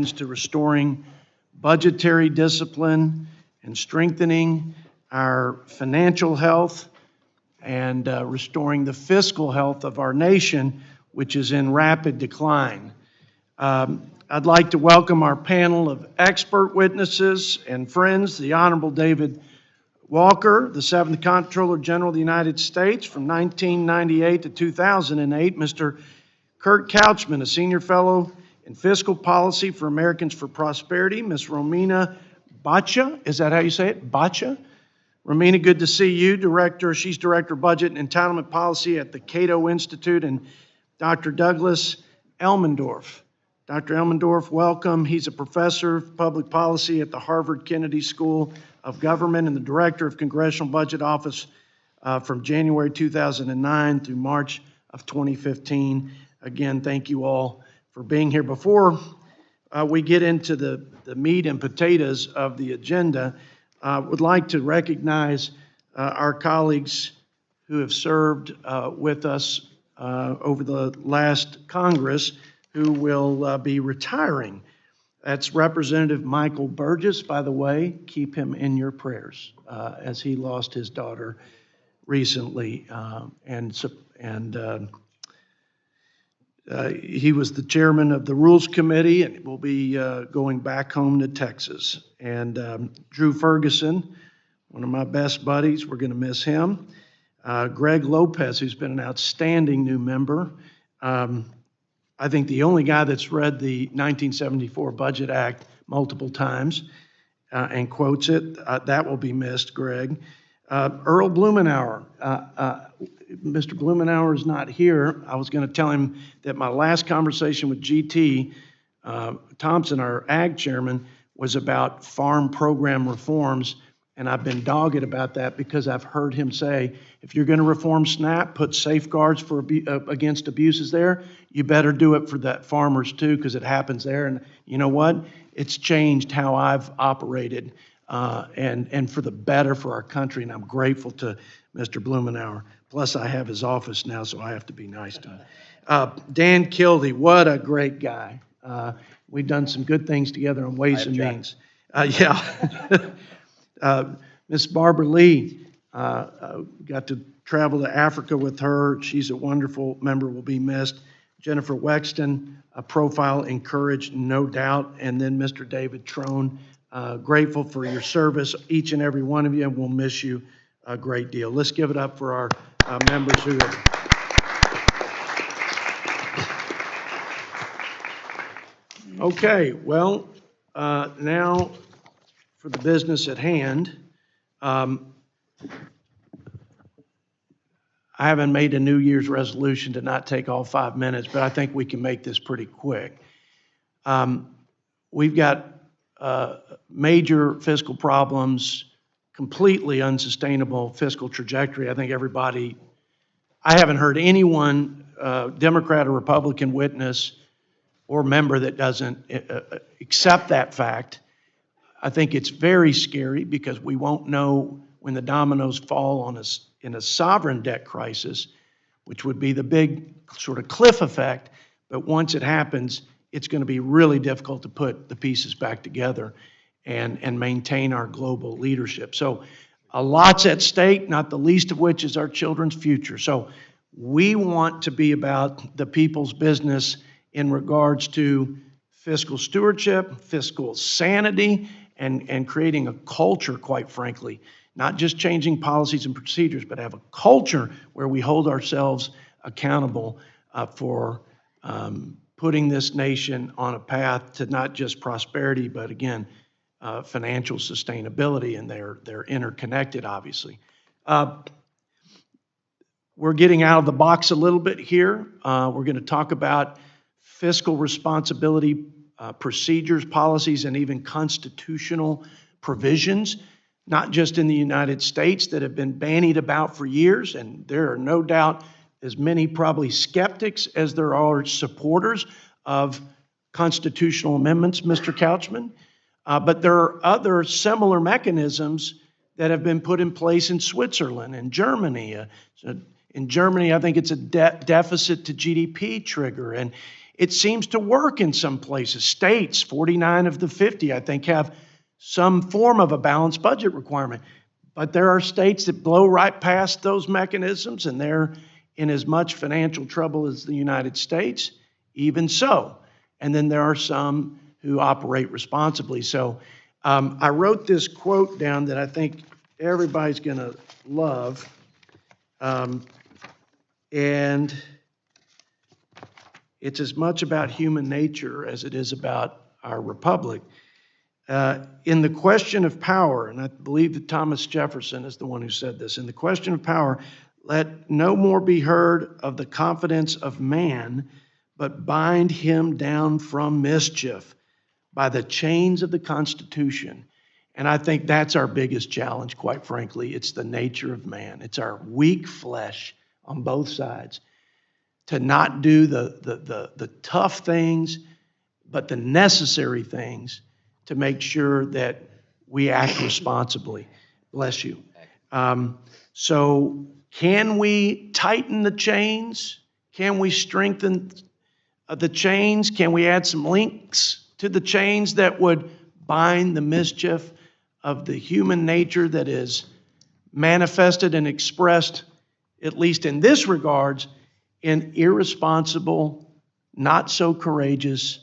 to restoring budgetary discipline and strengthening our financial health and restoring the fiscal health of our nation, which is in rapid decline. I'd like to welcome our panel of expert witnesses and friends, the Honorable David Walker, the 7th Comptroller General of the United States from 1998 to 2008, Mr. Kurt Couchman, a Senior Fellow in Fiscal Policy for Americans for Prosperity, Ms. Romina Boccia, is that how you say it? Boccia? Romina, good to see you. She's Director of Budget and Entitlement Policy at the Cato Institute, and Dr. Douglas Elmendorf. Dr. Elmendorf, welcome. He's a professor of public policy at the Harvard Kennedy School of Government and the Director of Congressional Budget Office from January 2009 through March of 2015. Again, thank you all for being here. Before we get into the meat and potatoes of the agenda, I would like to recognize our colleagues who have served with us over the last Congress who will be retiring. That's Representative Michael Burgess, by the way. Keep him in your prayers as he lost his daughter recently. He was the chairman of the Rules Committee and will be going back home to Texas. And Drew Ferguson, one of my best buddies, we're going to miss him. Greg Lopez, who's been an outstanding new member. I think the only guy that's read the 1974 Budget Act multiple times and quotes it. That will be missed, Greg. Earl Blumenauer. Mr. Blumenauer is not here. I was going to tell him that my last conversation with G.T. Thompson, our ag chairman, was about farm program reforms, and I've been dogged about that because I've heard him say, if you're going to reform SNAP, put safeguards for against abuses there, you better do it for that farmers too, because it happens there. And you know what? It's changed how I've operated, and for the better for our country, and I'm grateful to Mr. Blumenauer. Plus, I have his office now, so I have to be nice to him. Dan Kildee, what a great guy. We've done some good things together on Ways and Means. Miss Barbara Lee, got to travel to Africa with her. She's a wonderful member, will be missed. Jennifer Wexton, a profile encouraged, no doubt. And then Mr. David Trone, grateful for your service, each and every one of you, and we'll miss you a great deal. Let's give it up for our members who are. Okay, well, now for the business at hand. I haven't made a New Year's resolution to not take all 5 minutes, but I think we can make this pretty quick. We've got major fiscal problems, completely unsustainable fiscal trajectory. I think I haven't heard anyone, Democrat or Republican witness or member that doesn't accept that fact. I think it's very scary because we won't know when the dominoes fall on us in a sovereign debt crisis, which would be the big sort of cliff effect. But once it happens, it's going to be really difficult to put the pieces back together and maintain our global leadership. So a lot's at stake, not the least of which is our children's future. So we want to be about the people's business in regards to fiscal stewardship, fiscal sanity, and creating a culture, quite frankly, not just changing policies and procedures, but have a culture where we hold ourselves accountable for putting this nation on a path to not just prosperity, but again, financial sustainability, and they're interconnected, obviously. We're getting out of the box a little bit here. We're going to talk about fiscal responsibility procedures, policies, and even constitutional provisions, not just in the United States, that have been bandied about for years, and there are no doubt as many probably skeptics as there are supporters of constitutional amendments, Mr. Couchman. But there are other similar mechanisms that have been put in place in Switzerland and Germany. In Germany, I think it's a deficit to GDP trigger. And It seems to work in some places. States, 49 of the 50, I think, have some form of a balanced budget requirement. But there are states that blow right past those mechanisms, and they're in as much financial trouble as the United States, even so. And then there are some who operate responsibly. So I wrote this quote down that I think everybody's going to love. And it's as much about human nature as it is about our republic. In the question of power, and I believe that Thomas Jefferson is the one who said this, in the question of power, let no more be heard of the confidence of man, but bind him down from mischief by the chains of the Constitution. And I think that's our biggest challenge, quite frankly. It's the nature of man. It's our weak flesh on both sides to not do the tough things, but the necessary things to make sure that we act responsibly. Bless you. So can we tighten the chains? Can we strengthen the chains? Can we add some links to the chains that would bind the mischief of the human nature that is manifested and expressed, at least in this regards, in irresponsible, not so courageous,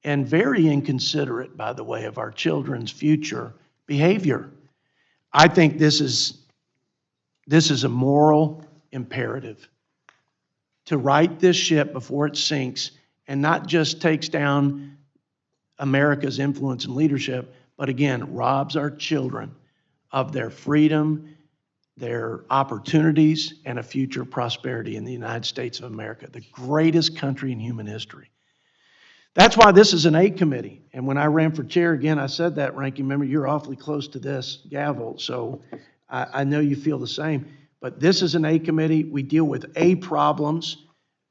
and very inconsiderate, by the way, of our children's future behavior? I think this is a moral imperative to right this ship before it sinks and not just takes down America's influence and leadership, but again, robs our children of their freedom, their opportunities, and a future prosperity in the United States of America, the greatest country in human history. That's why this is an A committee. And when I ran for chair again, I said that, ranking member, you're awfully close to this gavel, so I know you feel the same. But this is an A committee. We deal with A problems,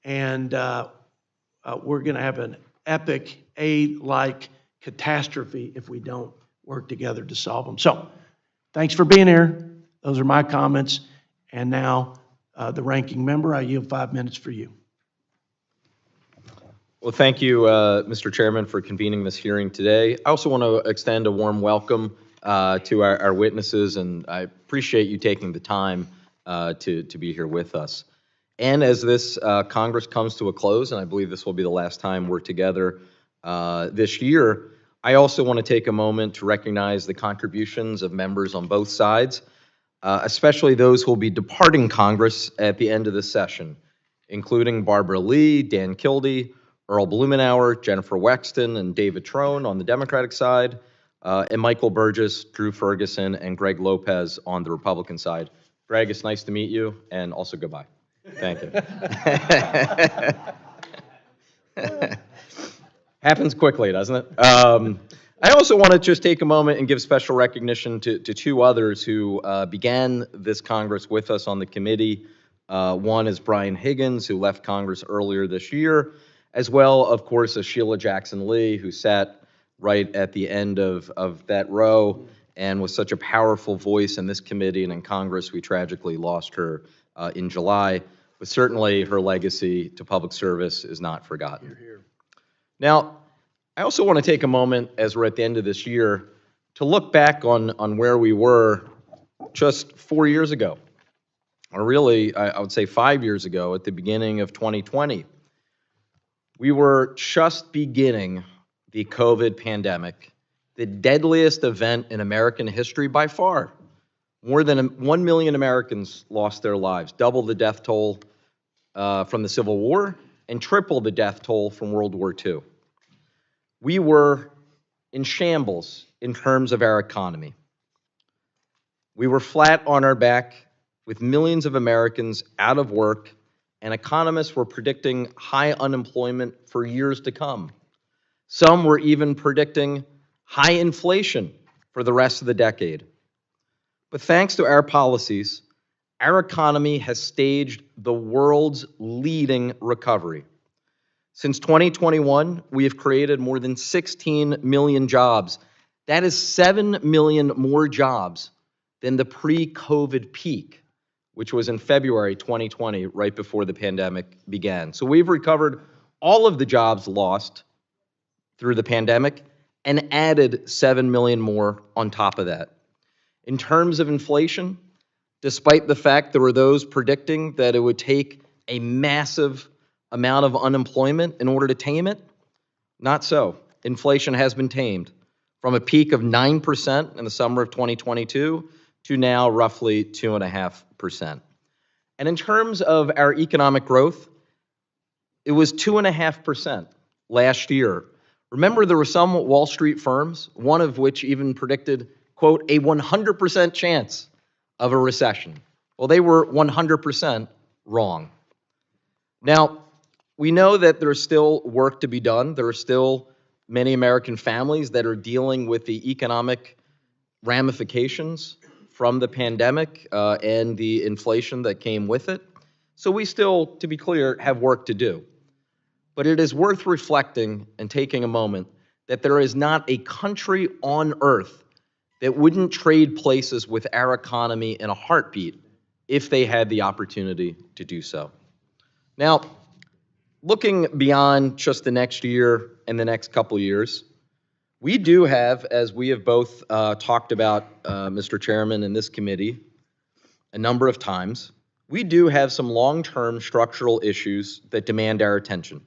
and we're going to have an epic A-like catastrophe if we don't work together to solve them. So thanks for being here. Those are my comments. And now the ranking member, I yield 5 minutes for you. Well, thank you, Mr. Chairman, for convening this hearing today. I also want to extend a warm welcome to our witnesses, and I appreciate you taking the time to be here with us. And as this Congress comes to a close, and I believe this will be the last time we're together this year, I also want to take a moment to recognize the contributions of members on both sides, especially those who will be departing Congress at the end of this session, including Barbara Lee, Dan Kildee, Earl Blumenauer, Jennifer Wexton, and David Trone on the Democratic side, and Michael Burgess, Drew Ferguson, and Greg Lopez on the Republican side. Greg, it's nice to meet you, and also goodbye. Thank you. Happens quickly, doesn't it? I also want to just take a moment and give special recognition to two others who began this Congress with us on the committee. One is Brian Higgins, who left Congress earlier this year, as well, of course, as Sheila Jackson Lee, who sat right at the end of that row and was such a powerful voice in this committee and in Congress. We tragically lost her in July, but certainly her legacy to public service is not forgotten. Hear, hear. Now, I also want to take a moment, as we're at the end of this year, to look back on where we were just 4 years ago, or really, I would say 5 years ago, at the beginning of 2020. We were just beginning the COVID pandemic, the deadliest event in American history by far. More than 1 million Americans lost their lives, double the death toll from the Civil War and triple the death toll from World War II. We were in shambles in terms of our economy. We were flat on our back with millions of Americans out of work, and economists were predicting high unemployment for years to come. Some were even predicting high inflation for the rest of the decade. But thanks to our policies, our economy has staged the world's leading recovery. Since 2021, we have created more than 16 million jobs. That is 7 million more jobs than the pre-COVID peak, which was in February 2020, right before the pandemic began. So we've recovered all of the jobs lost through the pandemic and added 7 million more on top of that. In terms of inflation, despite the fact there were those predicting that it would take a massive amount of unemployment in order to tame it, not so. Inflation has been tamed from a peak of 9% in the summer of 2022 to now roughly 2.5%. And in terms of our economic growth, it was 2.5% last year. Remember, there were some Wall Street firms, one of which even predicted, quote, a 100% chance of a recession. Well, they were 100% wrong. Now, we know that there's still work to be done. There are still many American families that are dealing with the economic ramifications from the pandemic and the inflation that came with it. So we still, to be clear, have work to do. But it is worth reflecting and taking a moment that there is not a country on earth that wouldn't trade places with our economy in a heartbeat if they had the opportunity to do so. Now, looking beyond just the next year and the next couple years, we do have, as we have both talked about, Mr. Chairman, in this committee a number of times, we do have some long-term structural issues that demand our attention.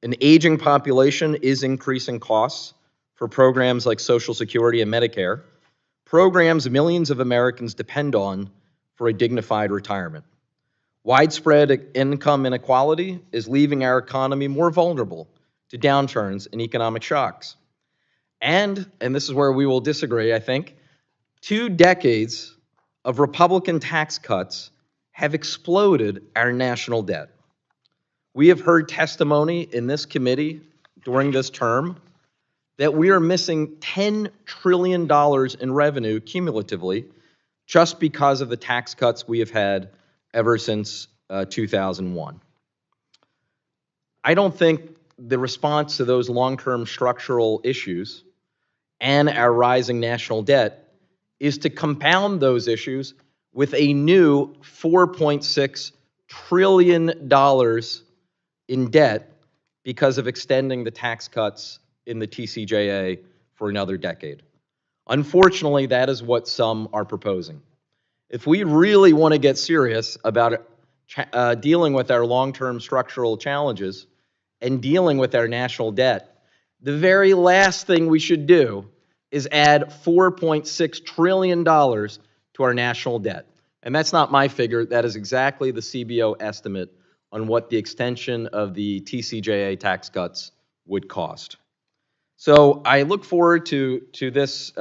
An aging population is increasing costs for programs like Social Security and Medicare, programs millions of Americans depend on for a dignified retirement. Widespread income inequality is leaving our economy more vulnerable to downturns and economic shocks. And this is where we will disagree, I think, 2 decades of Republican tax cuts have exploded our national debt. We have heard testimony in this committee during this term that we are missing $10 trillion in revenue cumulatively just because of the tax cuts we have had ever since 2001. I don't think the response to those long-term structural issues and our rising national debt is to compound those issues with a new $4.6 trillion in debt because of extending the tax cuts in the TCJA for another decade. Unfortunately, that is what some are proposing. If we really want to get serious about dealing with our long-term structural challenges and dealing with our national debt, the very last thing we should do is add $4.6 trillion to our national debt. And that's not my figure. That is exactly the CBO estimate on what the extension of the TCJA tax cuts would cost. So I look forward to this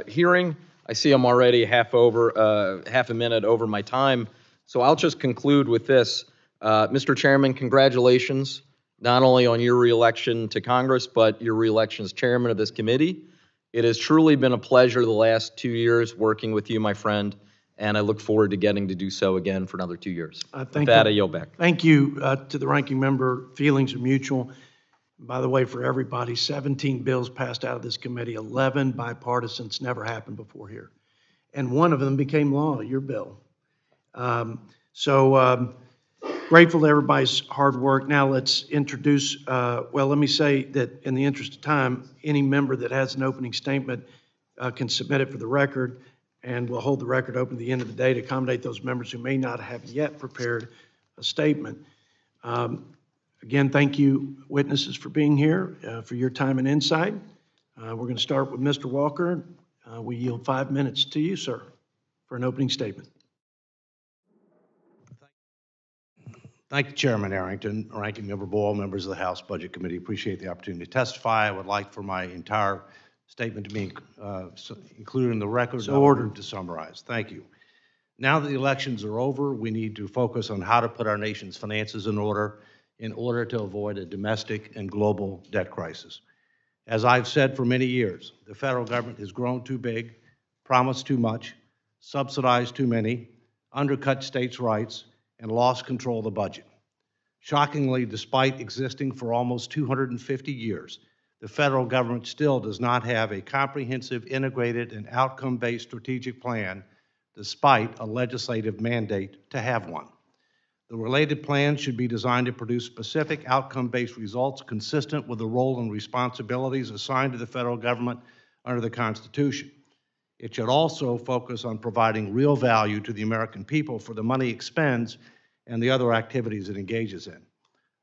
hearing. I see I'm already half a minute over my time. So I'll just conclude with this. Mr. Chairman, congratulations, not only on your reelection to Congress, but your reelection as chairman of this committee. It has truly been a pleasure the last 2 years working with you, my friend, and I look forward to getting to do so again for another 2 years. With that, I yield back. Thank you to the ranking member. Feelings are mutual. By the way, for everybody, 17 bills passed out of this committee, 11 bipartisans, never happened before here. And one of them became law, your bill. Grateful to everybody's hard work. Now let's introduce, let me say that in the interest of time, any member that has an opening statement can submit it for the record, and we'll hold the record open at the end of the day to accommodate those members who may not have yet prepared a statement. Again, thank you, witnesses, for being here, for your time and insight. We're going to start with Mr. Walker. We yield 5 minutes to you, sir, for an opening statement. Thank you, Chairman Arrington, Ranking Member Boyle, members of the House Budget Committee. Appreciate the opportunity to testify. I would like for my entire statement to be included in the record. So ordered. To summarize. Thank you. Now that the elections are over, we need to focus on how to put our nation's finances in order to avoid a domestic and global debt crisis. As I've said for many years, the federal government has grown too big, promised too much, subsidized too many, undercut states' rights, and lost control of the budget. Shockingly, despite existing for almost 250 years, the federal government still does not have a comprehensive, integrated, and outcome-based strategic plan, despite a legislative mandate to have one. The related plans should be designed to produce specific outcome-based results consistent with the role and responsibilities assigned to the federal government under the Constitution. It should also focus on providing real value to the American people for the money it spends and the other activities it engages in.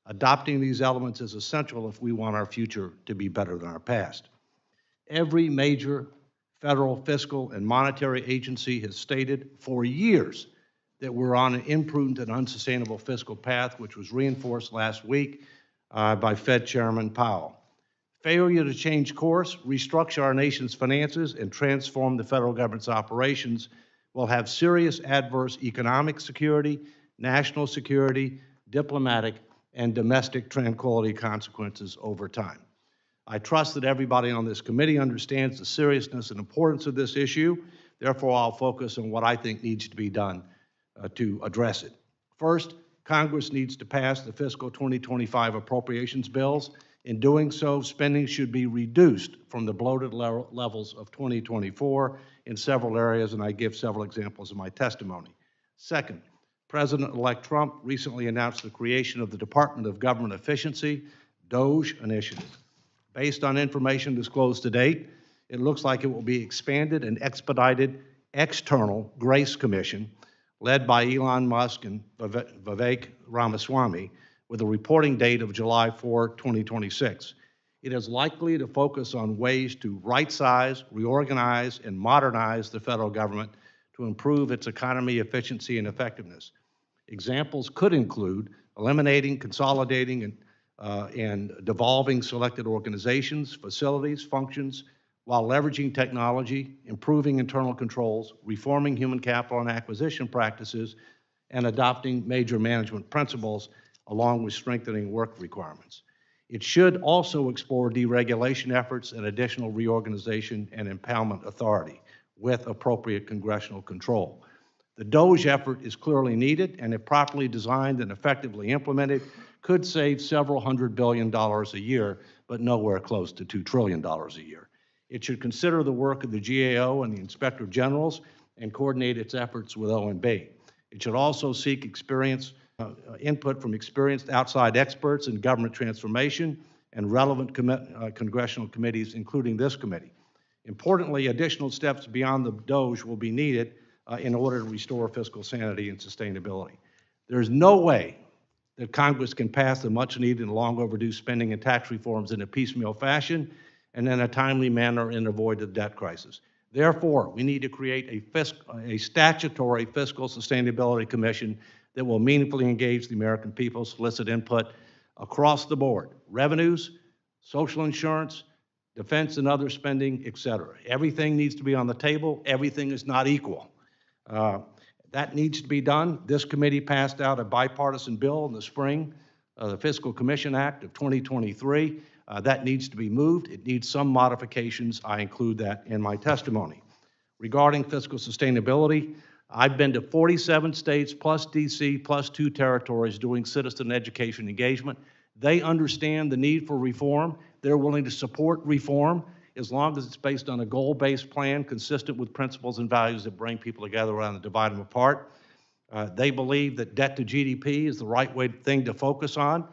Adopting these elements is essential if we want our future to be better than our past. Every major federal fiscal and monetary agency has stated for years that we're on an imprudent and unsustainable fiscal path, which was reinforced last week by Fed Chairman Powell. Failure to change course, restructure our nation's finances, and transform the federal government's operations will have serious adverse economic security, national security, diplomatic, and domestic tranquility consequences over time. I trust that everybody on this committee understands the seriousness and importance of this issue. Therefore, I'll focus on what I think needs to be done to address it. First, Congress needs to pass the fiscal 2025 appropriations bills. In doing so, spending should be reduced from the bloated levels of 2024 in several areas, and I give several examples in my testimony. Second, President-elect Trump recently announced the creation of the Department of Government Efficiency, DOGE initiative. Based on information disclosed to date, it looks like it will be expanded and expedited external Grace Commission led by Elon Musk and Vivek Ramaswamy with a reporting date of July 4, 2026. It is likely to focus on ways to right-size, reorganize, and modernize the federal government to improve its economy, efficiency, and effectiveness. Examples could include eliminating, consolidating, and devolving selected organizations, facilities, functions, while leveraging technology, improving internal controls, reforming human capital and acquisition practices, and adopting major management principles, along with strengthening work requirements. It should also explore deregulation efforts and additional reorganization and empowerment authority with appropriate congressional control. The DOGE effort is clearly needed, and if properly designed and effectively implemented, could save several $100 billion a year, but nowhere close to $2 trillion a year. It should consider the work of the GAO and the Inspector Generals and coordinate its efforts with OMB. It should also seek input from experienced outside experts in government transformation and relevant congressional committees, including this committee. Importantly, additional steps beyond the DOGE will be needed in order to restore fiscal sanity and sustainability. There is no way that Congress can pass the much-needed and long-overdue spending and tax reforms in a piecemeal fashion and in a timely manner and avoid the debt crisis. Therefore, we need to create a statutory fiscal sustainability commission that will meaningfully engage the American people, solicit input across the board: revenues, social insurance, defense and other spending, et cetera. Everything needs to be on the table. Everything is not equal. That needs to be done. This committee passed out a bipartisan bill in the spring, the Fiscal Commission Act of 2023. That needs to be moved. It needs some modifications. I include that in my testimony. Regarding fiscal sustainability, I've been to 47 states plus DC plus 2 territories doing citizen education engagement. They understand the need for reform. They're willing to support reform as long as it's based on a goal-based plan consistent with principles and values that bring people together rather than divide them apart. They believe that debt to GDP is the right thing to focus on.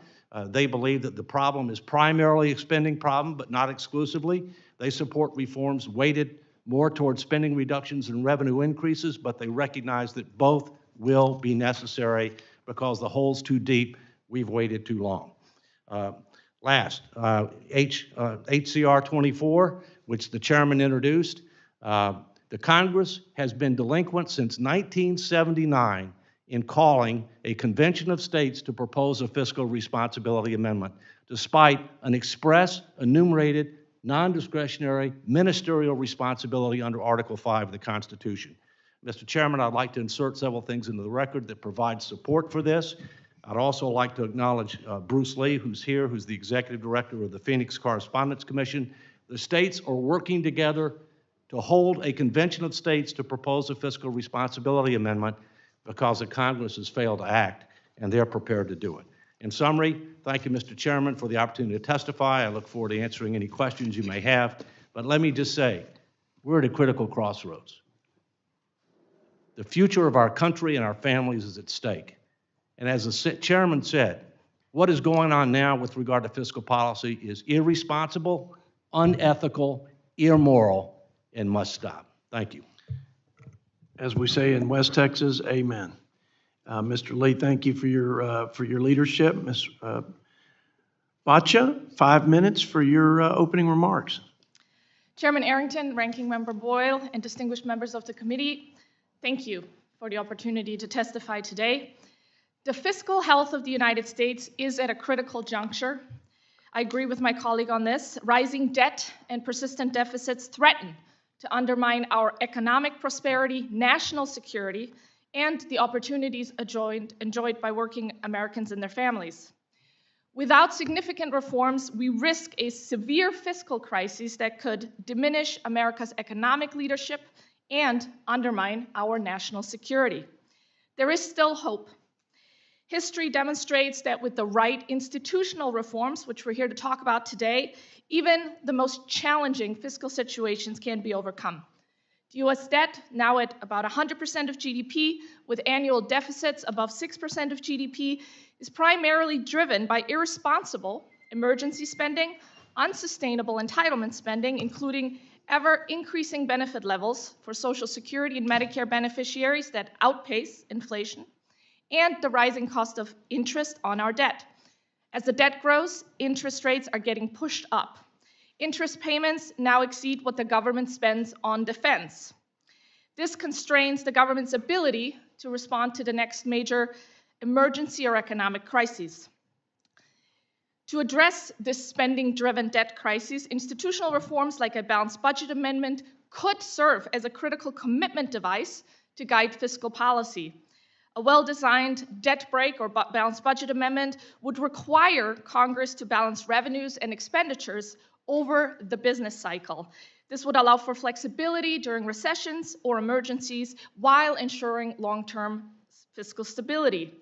They believe that the problem is primarily a spending problem, but not exclusively. They support reforms weighted more towards spending reductions and revenue increases, but they recognize that both will be necessary because the hole's too deep. We've waited too long. Last, HCR 24, which the chairman introduced. The Congress has been delinquent since 1979 in calling a convention of states to propose a fiscal responsibility amendment, despite an express, enumerated, non-discretionary ministerial responsibility under Article 5 of the Constitution. Mr. Chairman, I'd like to insert several things into the record that provide support for this. I'd also like to acknowledge Bruce Lee, who's here, who's the Executive Director of the Phoenix Correspondence Commission. The states are working together to hold a convention of states to propose a fiscal responsibility amendment because the Congress has failed to act, and they're prepared to do it. In summary, thank you, Mr. Chairman, for the opportunity to testify. I look forward to answering any questions you may have. But let me just say, we're at a critical crossroads. The future of our country and our families is at stake. And as the chairman said, what is going on now with regard to fiscal policy is irresponsible, unethical, immoral, and must stop. Thank you. As we say in West Texas, amen. Mr. Lee, thank you for your leadership. Ms. Boccia, 5 minutes for your opening remarks. Chairman Arrington, Ranking Member Boyle, and distinguished members of the committee, thank you for the opportunity to testify today. The fiscal health of the United States is at a critical juncture. I agree with my colleague on this. Rising debt and persistent deficits threaten to undermine our economic prosperity, national security, and the opportunities enjoyed by working Americans and their families. Without significant reforms, we risk a severe fiscal crisis that could diminish America's economic leadership and undermine our national security. There is still hope. History demonstrates that with the right institutional reforms, which we're here to talk about today, even the most challenging fiscal situations can be overcome. The US debt, now at about 100% of GDP, with annual deficits above 6% of GDP, is primarily driven by irresponsible emergency spending, unsustainable entitlement spending, including ever-increasing benefit levels for Social Security and Medicare beneficiaries that outpace inflation, and the rising cost of interest on our debt. As the debt grows, interest rates are getting pushed up. Interest payments now exceed what the government spends on defense. This constrains the government's ability to respond to the next major emergency or economic crisis. To address this spending-driven debt crisis, institutional reforms like a balanced budget amendment could serve as a critical commitment device to guide fiscal policy. A well-designed debt brake or balanced budget amendment would require Congress to balance revenues and expenditures over the business cycle. This would allow for flexibility during recessions or emergencies while ensuring long-term fiscal stability.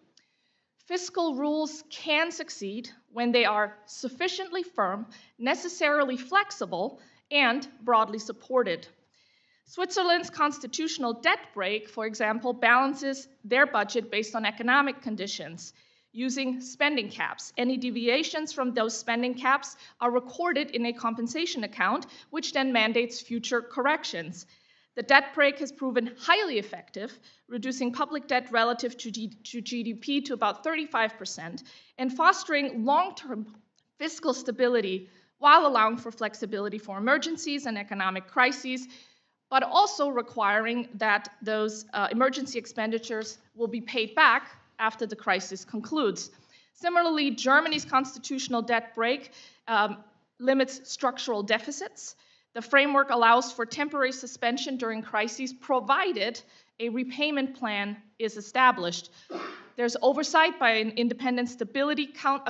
Fiscal rules can succeed when they are sufficiently firm, necessarily flexible, and broadly supported. Switzerland's constitutional debt brake, for example, balances their budget based on economic conditions using spending caps. Any deviations from those spending caps are recorded in a compensation account, which then mandates future corrections. The debt brake has proven highly effective, reducing public debt relative to GDP to about 35% and fostering long-term fiscal stability while allowing for flexibility for emergencies and economic crises, but also requiring that those emergency expenditures will be paid back after the crisis concludes. Similarly, Germany's constitutional debt brake limits structural deficits. The framework allows for temporary suspension during crises, provided a repayment plan is established. There's oversight by an independent stability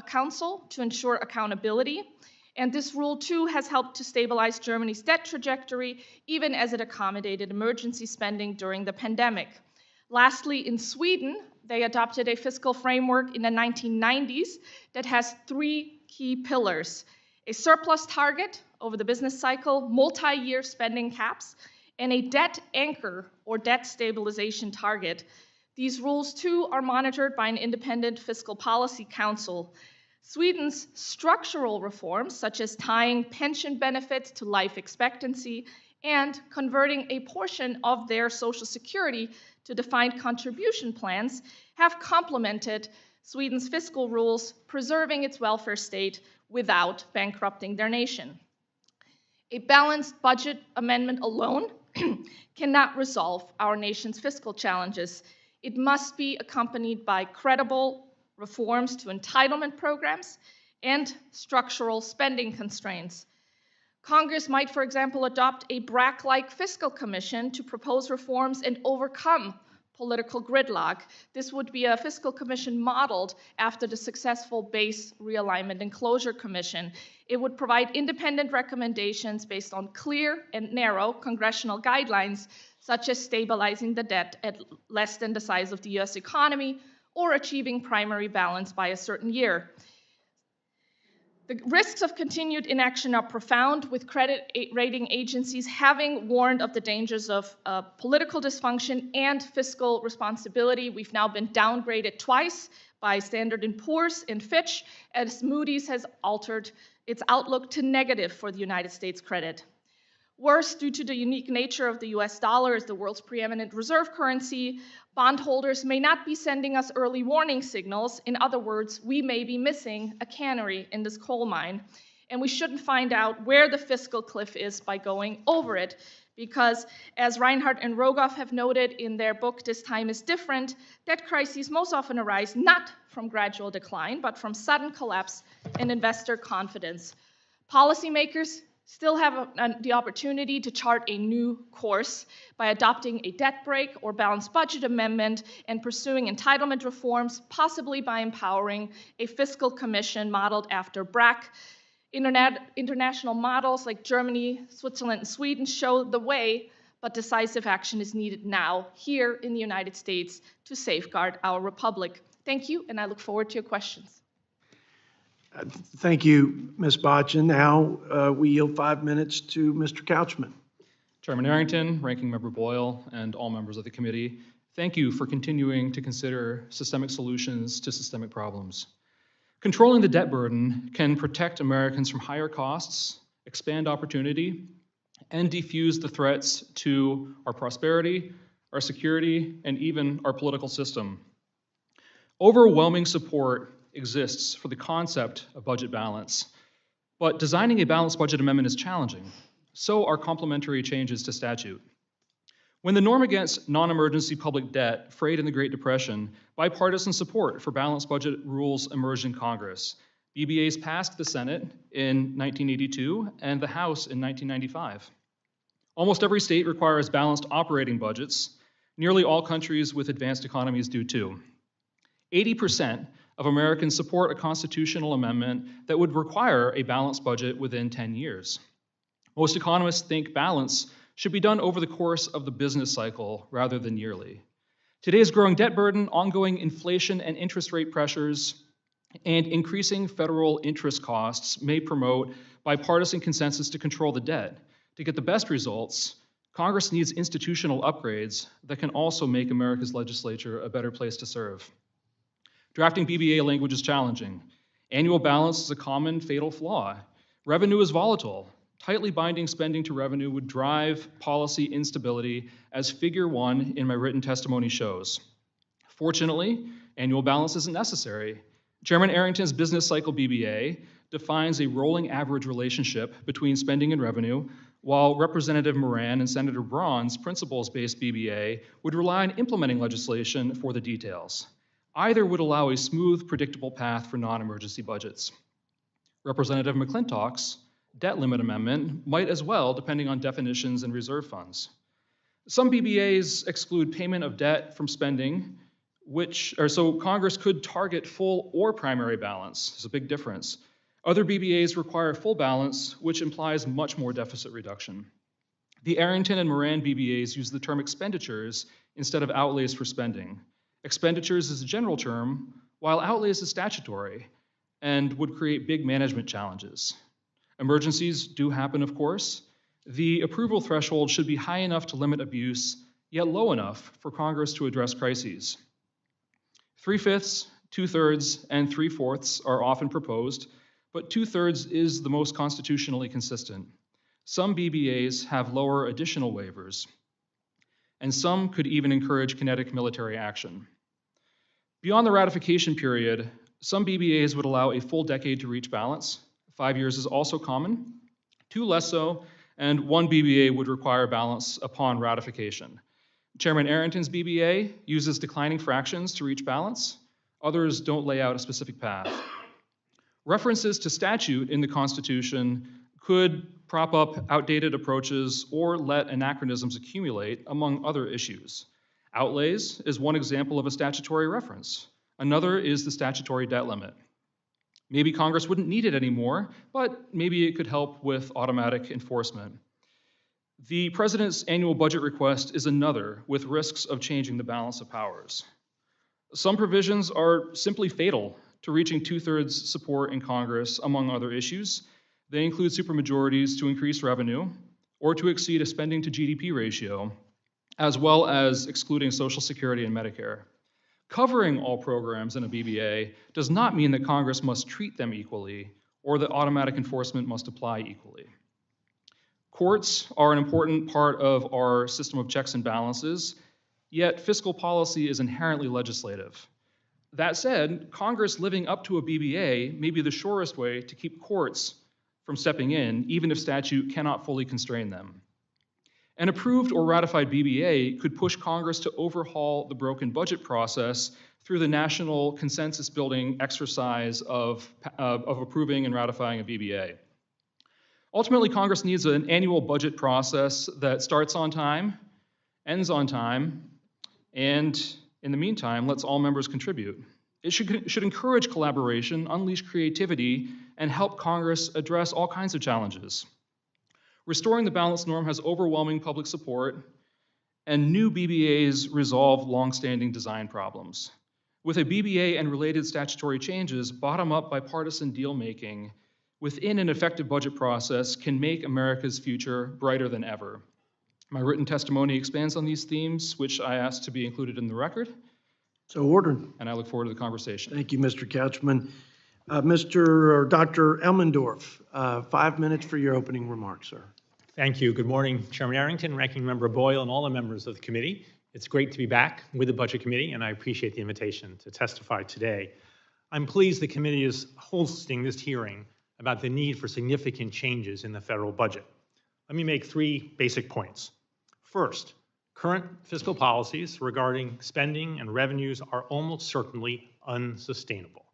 council to ensure accountability. And this rule, too, has helped to stabilize Germany's debt trajectory, even as it accommodated emergency spending during the pandemic. Lastly, in Sweden, they adopted a fiscal framework in the 1990s that has 3 key pillars: a surplus target over the business cycle, multi-year spending caps, and a debt anchor or debt stabilization target. These rules, too, are monitored by an independent fiscal policy council. Sweden's structural reforms, such as tying pension benefits to life expectancy and converting a portion of their Social Security to defined contribution plans, have complemented Sweden's fiscal rules, preserving its welfare state without bankrupting their nation. A balanced budget amendment alone cannot resolve our nation's fiscal challenges. It must be accompanied by credible reforms to entitlement programs and structural spending constraints. Congress might, for example, adopt a BRAC-like fiscal commission to propose reforms and overcome political gridlock. This would be a fiscal commission modeled after the successful Base Realignment and Closure Commission. It would provide independent recommendations based on clear and narrow congressional guidelines, such as stabilizing the debt at less than the size of the US economy or achieving primary balance by a certain year. The risks of continued inaction are profound, with credit rating agencies having warned of the dangers of political dysfunction and fiscal responsibility. We've now been downgraded twice by Standard & Poor's and Fitch, as Moody's has altered its outlook to negative for the United States credit. Worse, due to the unique nature of the US dollar as the world's preeminent reserve currency, bondholders may not be sending us early warning signals. In other words, we may be missing a canary in this coal mine, and we shouldn't find out where the fiscal cliff is by going over it, because as Reinhardt and Rogoff have noted in their book, This Time is Different, debt crises most often arise not from gradual decline, but from sudden collapse in investor confidence. Policymakers still have the opportunity to chart a new course by adopting a debt brake or balanced budget amendment and pursuing entitlement reforms, possibly by empowering a fiscal commission modeled after BRAC. International models like Germany, Switzerland, and Sweden show the way, but decisive action is needed now, here in the United States, to safeguard our republic. Thank you, and I look forward to your questions. Thank you, Ms. Boccia. Now we yield 5 minutes to Mr. Couchman. Chairman Arrington, Ranking Member Boyle, and all members of the committee, thank you for continuing to consider systemic solutions to systemic problems. Controlling the debt burden can protect Americans from higher costs, expand opportunity, and defuse the threats to our prosperity, our security, and even our political system. Overwhelming support exists for the concept of budget balance, but designing a balanced budget amendment is challenging. So are complementary changes to statute. When the norm against non-emergency public debt frayed in the Great Depression, bipartisan support for balanced budget rules emerged in Congress. BBAs passed the Senate in 1982 and the House in 1995. Almost every state requires balanced operating budgets. Nearly all countries with advanced economies do too. 80% of Americans support a constitutional amendment that would require a balanced budget within 10 years. Most economists think balance should be done over the course of the business cycle rather than yearly. Today's growing debt burden, ongoing inflation and interest rate pressures, and increasing federal interest costs may promote bipartisan consensus to control the debt. To get the best results, Congress needs institutional upgrades that can also make America's legislature a better place to serve. Drafting BBA language is challenging. Annual balance is a common fatal flaw. Revenue is volatile. Tightly binding spending to revenue would drive policy instability, as Figure 1 in my written testimony shows. Fortunately, annual balance isn't necessary. Chairman Arrington's business cycle BBA defines a rolling average relationship between spending and revenue, while Representative Moran and Senator Braun's principles-based BBA would rely on implementing legislation for the details. Either would allow a smooth, predictable path for non-emergency budgets. Representative McClintock's debt limit amendment might as well, depending on definitions and reserve funds. Some BBAs exclude payment of debt from spending, so Congress could target full or primary balance. There's a big difference. Other BBAs require full balance, which implies much more deficit reduction. The Arrington and Moran BBAs use the term expenditures instead of outlays for spending. Expenditures is a general term, while outlays is statutory and would create big management challenges. Emergencies do happen, of course. The approval threshold should be high enough to limit abuse, yet low enough for Congress to address crises. 3/5, 2/3, and 3/4 are often proposed, but 2/3 is the most constitutionally consistent. Some BBAs have lower additional waivers, and some could even encourage kinetic military action. Beyond the ratification period, some BBAs would allow a full decade to reach balance. 5 years is also common, 2 less so, and 1 BBA would require balance upon ratification. Chairman Arrington's BBA uses declining fractions to reach balance. Others don't lay out a specific path. References to statute in the Constitution could prop up outdated approaches or let anachronisms accumulate, among other issues. Outlays is one example of a statutory reference. Another is the statutory debt limit. Maybe Congress wouldn't need it anymore, but maybe it could help with automatic enforcement. The president's annual budget request is another, with risks of changing the balance of powers. Some provisions are simply fatal to reaching 2/3 support in Congress, among other issues. They include supermajorities to increase revenue or to exceed a spending to GDP ratio, as well as excluding Social Security and Medicare. Covering all programs in a BBA does not mean that Congress must treat them equally or that automatic enforcement must apply equally. Courts are an important part of our system of checks and balances, yet fiscal policy is inherently legislative. That said, Congress living up to a BBA may be the surest way to keep courts from stepping in, even if statute cannot fully constrain them. An approved or ratified BBA could push Congress to overhaul the broken budget process through the national consensus building exercise of approving and ratifying a BBA. Ultimately, Congress needs an annual budget process that starts on time, ends on time, and in the meantime, lets all members contribute. It should encourage collaboration, unleash creativity, and help Congress address all kinds of challenges. Restoring the balanced norm has overwhelming public support, and new BBAs resolve longstanding design problems. With a BBA and related statutory changes, bottom-up bipartisan deal-making within an effective budget process can make America's future brighter than ever. My written testimony expands on these themes, which I ask to be included in the record, So ordered. and I look forward to the conversation. Thank you, Mr. Couchman. Dr. Elmendorf, 5 minutes for your opening remarks, sir. Thank you. Good morning, Chairman Arrington, Ranking Member Boyle, and all the members of the committee. It's great to be back with the Budget Committee, and I appreciate the invitation to testify today. I'm pleased the committee is hosting this hearing about the need for significant changes in the federal budget. Let me make 3 basic points. First, current fiscal policies regarding spending and revenues are almost certainly unsustainable.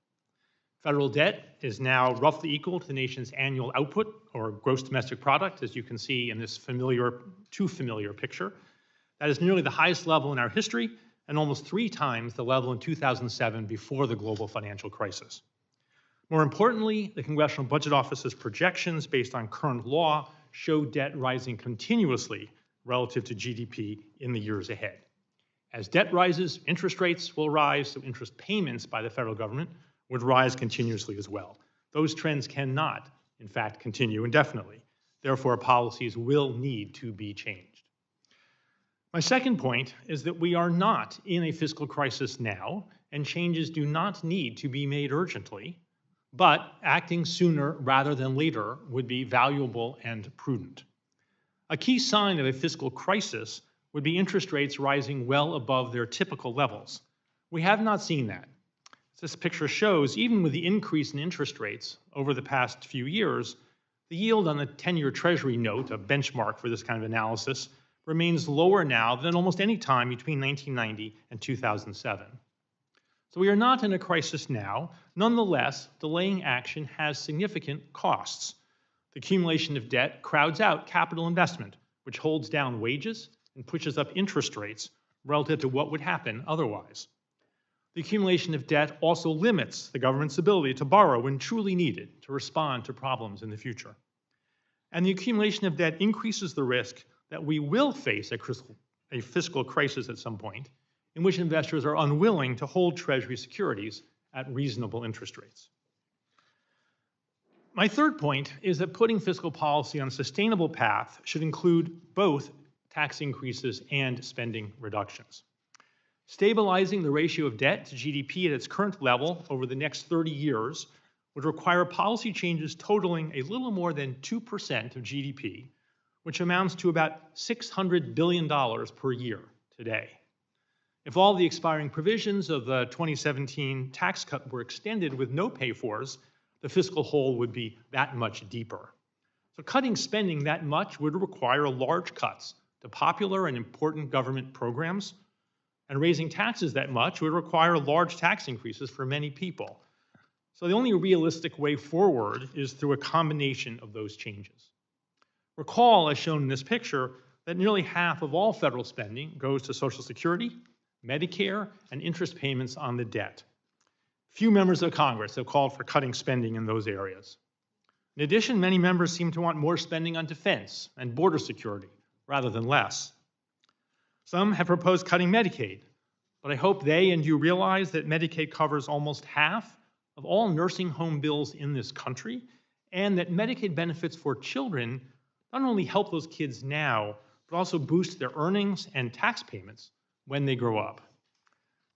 Federal debt is now roughly equal to the nation's annual output, or gross domestic product, as you can see in this too familiar picture. That is nearly the highest level in our history and almost 3 times the level in 2007 before the global financial crisis. More importantly, the Congressional Budget Office's projections based on current law show debt rising continuously relative to GDP in the years ahead. As debt rises, interest rates will rise, so interest payments by the federal government would rise continuously as well. Those trends cannot, in fact, continue indefinitely. Therefore, policies will need to be changed. My second point is that we are not in a fiscal crisis now, and changes do not need to be made urgently, but acting sooner rather than later would be valuable and prudent. A key sign of a fiscal crisis would be interest rates rising well above their typical levels. We have not seen that. As this picture shows, even with the increase in interest rates over the past few years, the yield on the 10-year Treasury note, a benchmark for this kind of analysis, remains lower now than almost any time between 1990 and 2007. So we are not in a crisis now. Nonetheless, delaying action has significant costs. The accumulation of debt crowds out capital investment, which holds down wages and pushes up interest rates relative to what would happen otherwise. The accumulation of debt also limits the government's ability to borrow when truly needed to respond to problems in the future. And the accumulation of debt increases the risk that we will face a fiscal crisis at some point in which investors are unwilling to hold Treasury securities at reasonable interest rates. My third point is that putting fiscal policy on a sustainable path should include both tax increases and spending reductions. Stabilizing the ratio of debt to GDP at its current level over the next 30 years would require policy changes totaling a little more than 2% of GDP, which amounts to about $600 billion per year today. If all the expiring provisions of the 2017 tax cut were extended with no pay-fors, the fiscal hole would be that much deeper. So cutting spending that much would require large cuts to popular and important government programs, and raising taxes that much would require large tax increases for many people. So the only realistic way forward is through a combination of those changes. Recall, as shown in this picture, that nearly half of all federal spending goes to Social Security, Medicare, and interest payments on the debt. Few members of Congress have called for cutting spending in those areas. In addition, many members seem to want more spending on defense and border security rather than less. Some have proposed cutting Medicaid, but I hope they and you realize that Medicaid covers almost half of all nursing home bills in this country, and that Medicaid benefits for children not only help those kids now, but also boost their earnings and tax payments when they grow up.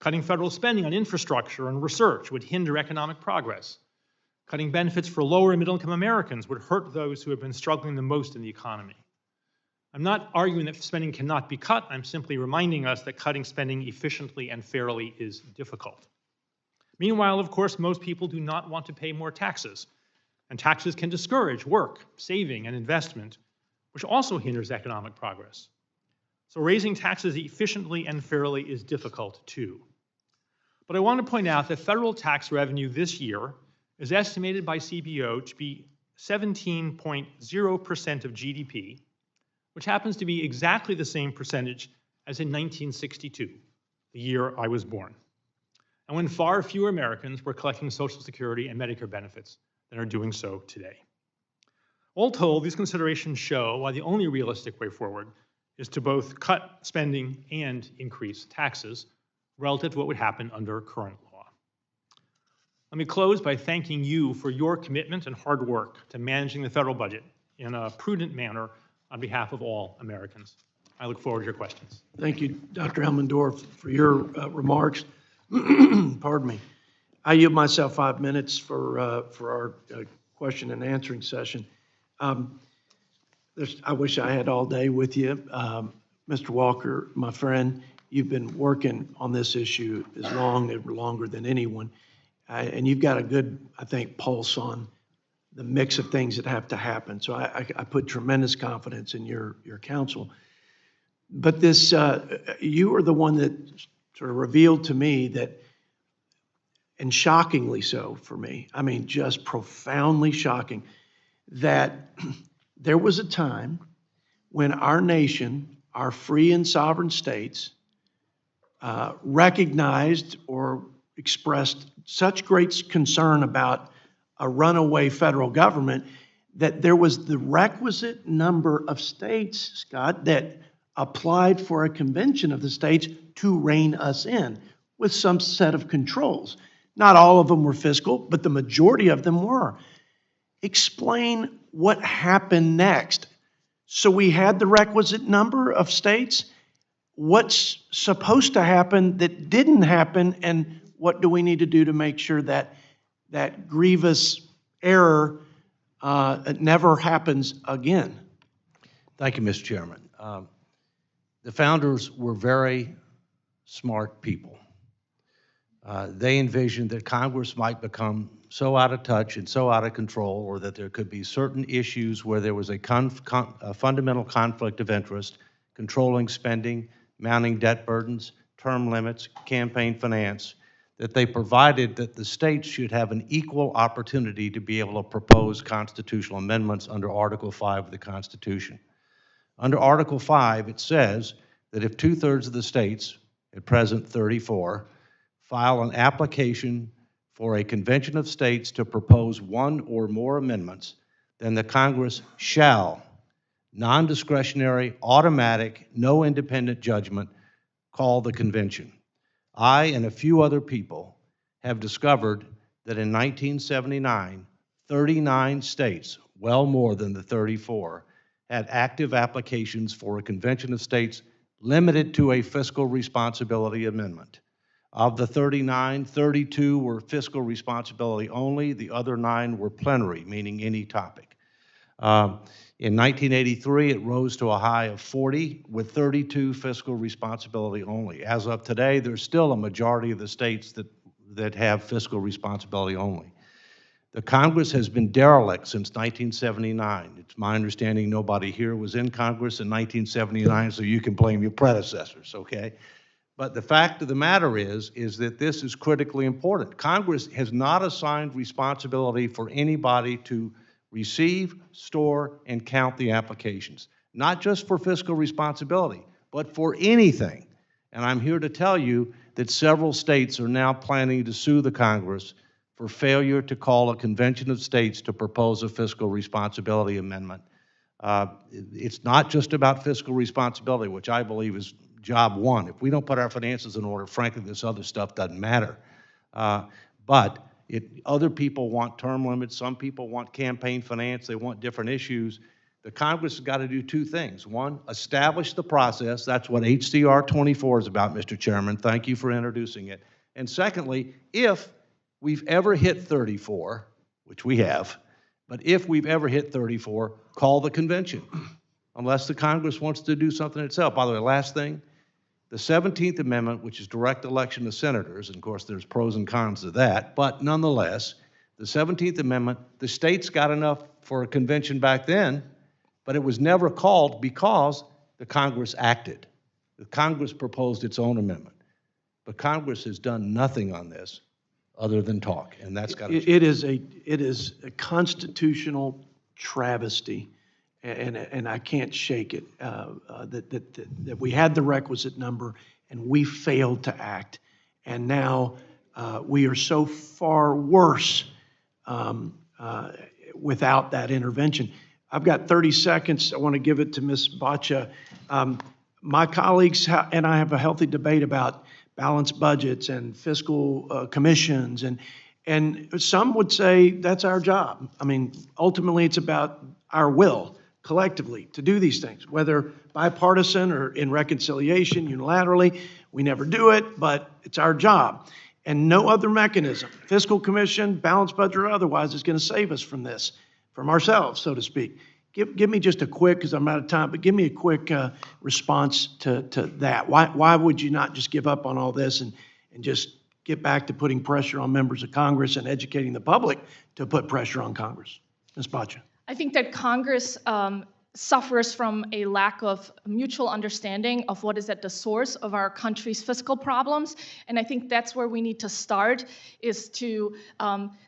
Cutting federal spending on infrastructure and research would hinder economic progress. Cutting benefits for lower and middle-income Americans would hurt those who have been struggling the most in the economy. I'm not arguing that spending cannot be cut. I'm simply reminding us that cutting spending efficiently and fairly is difficult. Meanwhile, of course, most people do not want to pay more taxes, and taxes can discourage work, saving, and investment, which also hinders economic progress. So raising taxes efficiently and fairly is difficult too. But I want to point out that federal tax revenue this year is estimated by CBO to be 17.0% of GDP, which happens to be exactly the same percentage as in 1962, the year I was born, and when far fewer Americans were collecting Social Security and Medicare benefits than are doing so today. All told, these considerations show why the only realistic way forward is to both cut spending and increase taxes relative to what would happen under current law. Let me close by thanking you for your commitment and hard work to managing the federal budget in a prudent manner on behalf of all Americans. I look forward to your questions. Thank you, Dr. Elmendorf, for your remarks. Pardon me. I yield myself 5 minutes for our question and answering session. I wish I had all day with you. Mr. Walker, my friend, you've been working on this issue as longer than anyone, and you've got a good, I think, pulse on the mix of things that have to happen. So I put tremendous confidence in your counsel. But this, you are the one that sort of revealed to me that, and shockingly so for me, I mean, just profoundly shocking, that there was a time when our nation, our free and sovereign states, recognized or expressed such great concern about a runaway federal government that there was the requisite number of states, Scott, that applied for a convention of the states to rein us in with some set of controls. Not all of them were fiscal, but the majority of them were. Explain what happened next. So we had the requisite number of states. What's supposed to happen that didn't happen, and what do we need to do to make sure that that grievous error never happens again? Thank you, Mr. Chairman. The founders were very smart people. They envisioned that Congress might become so out of touch and so out of control, or that there could be certain issues where there was a fundamental conflict of interest, controlling spending, mounting debt burdens, term limits, campaign finance, that they provided that the states should have an equal opportunity to be able to propose constitutional amendments under Article 5 of the Constitution. Under Article 5, it says that if 2/3 of the states, at present 34, file an application for a convention of states to propose one or more amendments, then the Congress shall, non-discretionary, automatic, no independent judgment, call the convention. I and a few other people have discovered that in 1979, 39 states, well more than the 34, had active applications for a convention of states limited to a fiscal responsibility amendment. Of the 39, 32 were fiscal responsibility only. The other 9 were plenary, meaning any topic. In 1983, it rose to a high of 40, with 32 fiscal responsibility only. As of today, there's still a majority of the states that have fiscal responsibility only. The Congress has been derelict since 1979. It's my understanding nobody here was in Congress in 1979, so you can blame your predecessors, okay? But the fact of the matter is that this is critically important. Congress has not assigned responsibility for anybody to receive, store, and count the applications, not just for fiscal responsibility, but for anything. And I'm here to tell you that several states are now planning to sue the Congress for failure to call a convention of states to propose a fiscal responsibility amendment. It's not just about fiscal responsibility, which I believe is job one. If we don't put our finances in order, frankly, this other stuff doesn't matter. Other people want term limits. Some people want campaign finance. They want different issues. The Congress has got to do two things. One, establish the process. That's what HCR 24 is about, Mr. Chairman. Thank you for introducing it. And secondly, if we've ever hit 34, which we have, but if we've ever hit 34, call the convention, unless the Congress wants to do something itself. By the way, last thing, the 17th Amendment, which is direct election of senators, and of course there's pros and cons to that, but nonetheless, the 17th Amendment, the states got enough for a convention back then, but it was never called because the Congress acted. The Congress proposed its own amendment. But Congress has done nothing on this other than talk, and that's got to change. It is a constitutional travesty, and I can't shake it, that we had the requisite number and we failed to act. And now we are so far worse without that intervention. I've got 30 seconds. I want to give it to Ms. Boccia. My colleagues and I have a healthy debate about balanced budgets and fiscal commissions, and some would say that's our job. I mean, ultimately, it's about our will collectively to do these things, whether bipartisan or in reconciliation, unilaterally. We never do it, but it's our job. And no other mechanism, fiscal commission, balanced budget or otherwise, is going to save us from this, from ourselves, so to speak. Give me just a quick, because I'm out of time, but give me a quick response to that. Why would you not just give up on all this and just get back to putting pressure on members of Congress and educating the public to put pressure on Congress? Ms. Boccia. I think that Congress suffers from a lack of mutual understanding of what is at the source of our country's fiscal problems. And I think that's where we need to start, is to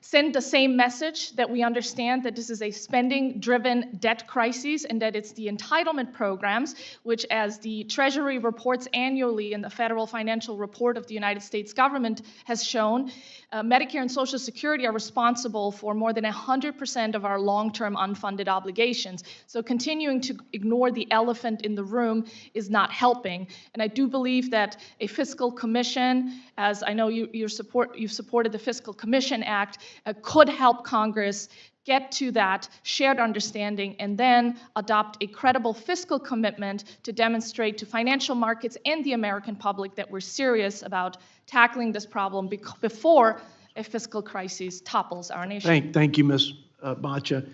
send the same message that we understand that this is a spending-driven debt crisis and that it's the entitlement programs, which, as the Treasury reports annually in the Federal Financial Report of the United States government has shown, Medicare and Social Security are responsible for more than 100% of our long-term unfunded obligations. So continuing to ignore the elephant in the room is not helping. And I do believe that a fiscal commission, as I know you've supported the Fiscal Commission Act, could help Congress get to that shared understanding and then adopt a credible fiscal commitment to demonstrate to financial markets and the American public that we're serious about tackling this problem before a fiscal crisis topples our nation. Thank you, Ms. Boccia.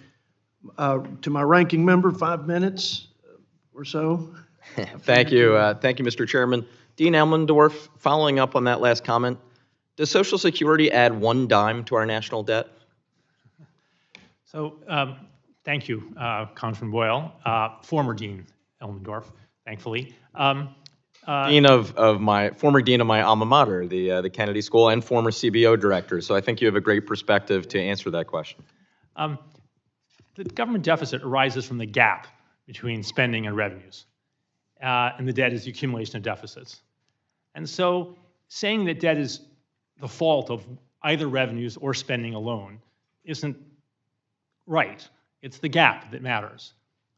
To my ranking member, 5 minutes or so. Thank you. Thank you, Mr. Chairman. Dean Elmendorf, following up on that last comment, does Social Security add one dime to our national debt? So thank you, Congressman Boyle, former Dean Elmendorf, thankfully. Former dean of my alma mater, the Kennedy School, and former CBO director. So I think you have a great perspective to answer that question. The government deficit arises from the gap between spending and revenues, and the debt is the accumulation of deficits. And so saying that debt is the fault of either revenues or spending alone isn't right. It's the gap that matters.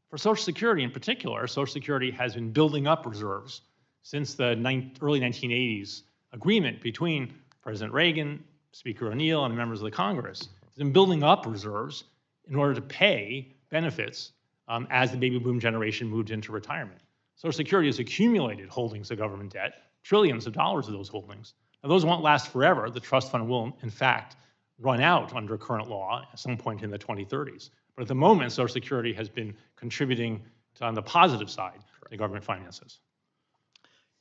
For Social Security in particular, Social Security has been building up reserves since the early 1980s agreement between President Reagan, Speaker O'Neill, and members of the Congress. It's been building up reserves in order to pay benefits as the baby boom generation moved into retirement. Social Security has accumulated holdings of government debt, trillions of dollars of those holdings. Now, those won't last forever. The trust fund will, in fact, run out under current law at some point in the 2030s. But at the moment, Social Security has been contributing on the positive side to government finances.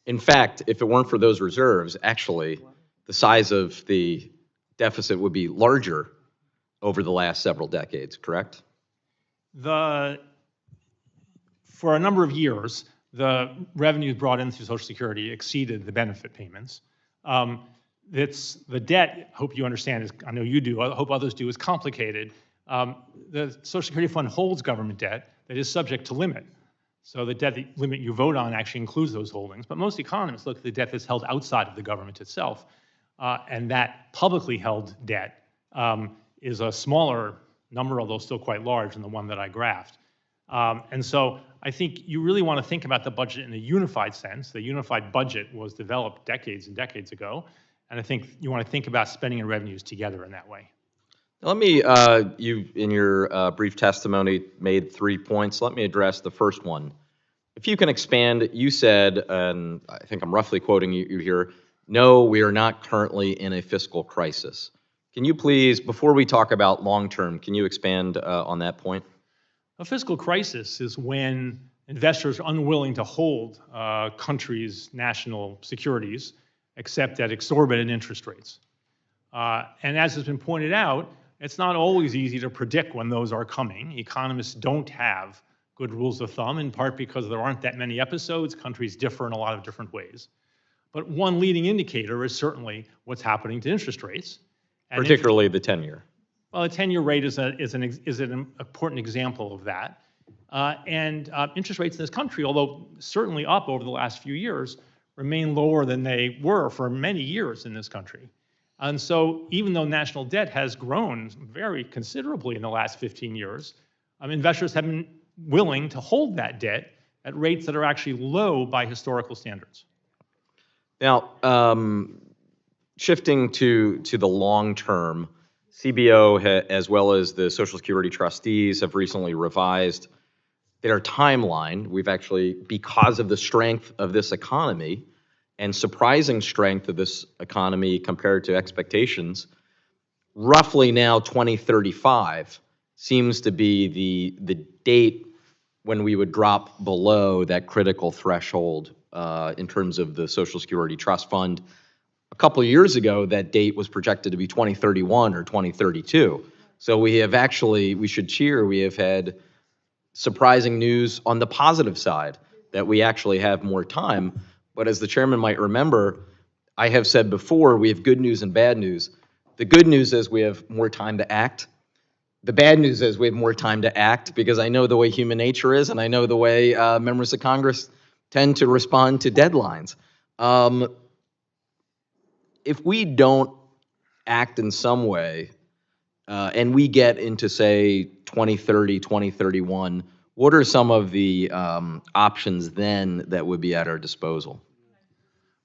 In fact, if it weren't for those reserves, actually, the size of the deficit would be larger over the last several decades, correct? For a number of years, the revenues brought in through Social Security exceeded the benefit payments. The debt, I hope you understand, I know you do, I hope others do, is complicated. The Social Security Fund holds government debt that is subject to limit. So the debt limit you vote on actually includes those holdings. But most economists look at the debt that's held outside of the government itself. And that publicly held debt is a smaller number, although still quite large, than the one that I graphed. And so I think you really want to think about the budget in a unified sense. The unified budget was developed decades and decades ago. And I think you want to think about spending and revenues together in that way. Let me, you, in your brief testimony, made 3 points. Let me address the first one. If you can expand, you said, and I think I'm roughly quoting you here, no, we are not currently in a fiscal crisis. Can you please, before we talk about long-term, can you expand on that point? A fiscal crisis is when investors are unwilling to hold countries' national securities except at exorbitant interest rates. And as has been pointed out, it's not always easy to predict when those are coming. Economists don't have good rules of thumb, in part because there aren't that many episodes. Countries differ in a lot of different ways. But one leading indicator is certainly what's happening to interest rates. And Particularly the 10-year. well, a 10-year rate is an important example of that. Interest rates in this country, although certainly up over the last few years, remain lower than they were for many years in this country. And so even though national debt has grown very considerably in the last 15 years, investors have been willing to hold that debt at rates that are actually low by historical standards. Now, shifting to the long term, CBO as well as the Social Security trustees have recently revised their timeline. We've actually, because of the strength of this economy and surprising strength of this economy compared to expectations, roughly now 2035 seems to be the date when we would drop below that critical threshold in terms of the Social Security Trust Fund. A couple of years ago, that date was projected to be 2031 or 2032. So we have actually, we should cheer, we have had surprising news on the positive side that we actually have more time. But as the chairman might remember, I have said before, we have good news and bad news. The good news is we have more time to act. The bad news is we have more time to act because I know the way human nature is, and I know the way members of Congress tend to respond to deadlines. If we don't act in some way, and we get into, say, 2030, 2031, what are some of the options then that would be at our disposal?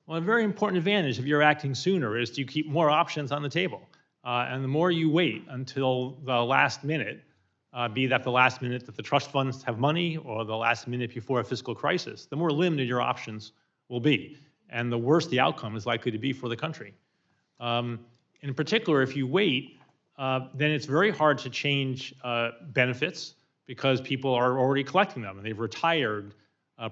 Well, a very important advantage if you're acting sooner is you keep more options on the table. And the more you wait until the last minute, be that the last minute that the trust funds have money or the last minute before a fiscal crisis, the more limited your options will be. And the worse the outcome is likely to be for the country. In particular, if you wait, then it's very hard to change benefits because people are already collecting them and they've retired,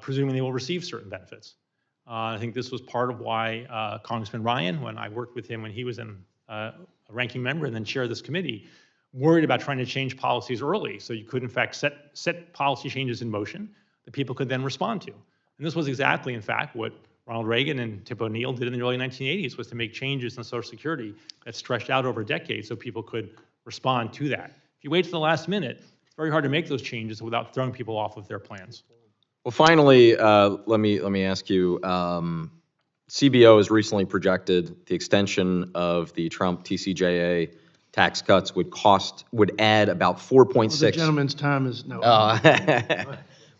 presuming they will receive certain benefits. I think this was part of why Congressman Ryan, when I worked with him when he was a ranking member and then chair of this committee, worried about trying to change policies early so you could in fact set policy changes in motion that people could then respond to. And this was exactly, in fact, what Ronald Reagan and Tip O'Neill did in the early 1980s, was to make changes in Social Security that stretched out over decades so people could respond to that. If you wait to the last minute, it's very hard to make those changes without throwing people off of their plans. Well, finally, let me ask you, CBO has recently projected the extension of the Trump TCJA tax cuts would add about 4.6. Well, the gentleman's time is no.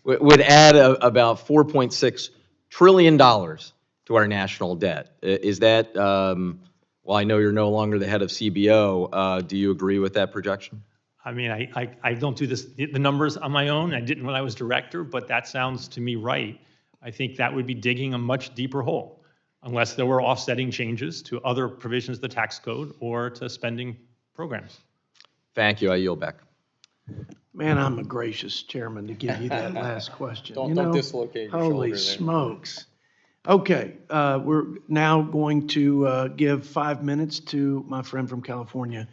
Would add about $4.6 trillion to our national debt. Is that, well, I know you're no longer the head of CBO, do you agree with that projection? I mean, I don't do the numbers on my own. I didn't when I was director, but that sounds to me right. I think that would be digging a much deeper hole unless there were offsetting changes to other provisions of the tax code or to spending programs. Thank you. I yield back. Man, I'm a gracious chairman to give you that last question. Don't dislocate your shoulder holy there. smokes. Okay, we're now going to give 5 minutes to my friend from California,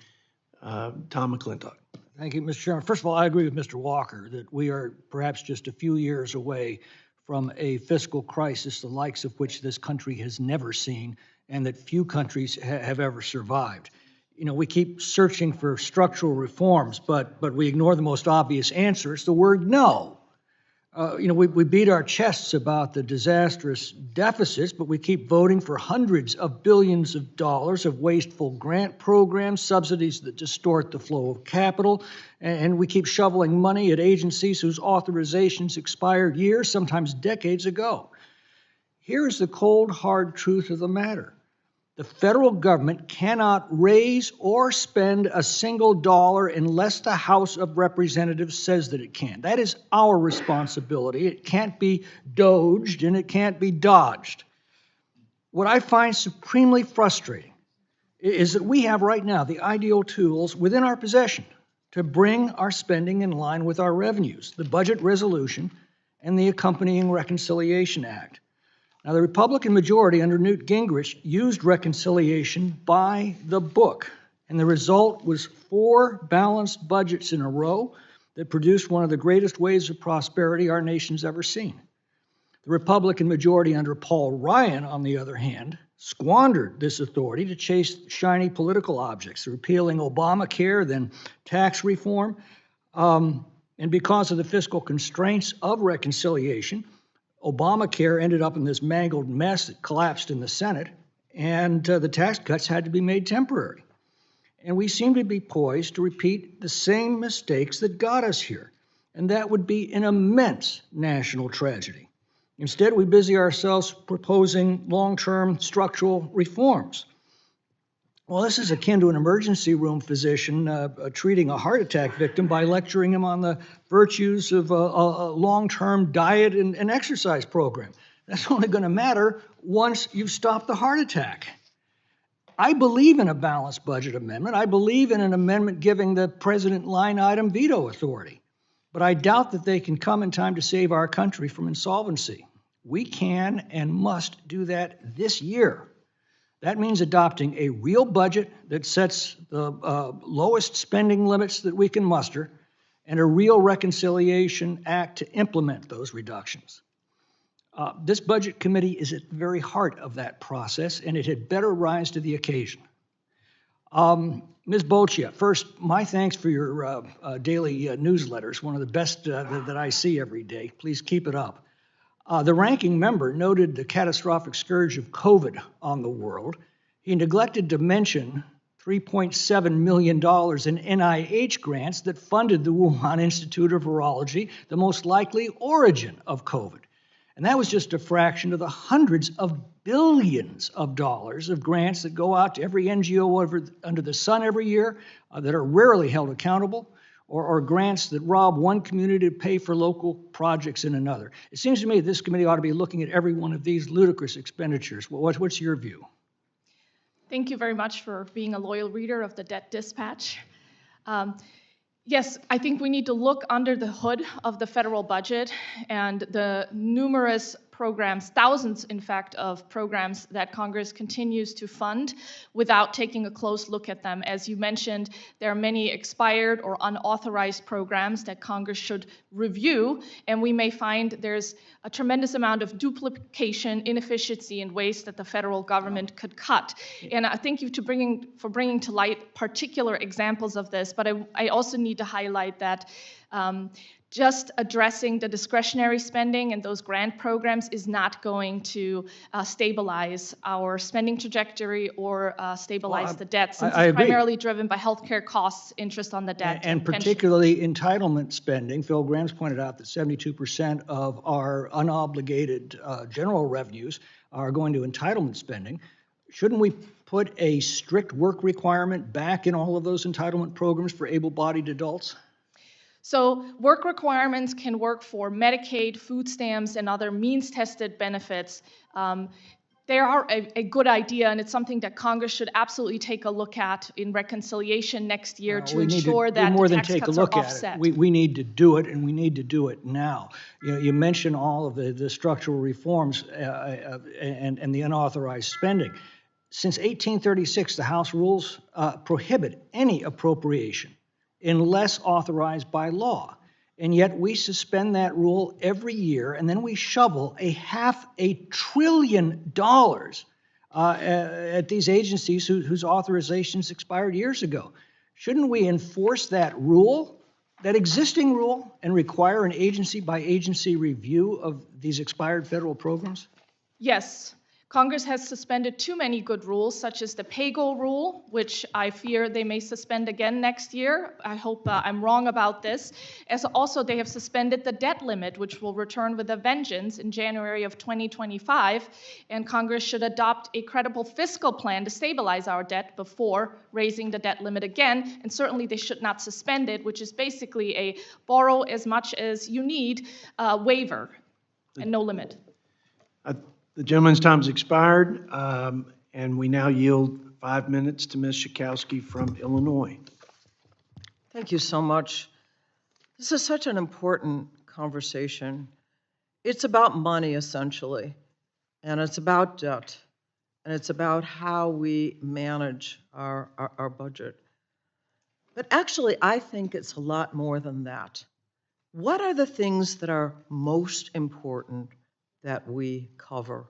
Tom McClintock. Thank you, Mr. Chairman. First of all, I agree with Mr. Walker that we are perhaps just a few years away from a fiscal crisis, the likes of which this country has never seen and that few countries have ever survived. You know, we keep searching for structural reforms, but we ignore the most obvious answer. It's the word no. We beat our chests about the disastrous deficits, but we keep voting for hundreds of billions of dollars of wasteful grant programs, subsidies that distort the flow of capital, and we keep shoveling money at agencies whose authorizations expired years, sometimes decades ago. Here is the cold, hard truth of the matter. The federal government cannot raise or spend a single dollar unless the House of Representatives says that it can. That is our responsibility. It can't be doged and it can't be dodged. What I find supremely frustrating is that we have right now the ideal tools within our possession to bring our spending in line with our revenues, the budget resolution and the accompanying Reconciliation Act. Now, the Republican majority under Newt Gingrich used reconciliation by the book, and the result was 4 balanced budgets in a row that produced one of the greatest waves of prosperity our nation's ever seen. The Republican majority under Paul Ryan, on the other hand, squandered this authority to chase shiny political objects, repealing Obamacare, then tax reform. And because of the fiscal constraints of reconciliation, Obamacare ended up in this mangled mess that collapsed in the Senate, and the tax cuts had to be made temporary. And we seem to be poised to repeat the same mistakes that got us here, and that would be an immense national tragedy. Instead, we busy ourselves proposing long-term structural reforms. Well, this is akin to an emergency room physician treating a heart attack victim by lecturing him on the virtues of a long-term diet and exercise program. That's only going to matter once you've stopped the heart attack. I believe in a balanced budget amendment. I believe in an amendment giving the president line item veto authority. But I doubt that they can come in time to save our country from insolvency. We can and must do that this year. That means adopting a real budget that sets the lowest spending limits that we can muster and a real reconciliation act to implement those reductions. This budget committee is at the very heart of that process, and it had better rise to the occasion. Ms. Boccia, first, my thanks for your daily newsletters, one of the best that I see every day. Please keep it up. The ranking member noted the catastrophic scourge of COVID on the world. He neglected to mention $3.7 million in NIH grants that funded the Wuhan Institute of Virology, the most likely origin of COVID. And that was just a fraction of the hundreds of billions of dollars of grants that go out to every NGO under the sun every year that are rarely held accountable, or grants that rob one community to pay for local projects in another. It seems to me this committee ought to be looking at every one of these ludicrous expenditures. What's your view? Thank you very much for being a loyal reader of the Debt Dispatch. Yes, I think we need to look under the hood of the federal budget and the numerous programs, thousands, in fact, of programs that Congress continues to fund without taking a close look at them. As you mentioned, there are many expired or unauthorized programs that Congress should review, and we may find there's a tremendous amount of duplication, inefficiency, and waste that the federal government could cut. And I thank you for bringing to light particular examples of this, but I also need to highlight that just addressing the discretionary spending and those grant programs is not going to stabilize our spending trajectory or stabilize the debt, since it's primarily driven by healthcare costs, interest on the debt, and particularly entitlement spending. Phil Graham's pointed out that 72% of our unobligated general revenues are going to entitlement spending. Shouldn't we put a strict work requirement back in all of those entitlement programs for able-bodied adults? So work requirements can work for Medicaid, food stamps, and other means-tested benefits. They are a good idea, and it's something that Congress should absolutely take a look at in reconciliation next year to ensure that the tax cuts are offset. We need to do it, and we need to do it now. You mentioned all of the structural reforms and the unauthorized spending. Since 1836, the House rules prohibit any appropriation unless authorized by law. And yet we suspend that rule every year, and then we shovel $500 billion at these agencies whose authorizations expired years ago. Shouldn't we enforce that rule, that existing rule, and require an agency-by-agency review of these expired federal programs? Yes. Congress has suspended too many good rules, such as the pay-go rule, which I fear they may suspend again next year. I hope I'm wrong about this. As also, they have suspended the debt limit, which will return with a vengeance in January of 2025. And Congress should adopt a credible fiscal plan to stabilize our debt before raising the debt limit again. And certainly, they should not suspend it, which is basically a borrow as much as you need waiver and no limit. The gentleman's time's expired, and we now yield 5 minutes to Ms. Schakowsky from Illinois. Thank you so much. This is such an important conversation. It's about money, essentially, and it's about debt, and it's about how we manage our budget. But actually, I think it's a lot more than that. What are the things that are most important that we cover?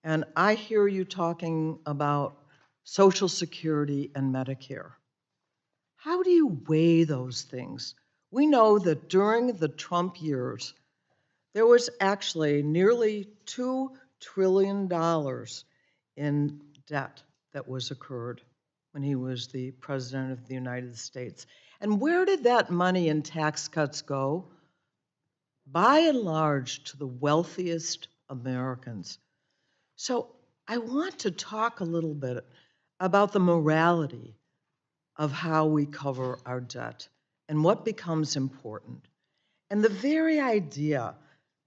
And I hear you talking about Social Security and Medicare. How do you weigh those things? We know that during the Trump years, there was actually nearly $2 trillion in debt that was occurred when he was the President of the United States. And where did that money in tax cuts go? By and large, to the wealthiest Americans. So I want to talk a little bit about the morality of how we cover our debt and what becomes important. And the very idea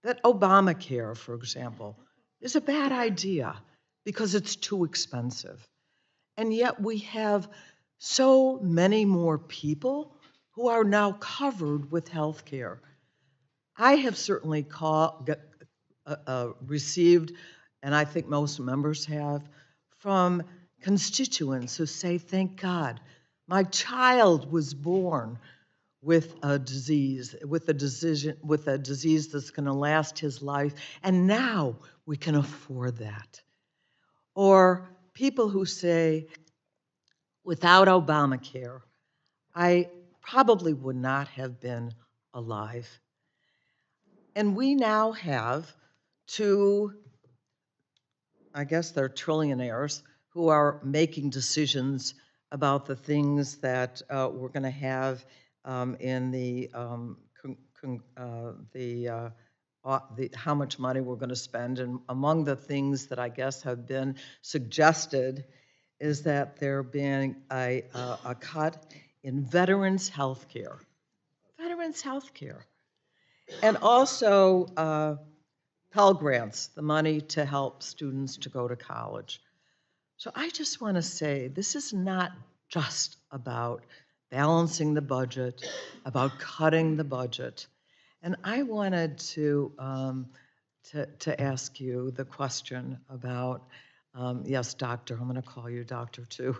that Obamacare, for example, is a bad idea because it's too expensive. And yet we have so many more people who are now covered with health care. I have certainly received, and I think most members have, from constituents who say, thank God, my child was born with a disease that's going to last his life, and now we can afford that. Or people who say, without Obamacare, I probably would not have been alive. And we now have two, I guess they're trillionaires, who are making decisions about the things that we're going to have in how much money we're going to spend. And among the things that I guess have been suggested is that there being a cut in veterans' health care. Veterans' health care. And also Pell Grants, the money to help students to go to college. So I just want to say, this is not just about balancing the budget, about cutting the budget. And I wanted to ask you the question about, yes, doctor, I'm going to call you doctor too,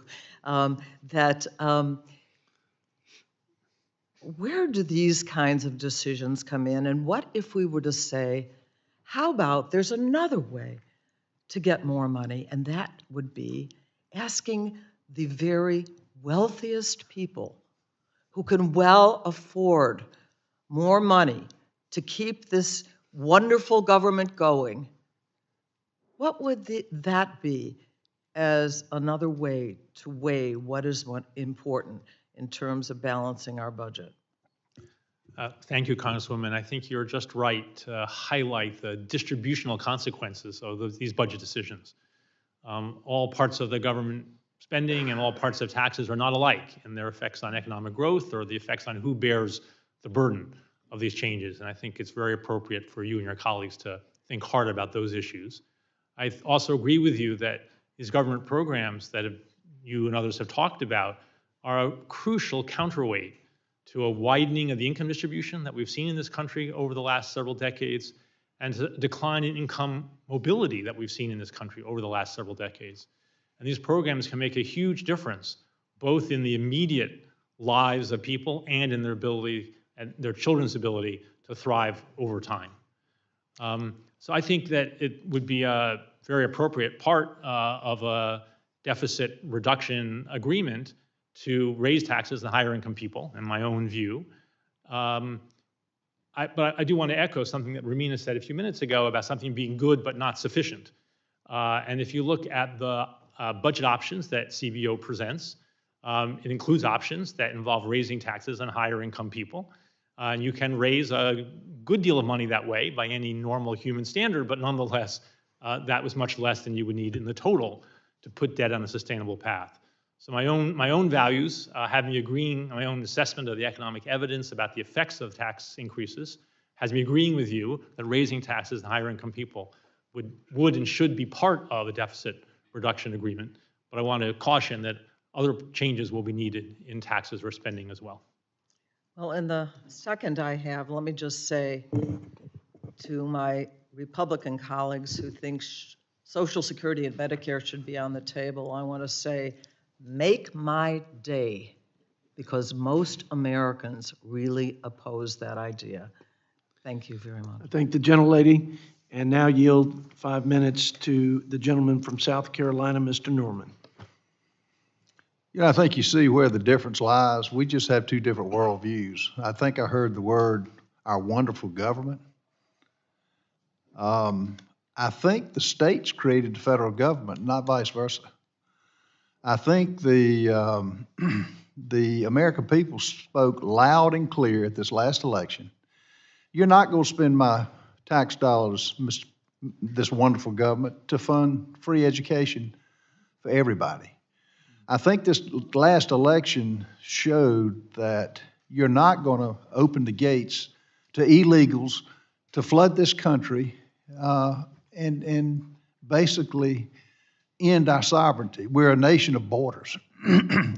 where do these kinds of decisions come in? And what if we were to say, how about there's another way to get more money? And that would be asking the very wealthiest people who can well afford more money to keep this wonderful government going. What would that be as another way to weigh what is important in terms of balancing our budget? Thank you, Congresswoman. I think you're just right to highlight the distributional consequences of these budget decisions. All parts of the government spending and all parts of taxes are not alike in their effects on economic growth or the effects on who bears the burden of these changes. And I think it's very appropriate for you and your colleagues to think hard about those issues. I also agree with you that these government programs that you and others have talked about are a crucial counterweight to a widening of the income distribution that we've seen in this country over the last several decades, and to a decline in income mobility that we've seen in this country over the last several decades. And these programs can make a huge difference, both in the immediate lives of people and in their ability and their children's ability to thrive over time. So I think that it would be a very appropriate part of a deficit reduction agreement to raise taxes on higher income people, in my own view. But I do want to echo something that Romina said a few minutes ago about something being good but not sufficient. And if you look at the budget options that CBO presents, it includes options that involve raising taxes on higher income people. And you can raise a good deal of money that way by any normal human standard, but nonetheless, that was much less than you would need in the total to put debt on a sustainable path. So my own values have me agreeing, my own assessment of the economic evidence about the effects of tax increases has me agreeing with you that raising taxes on higher income people would and should be part of a deficit reduction agreement. But I want to caution that other changes will be needed in taxes or spending as well. Well, in the second I have, let me just say to my Republican colleagues who think Social Security and Medicare should be on the table, I want to say, make my day, because most Americans really oppose that idea. Thank you very much. I thank the gentlelady, and now yield 5 minutes to the gentleman from South Carolina, Mr. Norman. You know, I think you see where the difference lies. We just have two different worldviews. I think I heard the word, our wonderful government. I think the states created the federal government, not vice versa. I think the American people spoke loud and clear at this last election. You're not going to spend my tax dollars, this wonderful government, to fund free education for everybody. I think this last election showed that you're not going to open the gates to illegals to flood this country and basically end our sovereignty. We're a nation of borders.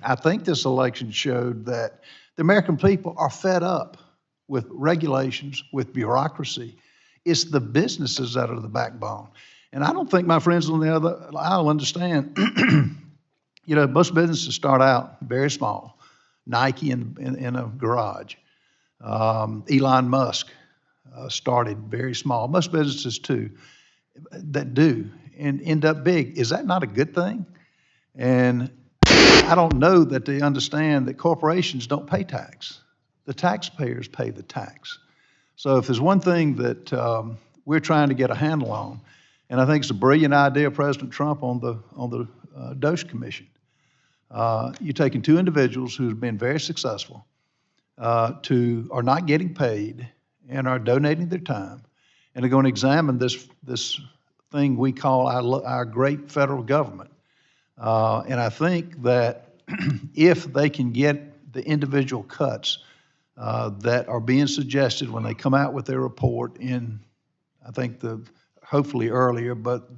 I think this election showed that the American people are fed up with regulations, with bureaucracy. It's the businesses that are the backbone. And I don't think my friends on the other aisle understand. You know, most businesses start out very small. Nike in a garage. Elon Musk started very small. Most businesses too that do and end up big. Is that not a good thing? And I don't know that they understand that corporations don't pay tax. The taxpayers pay the tax. So if there's one thing that we're trying to get a handle on, and I think it's a brilliant idea of President Trump on the DOGE Commission. You're taking two individuals who have been very successful, are not getting paid and are donating their time, and are going to examine this thing we call our great federal government. And I think that if they can get the individual cuts that are being suggested when they come out with their report in, I think hopefully earlier, but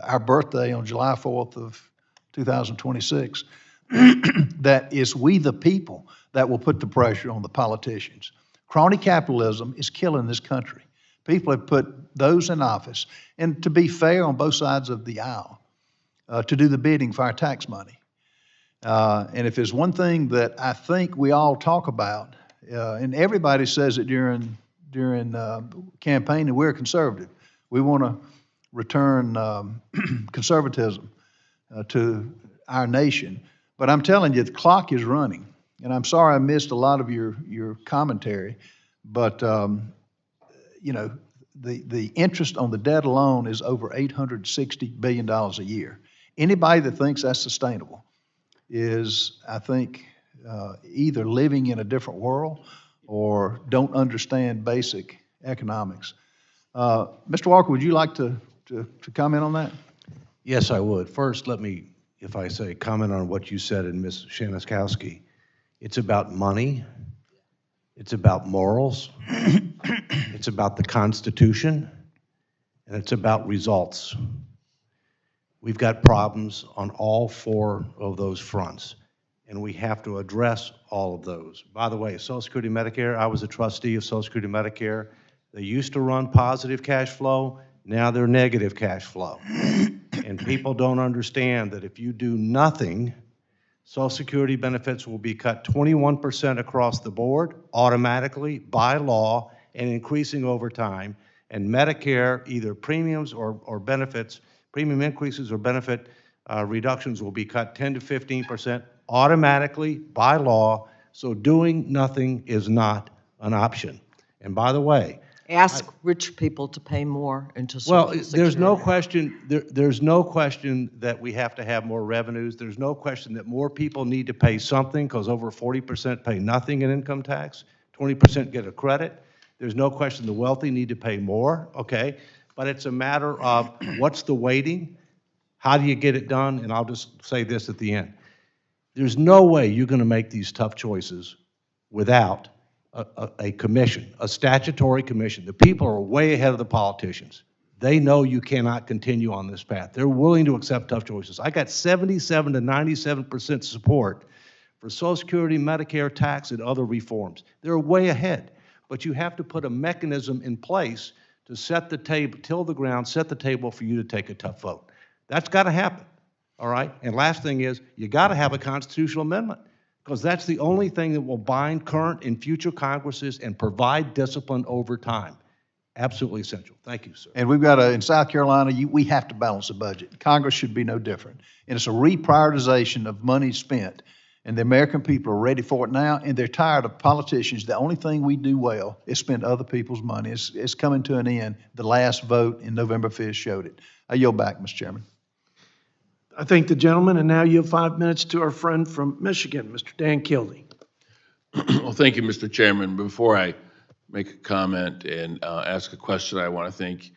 our birthday on July 4th of 2026, that it's we the people that will put the pressure on the politicians. Crony capitalism is killing this country. People have put those in office, and to be fair on both sides of the aisle, to do the bidding for our tax money. And if there's one thing that I think we all talk about, and everybody says it during campaigning, we're conservative. We want to return conservatism to our nation. But I'm telling you, the clock is running. And I'm sorry I missed a lot of your commentary, but you know, the interest on the debt alone is over $860 billion a year. Anybody that thinks that's sustainable is, I think, either living in a different world or don't understand basic economics. Mr. Walker, would you like to comment on that? Yes, I would. First, let me, if I say, comment on what you said and Ms. Shanaskowski. It's about money. It's about morals. It's about the Constitution. And it's about results. We've got problems on all four of those fronts, and we have to address all of those. By the way, Social Security Medicare, I was a trustee of Social Security Medicare. They used to run positive cash flow. Now they're negative cash flow. And people don't understand that if you do nothing, Social Security benefits will be cut 21% across the board, automatically, by law, and increasing over time. And Medicare, either premiums or benefits, premium increases or benefit reductions will be cut 10 to 15% automatically by law. So doing nothing is not an option. And by the way, ask rich people to pay more into Well, Social there's no Security. question, there's no question that we have to have more revenues. There's no question that more people need to pay something, because over 40% pay nothing in income tax, 20% get a credit. There's no question the wealthy need to pay more, okay? But it's a matter of what's the weighting, how do you get it done, and I'll just say this at the end. There's no way you're going to make these tough choices without a commission, a statutory commission. The people are way ahead of the politicians. They know you cannot continue on this path. They're willing to accept tough choices. I got 77 to 97% support for Social Security, Medicare, tax, and other reforms. They're way ahead. But you have to put a mechanism in place to set the table, till the ground, set the table for you to take a tough vote. That's got to happen, all right? And last thing is, you got to have a constitutional amendment, because that's the only thing that will bind current and future Congresses and provide discipline over time. Absolutely essential. Thank you, sir. And we've got in South Carolina, we have to balance the budget. Congress should be no different. And it's a reprioritization of money spent. And the American people are ready for it now, and they're tired of politicians. The only thing we do well is spend other people's money. It's coming to an end. The last vote in November 5th showed it. I yield back, Mr. Chairman. I thank the gentleman, and now you have 5 minutes to our friend from Michigan, Mr. Dan Kildee. Well, thank you, Mr. Chairman. Before I make a comment and ask a question, I want to thank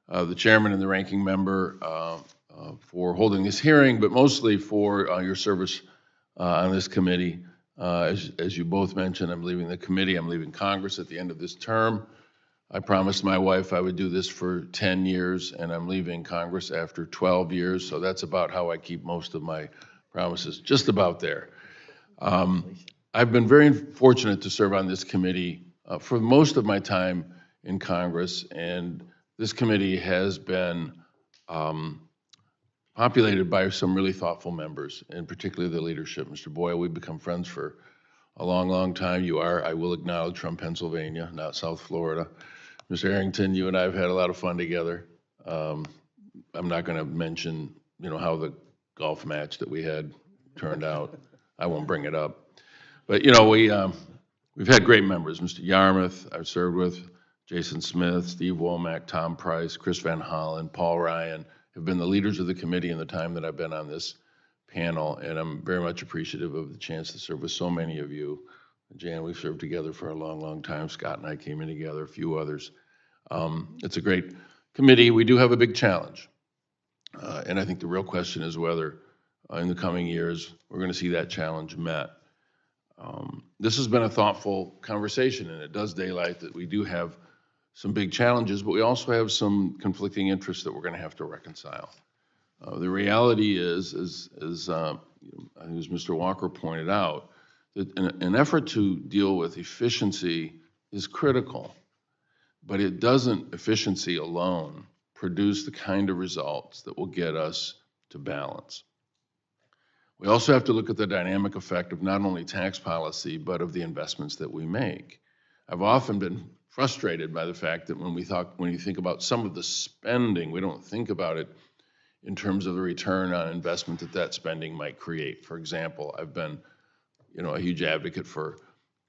the chairman and the ranking member for holding this hearing, but mostly for your service on this committee. As you both mentioned, I'm leaving the committee, I'm leaving Congress at the end of this term. I promised my wife I would do this for 10 years, and I'm leaving Congress after 12 years, so that's about how I keep most of my promises, just about there. I've been very fortunate to serve on this committee for most of my time in Congress, and this committee has been populated by some really thoughtful members, and particularly the leadership. Mr. Boyle, we've become friends for a long, long time. You are, I will acknowledge, from Pennsylvania, not South Florida. Mr. Arrington, you and I have had a lot of fun together. I'm not going to mention, how the golf match that we had turned out. I won't bring it up. But, we've had great members. Mr. Yarmouth, I've served with, Jason Smith, Steve Womack, Tom Price, Chris Van Hollen, Paul Ryan, have been the leaders of the committee in the time that I've been on this panel, and I'm very much appreciative of the chance to serve with so many of you. Jan, we've served together for a long, long time. Scott and I came in together, a few others. It's a great committee. We do have a big challenge, and I think the real question is whether in the coming years we're going to see that challenge met. This has been a thoughtful conversation, and it does daylight that we do have some big challenges, but we also have some conflicting interests that we're going to have to reconcile. The reality is I think as Mr. Walker pointed out, that an effort to deal with efficiency is critical, but it doesn't, efficiency alone, produce the kind of results that will get us to balance. We also have to look at the dynamic effect of not only tax policy, but of the investments that we make. I've often been frustrated by the fact that when you think about some of the spending, we don't think about it in terms of the return on investment that spending might create. For example, I've been, a huge advocate for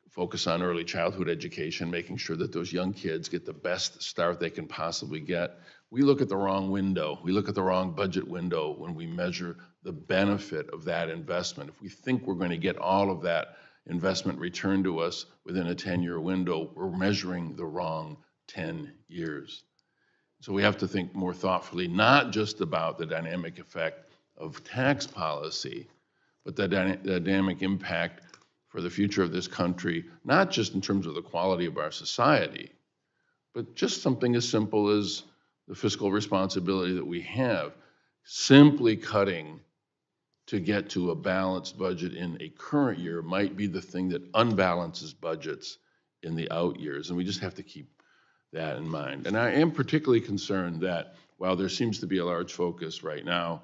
focus on early childhood education, making sure that those young kids get the best start they can possibly get. We look at the wrong window. We look at the wrong budget window when we measure the benefit of that investment. If we think we're going to get all of that investment returned to us within a 10-year window, we're measuring the wrong 10 years. So we have to think more thoughtfully, not just about the dynamic effect of tax policy, but the dynamic impact for the future of this country, not just in terms of the quality of our society, but just something as simple as the fiscal responsibility that we have. Simply cutting to get to a balanced budget in a current year might be the thing that unbalances budgets in the out years, and we just have to keep that in mind. And I am particularly concerned that while there seems to be a large focus right now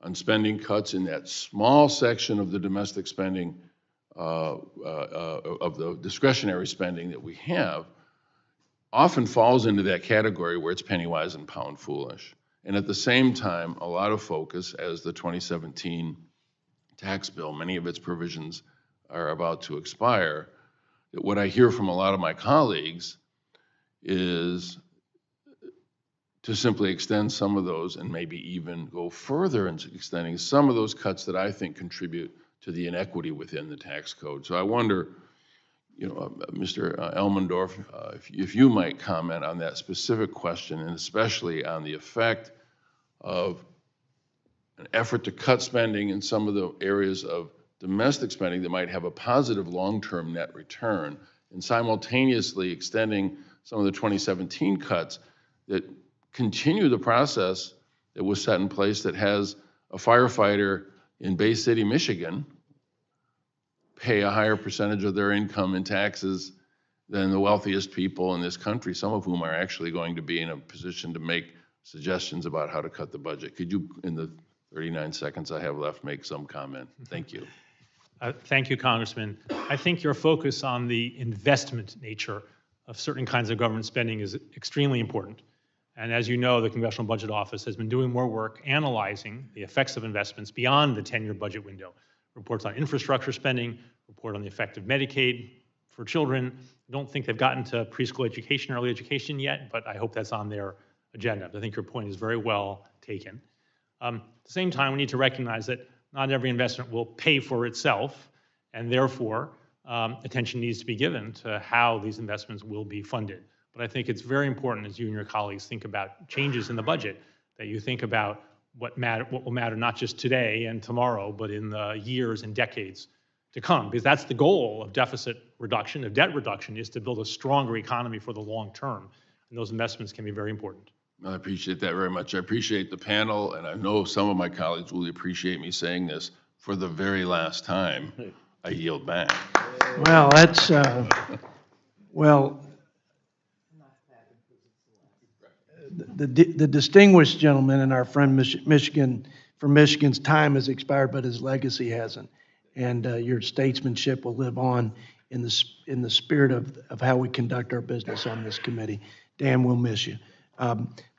on spending cuts in that small section of the domestic spending, of the discretionary spending that we have, often falls into that category where it's penny wise and pound foolish. And at the same time, a lot of focus, as the 2017 tax bill, many of its provisions are about to expire, that what I hear from a lot of my colleagues is to simply extend some of those and maybe even go further in extending some of those cuts that I think contribute to the inequity within the tax code. So I wonder, Mr. Elmendorf, if you might comment on that specific question, and especially on the effect of an effort to cut spending in some of the areas of domestic spending that might have a positive long-term net return, and simultaneously extending some of the 2017 cuts that continue the process that was set in place that has a firefighter in Bay City, Michigan, pay a higher percentage of their income in taxes than the wealthiest people in this country, some of whom are actually going to be in a position to make suggestions about how to cut the budget. Could you, in the 39 seconds I have left, make some comment? Thank you. Thank you, Congressman. I think your focus on the investment nature of certain kinds of government spending is extremely important. And as you know, the Congressional Budget Office has been doing more work analyzing the effects of investments beyond the 10-year budget window. Reports on infrastructure spending, report on the effect of Medicaid for children. I don't think they've gotten to preschool education, early education yet, but I hope that's on their agenda. I think your point is very well taken. At the same time, we need to recognize that not every investment will pay for itself, and therefore, attention needs to be given to how these investments will be funded. But I think it's very important, as you and your colleagues think about changes in the budget, that you think about what will matter not just today and tomorrow, but in the years and decades to come. Because that's the goal of deficit reduction, of debt reduction, is to build a stronger economy for the long term. And those investments can be very important. I appreciate that very much. I appreciate the panel, and I know some of my colleagues will appreciate me saying this for the very last time. I yield back. Well, that's, the distinguished gentleman and our friend from Michigan's time has expired, but his legacy hasn't. And your statesmanship will live on in the spirit of how we conduct our business on this committee. Dan, we'll miss you.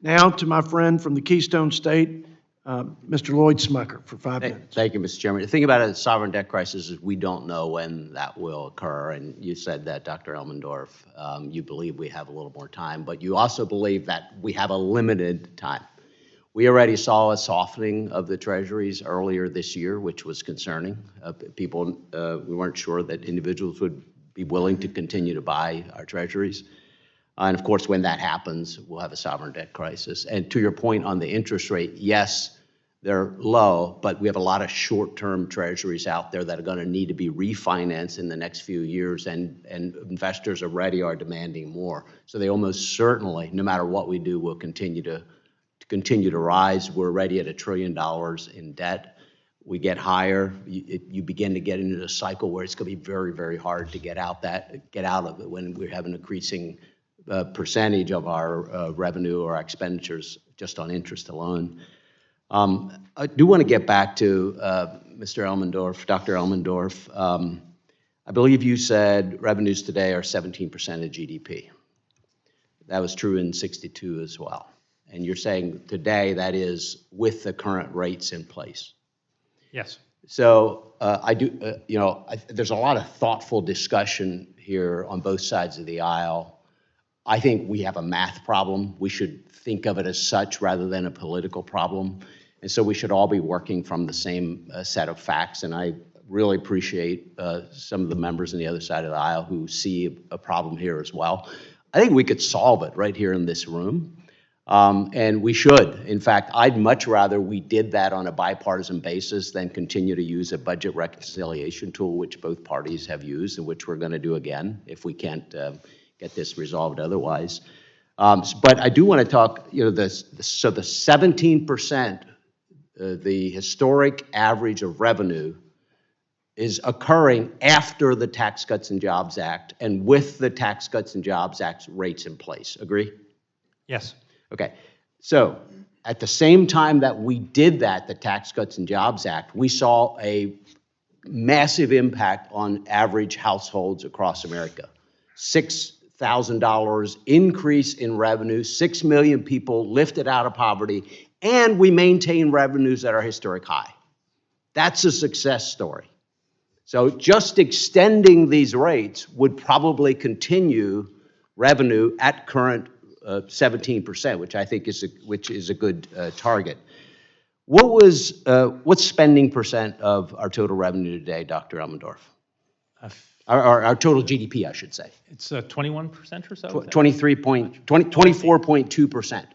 Now to my friend from the Keystone State, Mr. Lloyd Smucker, for 5 minutes. Thank you, Mr. Chairman. The thing about a sovereign debt crisis is we don't know when that will occur. And you said that, Dr. Elmendorf, you believe we have a little more time, but you also believe that we have a limited time. We already saw a softening of the treasuries earlier this year, which was concerning. We weren't sure that individuals would be willing to continue to buy our treasuries. And of course, when that happens, we'll have a sovereign debt crisis. And to your point on the interest rate, yes, they're low, but we have a lot of short-term treasuries out there that are going to need to be refinanced in the next few years, and investors already are demanding more. So they almost certainly, no matter what we do, will continue to rise. We're already at $1 trillion in debt. We get higher, you begin to get into a cycle where it's going to be very, very hard to get out of it when we have an increasing percentage of our revenue or our expenditures just on interest alone. I do want to get back to Mr. Elmendorf, Dr. Elmendorf. I believe you said revenues today are 17% of GDP. That was true in '62 as well. And you're saying today that is with the current rates in place. Yes. So there's a lot of thoughtful discussion here on both sides of the aisle. I think we have a math problem. We should think of it as such rather than a political problem. And so we should all be working from the same set of facts. And I really appreciate some of the members on the other side of the aisle who see a problem here as well. I think we could solve it right here in this room. And we should. In fact, I'd much rather we did that on a bipartisan basis than continue to use a budget reconciliation tool, which both parties have used and which we're going to do again if we can't get this resolved otherwise. But I do want to talk, so the 17%, the historic average of revenue is occurring after the Tax Cuts and Jobs Act and with the Tax Cuts and Jobs Act rates in place. Agree? Yes. Okay. So at the same time that we did that, the Tax Cuts and Jobs Act, we saw a massive impact on average households across America. $6,000 increase in revenue, 6 million people lifted out of poverty, and we maintain revenues that are historic high. That's a success story. So just extending these rates would probably continue revenue at current 17%, which I think is a good target. What's spending percent of our total revenue today, Dr. Elmendorf? Our total GDP, I should say. It's 21% or so? 24.2%.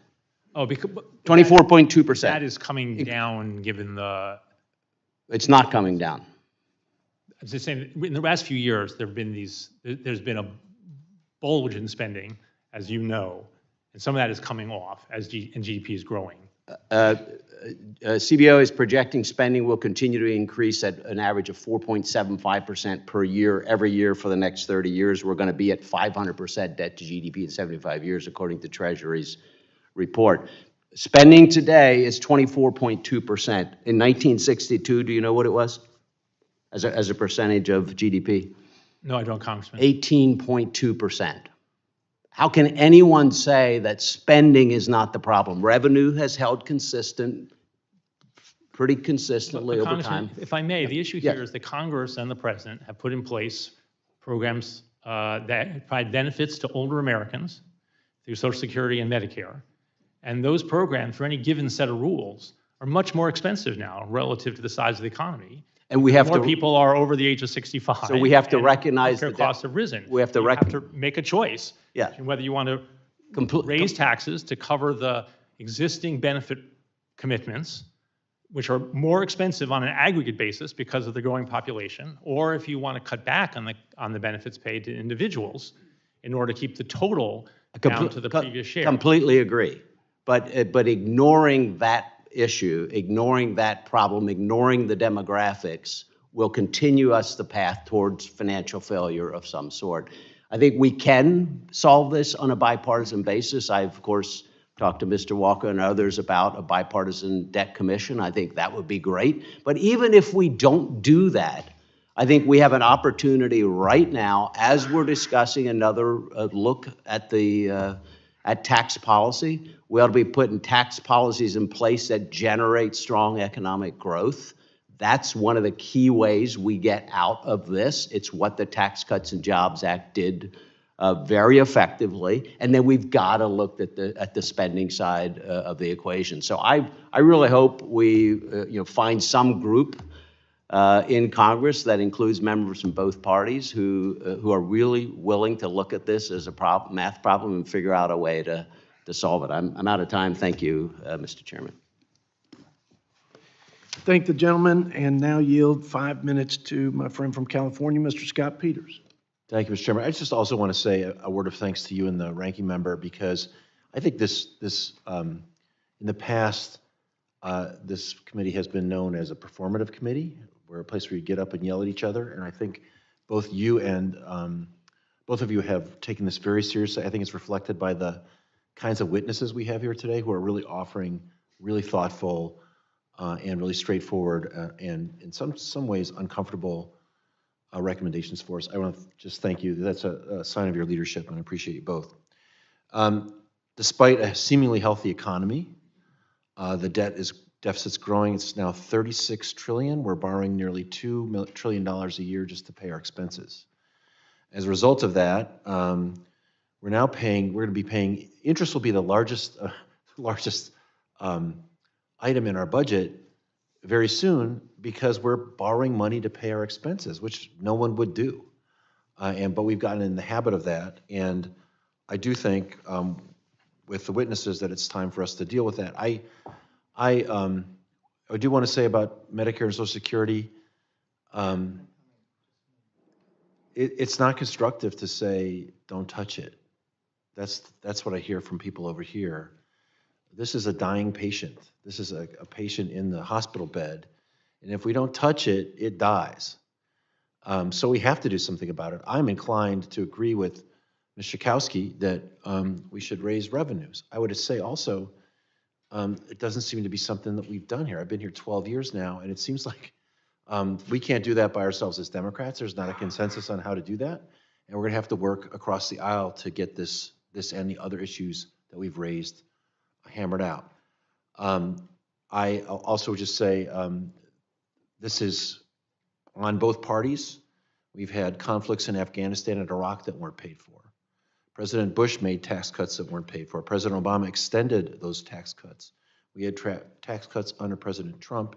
Oh, because 24.2%. that is coming down given the, It's not coming down. I was just saying, in the last few years, there's been a bulge in spending, as you know, and some of that is coming off as GDP is growing. CBO is projecting spending will continue to increase at an average of 4.75% per year, every year for the next 30 years. We're going to be at 500% debt to GDP in 75 years, according to Treasury's report. Spending today is 24.2%. In 1962, do you know what it was as a percentage of GDP? No, I don't, Congressman. 18.2%. How can anyone say that spending is not the problem? Revenue has held consistent, pretty consistently over time. If I may, the issue here is that Congress and the President have put in place programs that provide benefits to older Americans through Social Security and Medicare. And those programs, for any given set of rules, are much more expensive now relative to the size of the economy. And we have more people are over the age of 65. So we have to recognize that costs have risen. We have to make a choice. Yeah. Whether you want to raise taxes to cover the existing benefit commitments, which are more expensive on an aggregate basis because of the growing population, or if you want to cut back on the benefits paid to individuals in order to keep the total down to the previous share. Completely agree. But ignoring that issue, ignoring that problem, ignoring the demographics will continue us the path towards financial failure of some sort. I think we can solve this on a bipartisan basis. I've, of course, talked to Mr. Walker and others about a bipartisan debt commission. I think that would be great. But even if we don't do that, I think we have an opportunity right now, as we're discussing another look at at tax policy. We ought to be putting tax policies in place that generate strong economic growth. That's one of the key ways we get out of this. It's what the Tax Cuts and Jobs Act did very effectively. And then we've got to look at the spending side of the equation. So I really hope we find some group in Congress that includes members from both parties who are really willing to look at this as a math problem and figure out a way to solve it. I'm out of time. Thank you, Mr. Chairman. Thank the gentleman, and now yield 5 minutes to my friend from California, Mr. Scott Peters. Thank you, Mr. Chairman. I just also want to say a word of thanks to you and the ranking member, because I think in the past, this committee has been known as a performative committee. We're a place where you get up and yell at each other, and I think both you and both of you have taken this very seriously. I think it's reflected by the kinds of witnesses we have here today who are really offering really thoughtful and really straightforward and in some ways uncomfortable recommendations for us. I want to just thank you. That's a sign of your leadership, and I appreciate you both. Despite a seemingly healthy economy, the deficit's growing. It's now $36 trillion. We're borrowing nearly $2 trillion a year just to pay our expenses. As a result of that, we're going to be paying, interest will be the largest item in our budget very soon, because we're borrowing money to pay our expenses, which no one would do. But we've gotten in the habit of that, and I do think with the witnesses that it's time for us to deal with that. I do want to say about Medicare and Social Security, it's not constructive to say, don't touch it. That's what I hear from people over here. This is a dying patient. This is a patient in the hospital bed. And if we don't touch it, it dies. So we have to do something about it. I'm inclined to agree with Ms. Schakowsky that we should raise revenues. I would say also, it doesn't seem to be something that we've done here. I've been here 12 years now, and it seems like we can't do that by ourselves as Democrats. There's not a consensus on how to do that. And we're going to have to work across the aisle to get this and the other issues that we've raised hammered out. I also would just say this is on both parties. We've had conflicts in Afghanistan and Iraq that weren't paid for. President Bush made tax cuts that weren't paid for. President Obama extended those tax cuts. We had tax cuts under President Trump.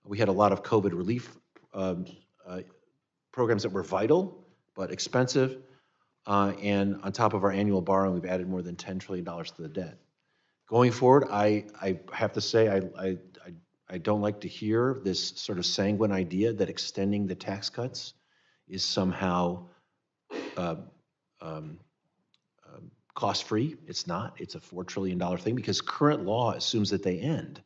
We had a lot of COVID relief programs that were vital but expensive. And on top of our annual borrowing, we've added more than $10 trillion to the debt. Going forward, I have to say I don't like to hear this sort of sanguine idea that extending the tax cuts is somehow cost-free. It's not. It's a $4 trillion thing because current law assumes that they end.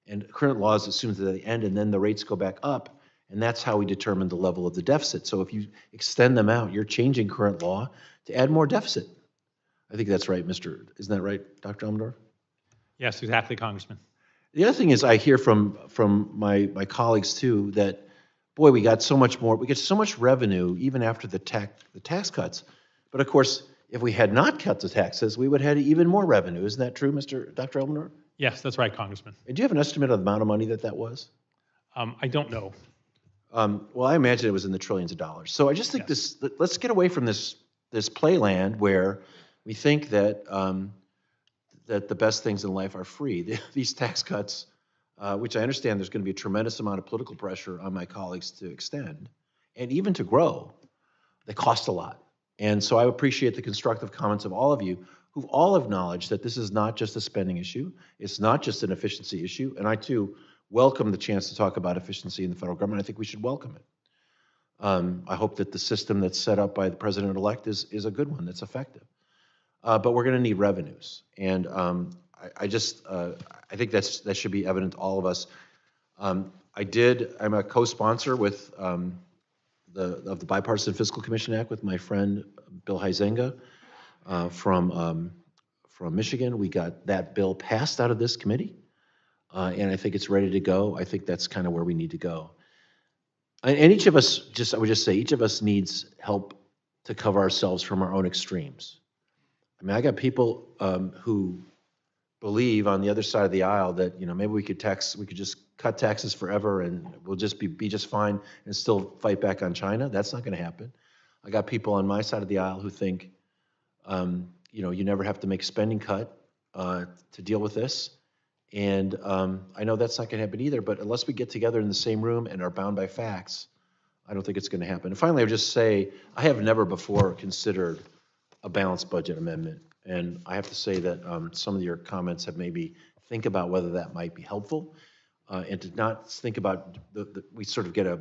And current laws assume that they end and then the rates go back up. And that's how we determine the level of the deficit. So if you extend them out, you're changing current law to add more deficit. I think that's right, isn't that right, Dr. Elmendorf? Yes, exactly, Congressman. The other thing is I hear from my colleagues too that, boy, we got so much more, we get so much revenue even after the tax cuts. But of course, if we had not cut the taxes, we would have had even more revenue. Isn't that true, Dr. Elmendorf? Yes, that's right, Congressman. And do you have an estimate of the amount of money that was? I don't know. Well, I imagine it was in the trillions of dollars. So I just think let's get away from this playland where we think that that the best things in life are free. These tax cuts, which I understand there's going to be a tremendous amount of political pressure on my colleagues to extend, and even to grow, they cost a lot. And so I appreciate the constructive comments of all of you who've all acknowledged that this is not just a spending issue, it's not just an efficiency issue, and I too welcome the chance to talk about efficiency in the federal government. I think we should welcome it. I hope that the system that's set up by the president-elect is a good one, that's effective. But we're going to need revenues, and I think that should be evident to all of us. I'm a co-sponsor with of the Bipartisan Fiscal Commission Act with my friend Bill Huizenga from Michigan. We got that bill passed out of this committee. And I think it's ready to go. I think that's kind of where we need to go. And each of us, I would just say, each of us needs help to cover ourselves from our own extremes. I mean, I got people who believe on the other side of the aisle that, maybe we could just cut taxes forever and we'll just be just fine and still fight back on China. That's not going to happen. I got people on my side of the aisle who think, you never have to make a spending cut to deal with this. And I know that's not going to happen either, but unless we get together in the same room and are bound by facts, I don't think it's going to happen. And finally, I would just say, I have never before considered a balanced budget amendment. And I have to say that some of your comments have made me think about whether that might be helpful. And to not think about, we sort of get a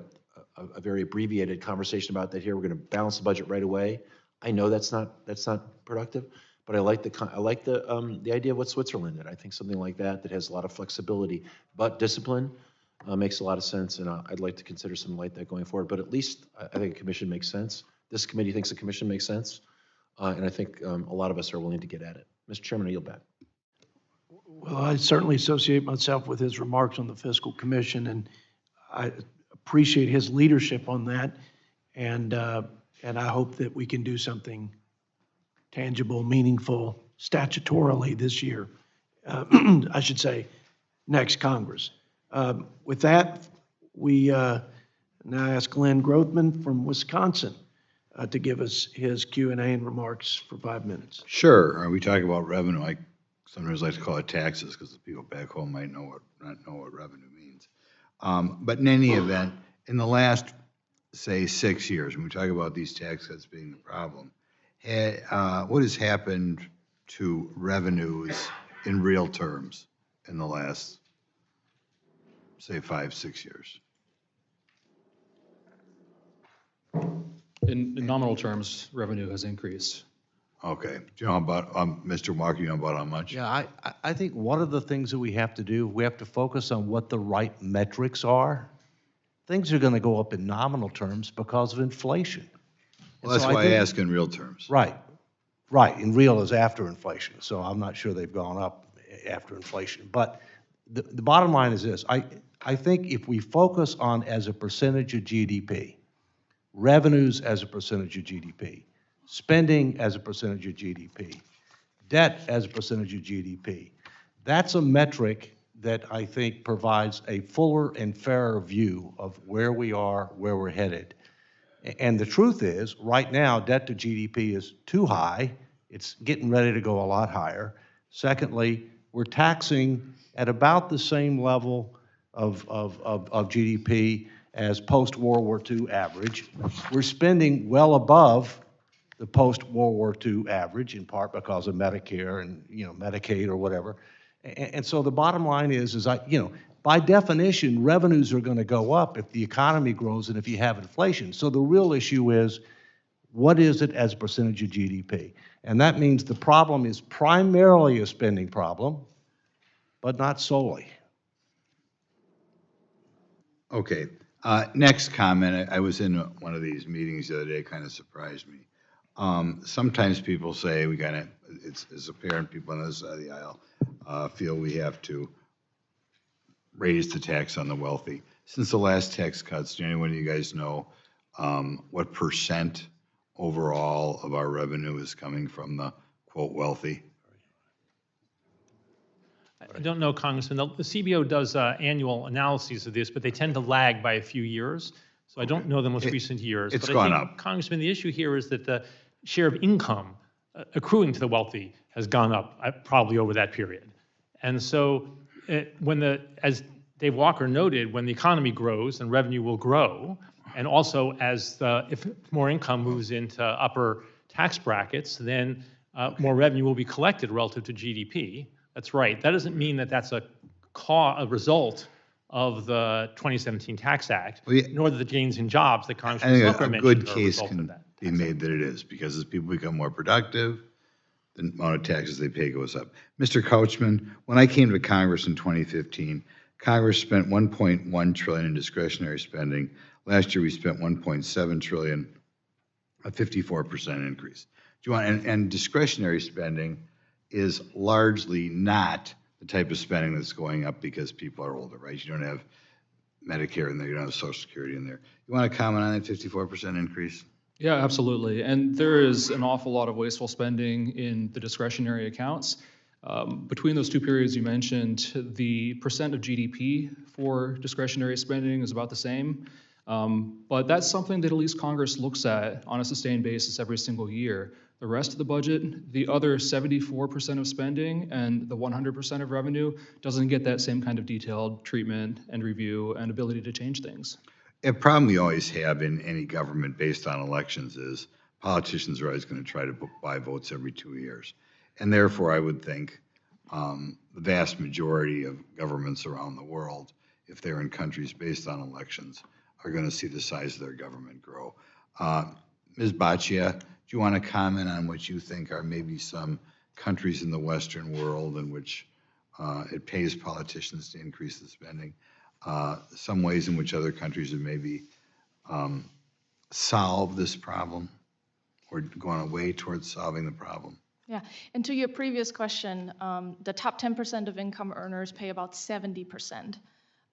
very abbreviated conversation about that here. We're going to balance the budget right away. I know that's not productive. But I like the idea of what Switzerland did. I think something like that has a lot of flexibility, but discipline makes a lot of sense, and I'd like to consider something like that going forward. But at least I think a commission makes sense. This committee thinks a commission makes sense, and I think a lot of us are willing to get at it. Mr. Chairman, I yield back. Well, I certainly associate myself with his remarks on the Fiscal Commission, and I appreciate his leadership on that, and I hope that we can do something tangible, meaningful, statutorily this year. I should say, next Congress. With that, we now ask Glenn Grothman from Wisconsin to give us his Q&A and remarks for 5 minutes. Sure. We talk about revenue. I sometimes like to call it taxes because the people back home might not know what revenue means. But in any event, in the last, say, 6 years, when we talk about these tax cuts being the problem, what has happened to revenues in real terms in the last, say, 5-6 years? In nominal terms, revenue has increased. Okay. Do you know about, Mr. Mark, you know about how much? Yeah, I think one of the things that we have to do, we have to focus on what the right metrics are. Things are going to go up in nominal terms because of inflation. Well, that's why I ask in real terms. Right, and real is after inflation, so I'm not sure they've gone up after inflation. But the bottom line is this, I think if we focus on as a percentage of GDP, revenues as a percentage of GDP, spending as a percentage of GDP, debt as a percentage of GDP, that's a metric that I think provides a fuller and fairer view of where we are, where we're headed. And the truth is, right now, debt to GDP is too high It's getting ready to go a lot higher. Secondly, we're taxing at about the same level of GDP as post-World War II average. We're spending well above the post-World War II average, in part because of Medicare and, Medicaid or whatever. And so the bottom line is by definition, revenues are going to go up if the economy grows and if you have inflation. So the real issue is, what is it as a percentage of GDP? And that means the problem is primarily a spending problem, but not solely. Okay. Next comment. I was in one of these meetings the other day, kind of surprised me. Sometimes people say it's apparent people on this side of the aisle feel we have to raise the tax on the wealthy. Since the last tax cuts, do anyone of you guys know what percent overall of our revenue is coming from the, quote, wealthy? I don't know, Congressman. The CBO does annual analyses of this, but they tend to lag by a few years. So I don't know the most recent years. It's but gone I think, up. Congressman, the issue here is that the share of income accruing to the wealthy has gone up probably over that period. And so as Dave Walker noted, when the economy grows, then revenue will grow. And also, if more income moves into upper tax brackets, then more revenue will be collected relative to GDP. That's right. That doesn't mean that that's a result of the 2017 Tax Act, nor the gains in jobs that Congressman Booker mentioned. I think a good case can be made that it is, because as people become more productive, the amount of taxes they pay goes up. Mr. Couchman, when I came to Congress in 2015, Congress spent $1.1 trillion in discretionary spending. Last year, we spent $1.7 trillion, a 54% increase. And discretionary spending is largely not the type of spending that's going up because people are older, right? You don't have Medicare in there, you don't have Social Security in there. You want to comment on that 54% increase? Yeah, absolutely. And there is an awful lot of wasteful spending in the discretionary accounts. Between those two periods you mentioned, the percent of GDP for discretionary spending is about the same. But that's something that at least Congress looks at on a sustained basis every single year. The rest of the budget, the other 74% of spending and the 100% of revenue doesn't get that same kind of detailed treatment and review and ability to change things. A problem we always have in any government based on elections is politicians are always going to try to buy votes every 2 years. And therefore, I would think the vast majority of governments around the world, if they're in countries based on elections, are going to see the size of their government grow. Ms. Boccia, do you want to comment on what you think are maybe some countries in the Western world in which it pays politicians to increase the spending? Some ways in which other countries have maybe solved this problem or gone away towards solving the problem? Yeah, and to your previous question, the top 10% of income earners pay about 70%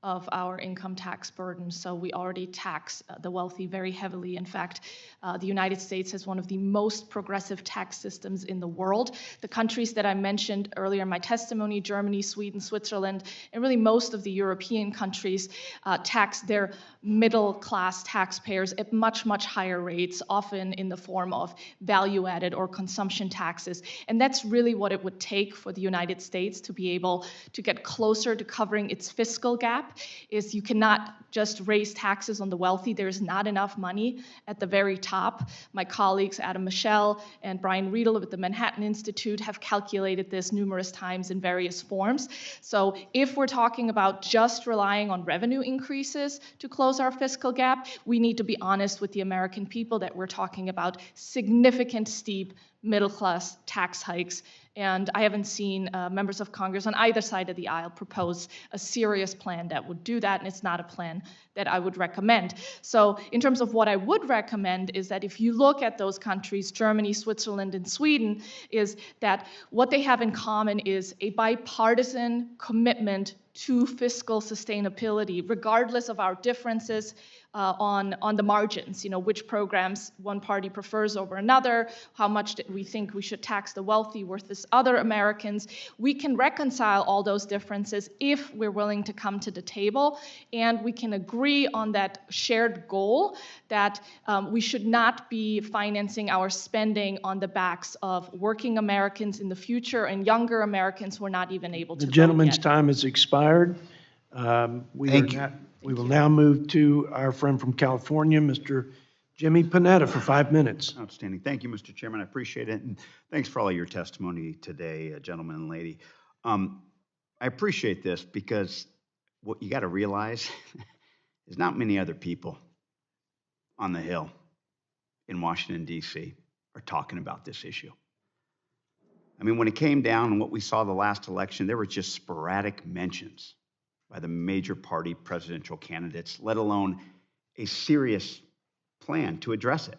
of our income tax burden. So we already tax the wealthy very heavily. In fact, the United States has one of the most progressive tax systems in the world. The countries that I mentioned earlier in my testimony, Germany, Sweden, Switzerland, and really most of the European countries tax their middle-class taxpayers at much, much higher rates, often in the form of value-added or consumption taxes. And that's really what it would take for the United States to be able to get closer to covering its fiscal gap. Is you cannot just raise taxes on the wealthy. There's not enough money at the very top. My colleagues Adam Michel and Brian Riedel at the Manhattan Institute have calculated this numerous times in various forms. So if we're talking about just relying on revenue increases to close our fiscal gap, we need to be honest with the American people that we're talking about significant, steep middle-class tax hikes. And I haven't seen members of Congress on either side of the aisle propose a serious plan that would do that, and it's not a plan that I would recommend. So in terms of what I would recommend is that if you look at those countries, Germany, Switzerland, and Sweden, is that what they have in common is a bipartisan commitment to fiscal sustainability, regardless of our differences on the margins, which programs one party prefers over another, how much we think we should tax the wealthy versus other Americans. We can reconcile all those differences if we're willing to come to the table, and we can agree on that shared goal that we should not be financing our spending on the backs of working Americans in the future and younger Americans who are not even able to The vote gentleman's yet. time has expired. We will now move to our friend from California, Mr. Jimmy Panetta, for 5 minutes. Outstanding. Thank you, Mr. Chairman. I appreciate it. And thanks for all your testimony today, gentlemen and lady. I appreciate this because what you got to realize is not many other people on the Hill in Washington, D.C. are talking about this issue. I mean, when it came down and what we saw the last election, there were just sporadic mentions by the major party presidential candidates, let alone a serious plan to address it.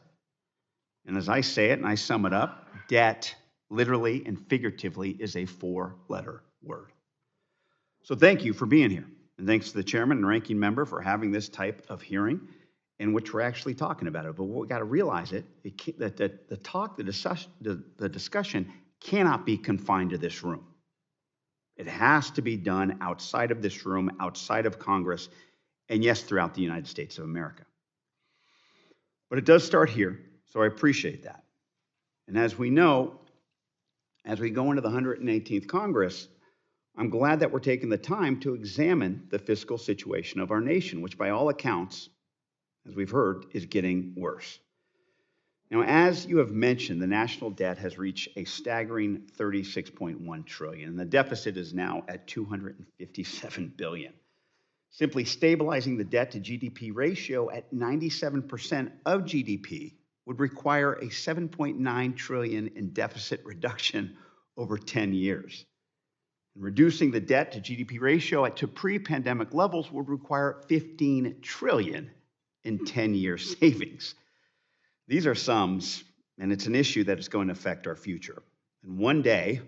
And as I say it and I sum it up, debt, literally and figuratively, is a 4-letter word. So thank you for being here. And thanks to the chairman and ranking member for having this type of hearing in which we're actually talking about it. But what we got to realize that the discussion cannot be confined to this room. It has to be done outside of this room, outside of Congress, and yes, throughout the United States of America. But it does start here, so I appreciate that. And as we know, as we go into the 118th Congress, I'm glad that we're taking the time to examine the fiscal situation of our nation, which by all accounts, as we've heard, is getting worse. Now, as you have mentioned, the national debt has reached a staggering $36.1 trillion, and the deficit is now at $257 billion. Simply stabilizing the debt to GDP ratio at 97% of GDP would require a $7.9 trillion in deficit reduction over 10 years. And reducing the debt to GDP ratio to pre-pandemic levels would require $15 trillion in 10-year savings. These are sums, and it's an issue that is going to affect our future. And one day,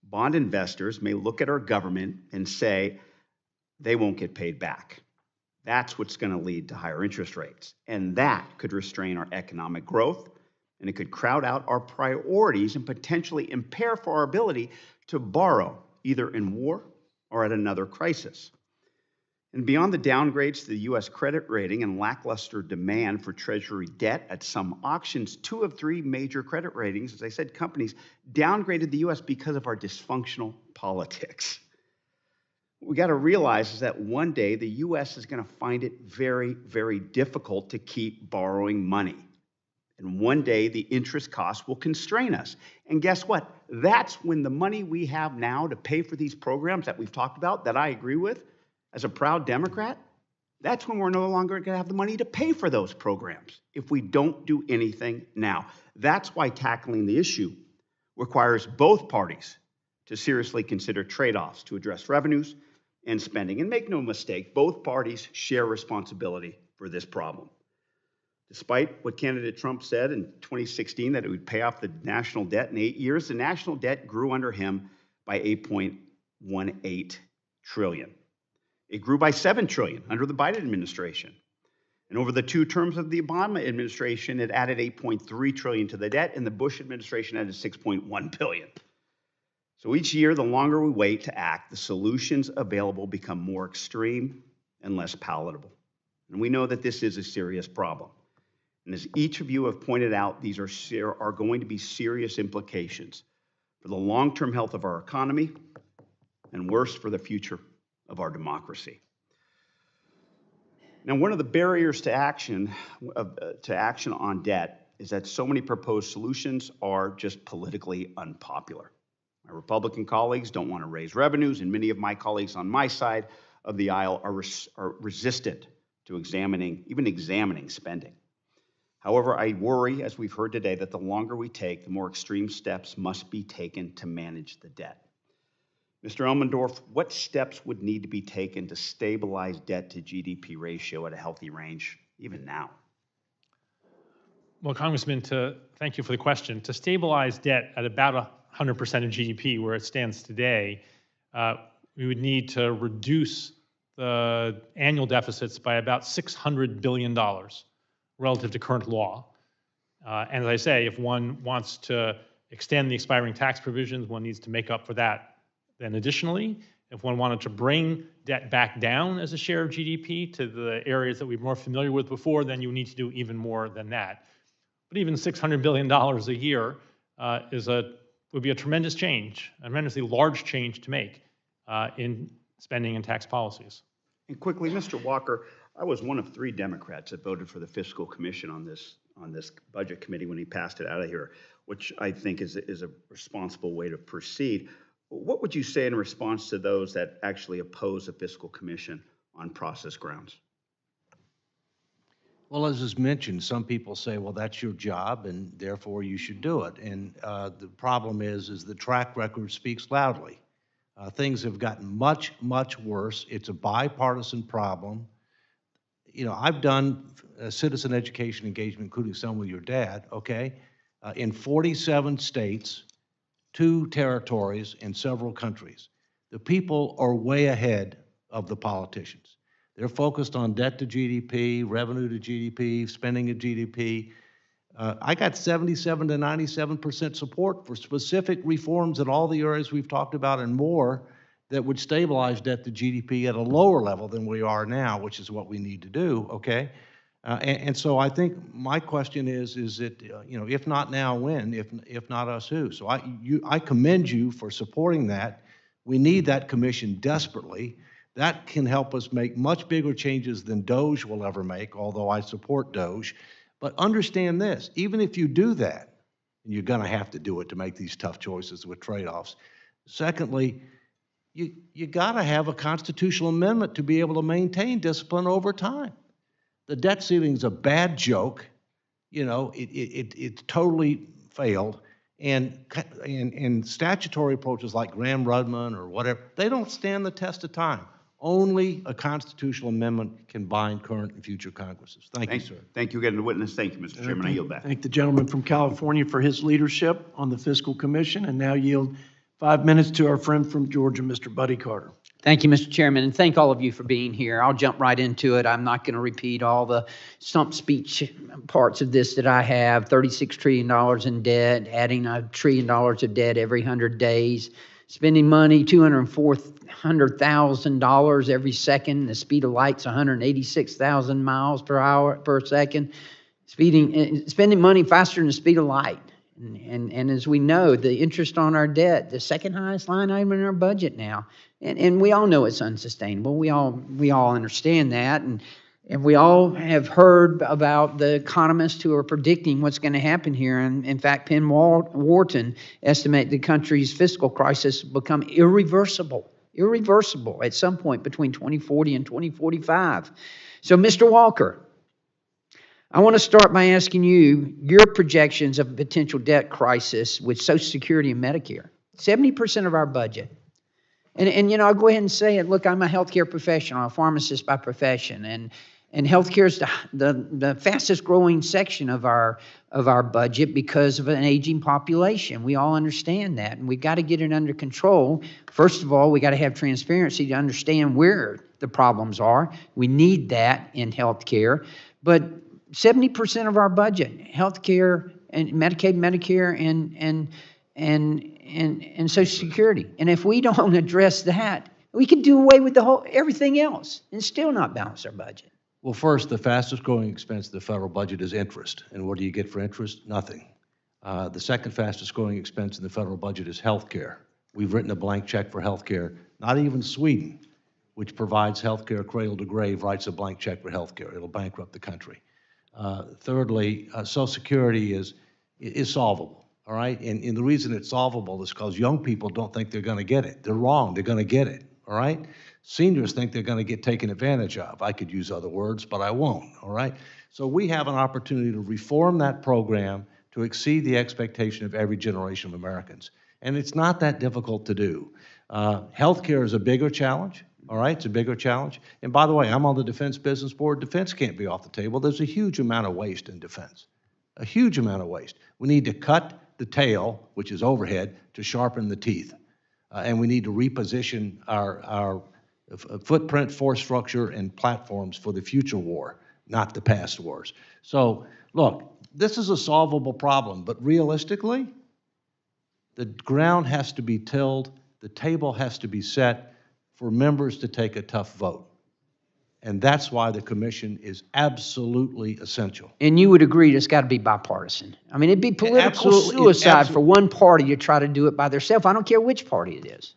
bond investors may look at our government and say they won't get paid back. That's what's going to lead to higher interest rates. And that could restrain our economic growth, and it could crowd out our priorities and potentially impair for our ability to borrow, either in war or at another crisis. And beyond the downgrades to the U.S. credit rating and lackluster demand for Treasury debt at some auctions, 2 of 3 major credit ratings, as I said, companies downgraded the U.S. because of our dysfunctional politics. What we got to realize is that one day the U.S. is going to find it very, very difficult to keep borrowing money. And one day the interest costs will constrain us. And guess what? That's when the money we have now to pay for these programs that we've talked about, that I agree with, as a proud Democrat, that's when we're no longer going to have the money to pay for those programs if we don't do anything now. That's why tackling the issue requires both parties to seriously consider trade-offs to address revenues and spending. And make no mistake, both parties share responsibility for this problem. Despite what candidate Trump said in 2016, that it would pay off the national debt in 8 years, the national debt grew under him by $8.18 trillion. It grew by $7 trillion under the Biden administration. And over the 2 terms of the Obama administration, it added $8.3 trillion to the debt, and the Bush administration added $6.1 billion. So each year, the longer we wait to act, the solutions available become more extreme and less palatable. And we know that this is a serious problem. And as each of you have pointed out, these are going to be serious implications for the long-term health of our economy and worse, for the future of our democracy. Now, one of the barriers to action on debt is that so many proposed solutions are just politically unpopular. My Republican colleagues don't want to raise revenues, and many of my colleagues on my side of the aisle are resistant to even examining spending. However, I worry, as we've heard today, that the longer we take, the more extreme steps must be taken to manage the debt. Mr. Elmendorf, what steps would need to be taken to stabilize debt to GDP ratio at a healthy range, even now? Well, Congressman, thank you for the question. To stabilize debt at about 100% of GDP, where it stands today, we would need to reduce the annual deficits by about $600 billion relative to current law. And as I say, if one wants to extend the expiring tax provisions, one needs to make up for that. Then additionally, if one wanted to bring debt back down as a share of GDP to the areas that we were more familiar with before, then you need to do even more than that. But even $600 billion a year would be a tremendous change, a tremendously large change to make in spending and tax policies. And quickly, Mr. Walker, I was one of 3 Democrats that voted for the Fiscal Commission on this budget committee when he passed it out of here, which I think is a responsible way to proceed. What would you say in response to those that actually oppose a Fiscal Commission on process grounds? Well, as is mentioned, some people say, well, that's your job, and therefore you should do it. And the problem is the track record speaks loudly. Things have gotten much, much worse. It's a bipartisan problem. You know, I've done citizen education engagement, including some with your dad, okay, in 47 states, 2 territories, and several countries. The people are way ahead of the politicians. They're focused on debt to GDP, revenue to GDP, spending to GDP. I got 77 to 97% support for specific reforms in all the areas we've talked about and more that would stabilize debt to GDP at a lower level than we are now, which is what we need to do, okay? And so I think my question is it, you know, if not now, when? If not us, who? So I commend you for supporting that. We need that commission desperately. That can help us make much bigger changes than DOGE will ever make, although I support DOGE. But understand this, even if you do that, and you're going to have to do it to make these tough choices with trade-offs. Secondly, you got to have a constitutional amendment to be able to maintain discipline over time. The debt ceiling is a bad joke. You know, it totally failed. And statutory approaches like Graham-Rudman or whatever, they don't stand the test of time. Only a constitutional amendment can bind current and future Congresses. Thank you, sir. Thank you again, the witness. Thank you, Mr. Chairman. I yield back. Thank the gentleman from California for his leadership on the Fiscal Commission, and now yield 5 minutes to our friend from Georgia, Mr. Buddy Carter. Thank you, Mr. Chairman, and thank all of you for being here. I'll jump right into it. I'm not going to repeat all the stump speech parts of this that I have. $36 trillion in debt, adding $1 trillion of debt every 100 days, spending money, $200,000 every second. The speed of light's 186,000 miles per second. Spending money faster than the speed of light. And as we know, the interest on our debt, the second highest line item in our budget now. And we all know it's unsustainable. We all understand that. And we all have heard about the economists who are predicting what's going to happen here. And in fact, Penn Wharton estimate the country's fiscal crisis will become irreversible at some point between 2040 and 2045. So, Mr. Walker, I want to start by asking you your projections of a potential debt crisis with Social Security and Medicare. 70% of our budget. And you know, I'll go ahead and say it. Look, I'm a healthcare professional, a pharmacist by profession, and healthcare is the fastest growing section of our budget because of an aging population. We all understand that, and we've got to get it under control. First of all, we got to have transparency to understand where the problems are. We need that in healthcare, but 70% of our budget, healthcare and Medicaid, Medicare, and Social Security. And if we don't address that, we can do away with everything else and still not balance our budget. Well, first, the fastest growing expense of the federal budget is interest. And what do you get for interest? Nothing. The second fastest growing expense in the federal budget is health care. We've written a blank check for health care. Not even Sweden, which provides health care cradle to grave, writes a blank check for health care. It'll bankrupt the country. Thirdly, Social Security is solvable. All right, and the reason it's solvable is because young people don't think they're going to get it. They're wrong. They're going to get it. All right, seniors think they're going to get taken advantage of. I could use other words, but I won't. All right, so we have an opportunity to reform that program to exceed the expectation of every generation of Americans, and it's not that difficult to do. Healthcare is a bigger challenge. All right, it's a bigger challenge. And by the way, I'm on the Defense Business Board. Defense can't be off the table. There's a huge amount of waste in defense. A huge amount of waste. We need to cut the tail, which is overhead, to sharpen the teeth. and we need to reposition our footprint, force structure, and platforms for the future war, not the past wars. So, look, this is a solvable problem, but realistically, the ground has to be tilled, the table has to be set for members to take a tough vote. And that's why the commission is absolutely essential. And you would agree it's got to be bipartisan. I mean, it'd be political Absolutely, suicide for one party to try to do it by themselves. I don't care which party it is.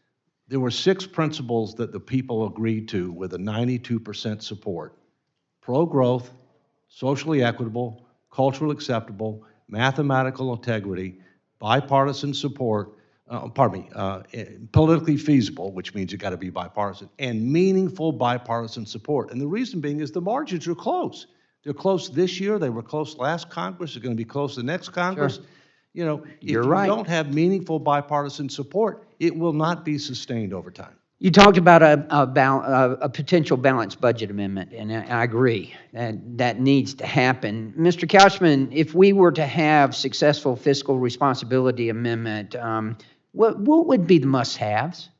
There were 6 principles that the people agreed to with a 92% support. Pro-growth, socially equitable, culturally acceptable, mathematical integrity, bipartisan support, politically feasible, which means you got to be bipartisan, and meaningful bipartisan support. And the reason being is the margins are close. They're close this year. They were close last Congress. They're going to be close the next Congress. Sure. You know, if You're you right. don't have meaningful bipartisan support, it will not be sustained over time. You talked about a potential balanced budget amendment, and I agree that needs to happen. Mr. Couchman, if we were to have successful fiscal responsibility amendment, what would be the must-haves?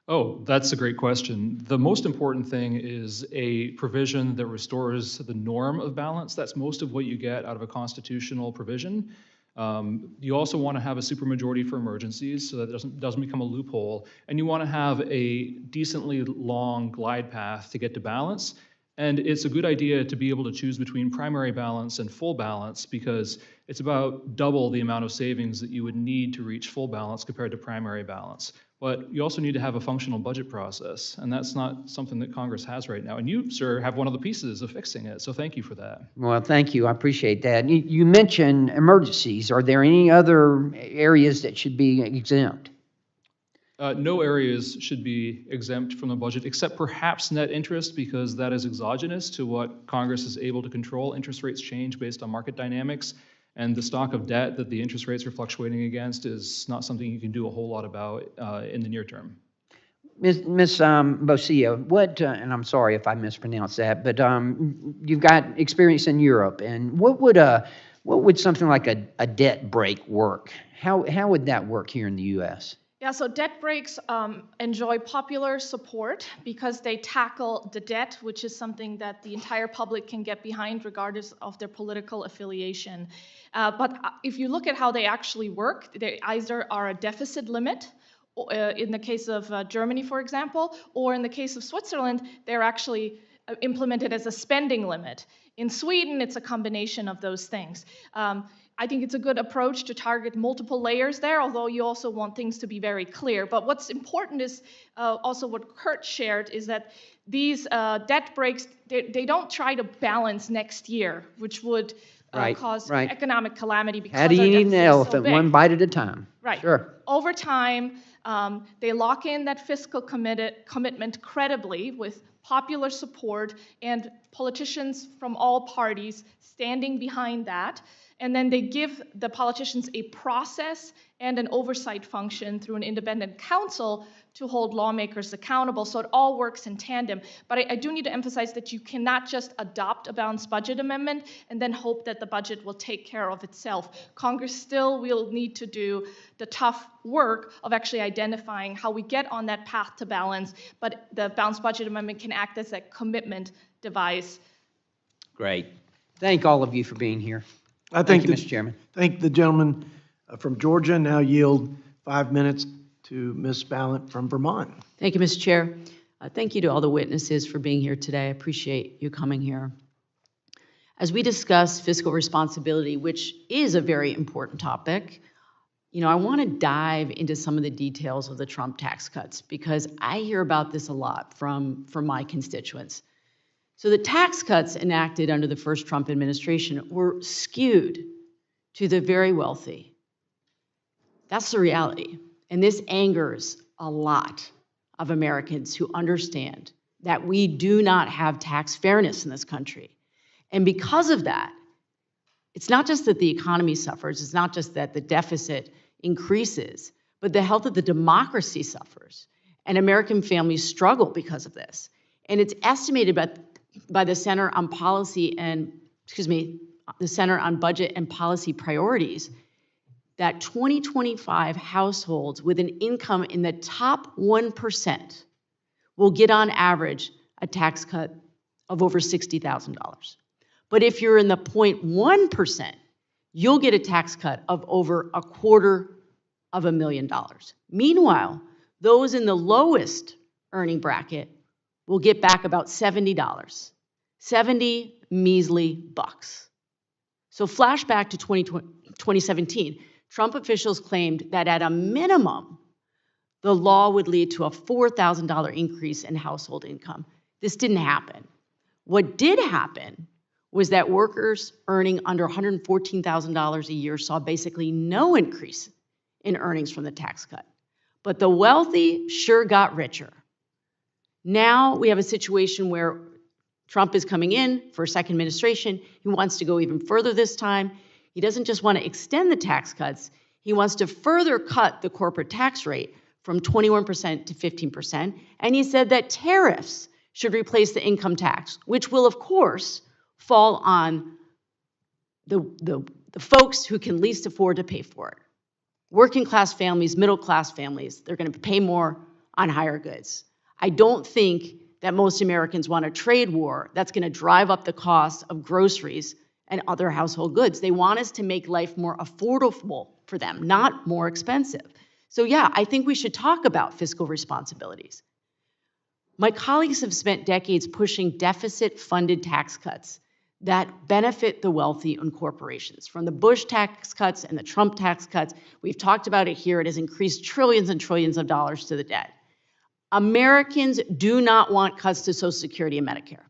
Oh, that's a great question. The most important thing is a provision that restores the norm of balance. That's most of what you get out of a constitutional provision. You also want to have a supermajority for emergencies so that it doesn't become a loophole. And you want to have a decently long glide path to get to balance. And it's a good idea to be able to choose between primary balance and full balance because it's about double the amount of savings that you would need to reach full balance compared to primary balance. But you also need to have a functional budget process, and that's not something that Congress has right now. And you, sir, have one of the pieces of fixing it, so thank you for that. Well, thank you. I appreciate that. You mentioned emergencies. Are there any other areas that should be exempt? No areas should be exempt from the budget, except perhaps net interest, because that is exogenous to what Congress is able to control. Interest rates change based on market dynamics, and the stock of debt that the interest rates are fluctuating against is not something you can do a whole lot about in the near term. Ms. Boccia, what, and I'm sorry if I mispronounced that, but you've got experience in Europe, and what would something like a debt break work? How would that work here in the U.S.? Yeah, so debt breaks enjoy popular support because they tackle the debt, which is something that the entire public can get behind regardless of their political affiliation. But if you look at how they actually work, they either are a deficit limit, in the case of Germany, for example, or in the case of Switzerland, they're actually implemented as a spending limit. In Sweden, it's a combination of those things. I think it's a good approach to target multiple layers there, although you also want things to be very clear. But what's important is also what Kurt shared, is that these debt breaks, they don't try to balance next year, which would cause economic calamity because how do you eat an elephant? So one bite at a time. Right. Sure. Over time, they lock in that fiscal commitment credibly with popular support and politicians from all parties standing behind that. And then they give the politicians a process and an oversight function through an independent council to hold lawmakers accountable. So it all works in tandem. But I do need to emphasize that you cannot just adopt a balanced budget amendment and then hope that the budget will take care of itself. Congress still will need to do the tough work of actually identifying how we get on that path to balance. But the balanced budget amendment can act as a commitment device. Great. Thank all of you for being here. Thank you, Mr. Chairman. Thank the gentleman from Georgia. Now yield 5 minutes to Ms. Ballant from Vermont. Thank you, Mr. Chair. Thank you to all the witnesses for being here today. I appreciate you coming here. As we discuss fiscal responsibility, which is a very important topic, I want to dive into some of the details of the Trump tax cuts because I hear about this a lot from my constituents. So the tax cuts enacted under the first Trump administration were skewed to the very wealthy. That's the reality. And this angers a lot of Americans who understand that we do not have tax fairness in this country. And because of that, it's not just that the economy suffers, it's not just that the deficit increases, but the health of the democracy suffers. And American families struggle because of this. And it's estimated by the Center on Policy and, the Center on Budget and Policy Priorities, that 2025 households with an income in the top 1% will get on average a tax cut of over $60,000. But if you're in the 0.1%, you'll get a tax cut of over $250,000. Meanwhile, those in the lowest earning bracket will get back about $70, 70 measly bucks. So flashback to 2017, Trump officials claimed that at a minimum, the law would lead to a $4,000 increase in household income. This didn't happen. What did happen was that workers earning under $114,000 a year saw basically no increase in earnings from the tax cut. But the wealthy sure got richer. Now we have a situation where Trump is coming in for a second administration. He wants to go even further this time. He doesn't just want to extend the tax cuts. He wants to further cut the corporate tax rate from 21% to 15%. And he said that tariffs should replace the income tax, which will, of course, fall on the folks who can least afford to pay for it. Working class families, middle class families, they're going to pay more on higher goods. I don't think that most Americans want a trade war that's going to drive up the cost of groceries and other household goods. They want us to make life more affordable for them, not more expensive. So yeah, I think we should talk about fiscal responsibilities. My colleagues have spent decades pushing deficit-funded tax cuts that benefit the wealthy and corporations. From the Bush tax cuts and the Trump tax cuts, we've talked about it here, it has increased trillions and trillions of dollars to the debt. Americans do not want cuts to Social Security and Medicare.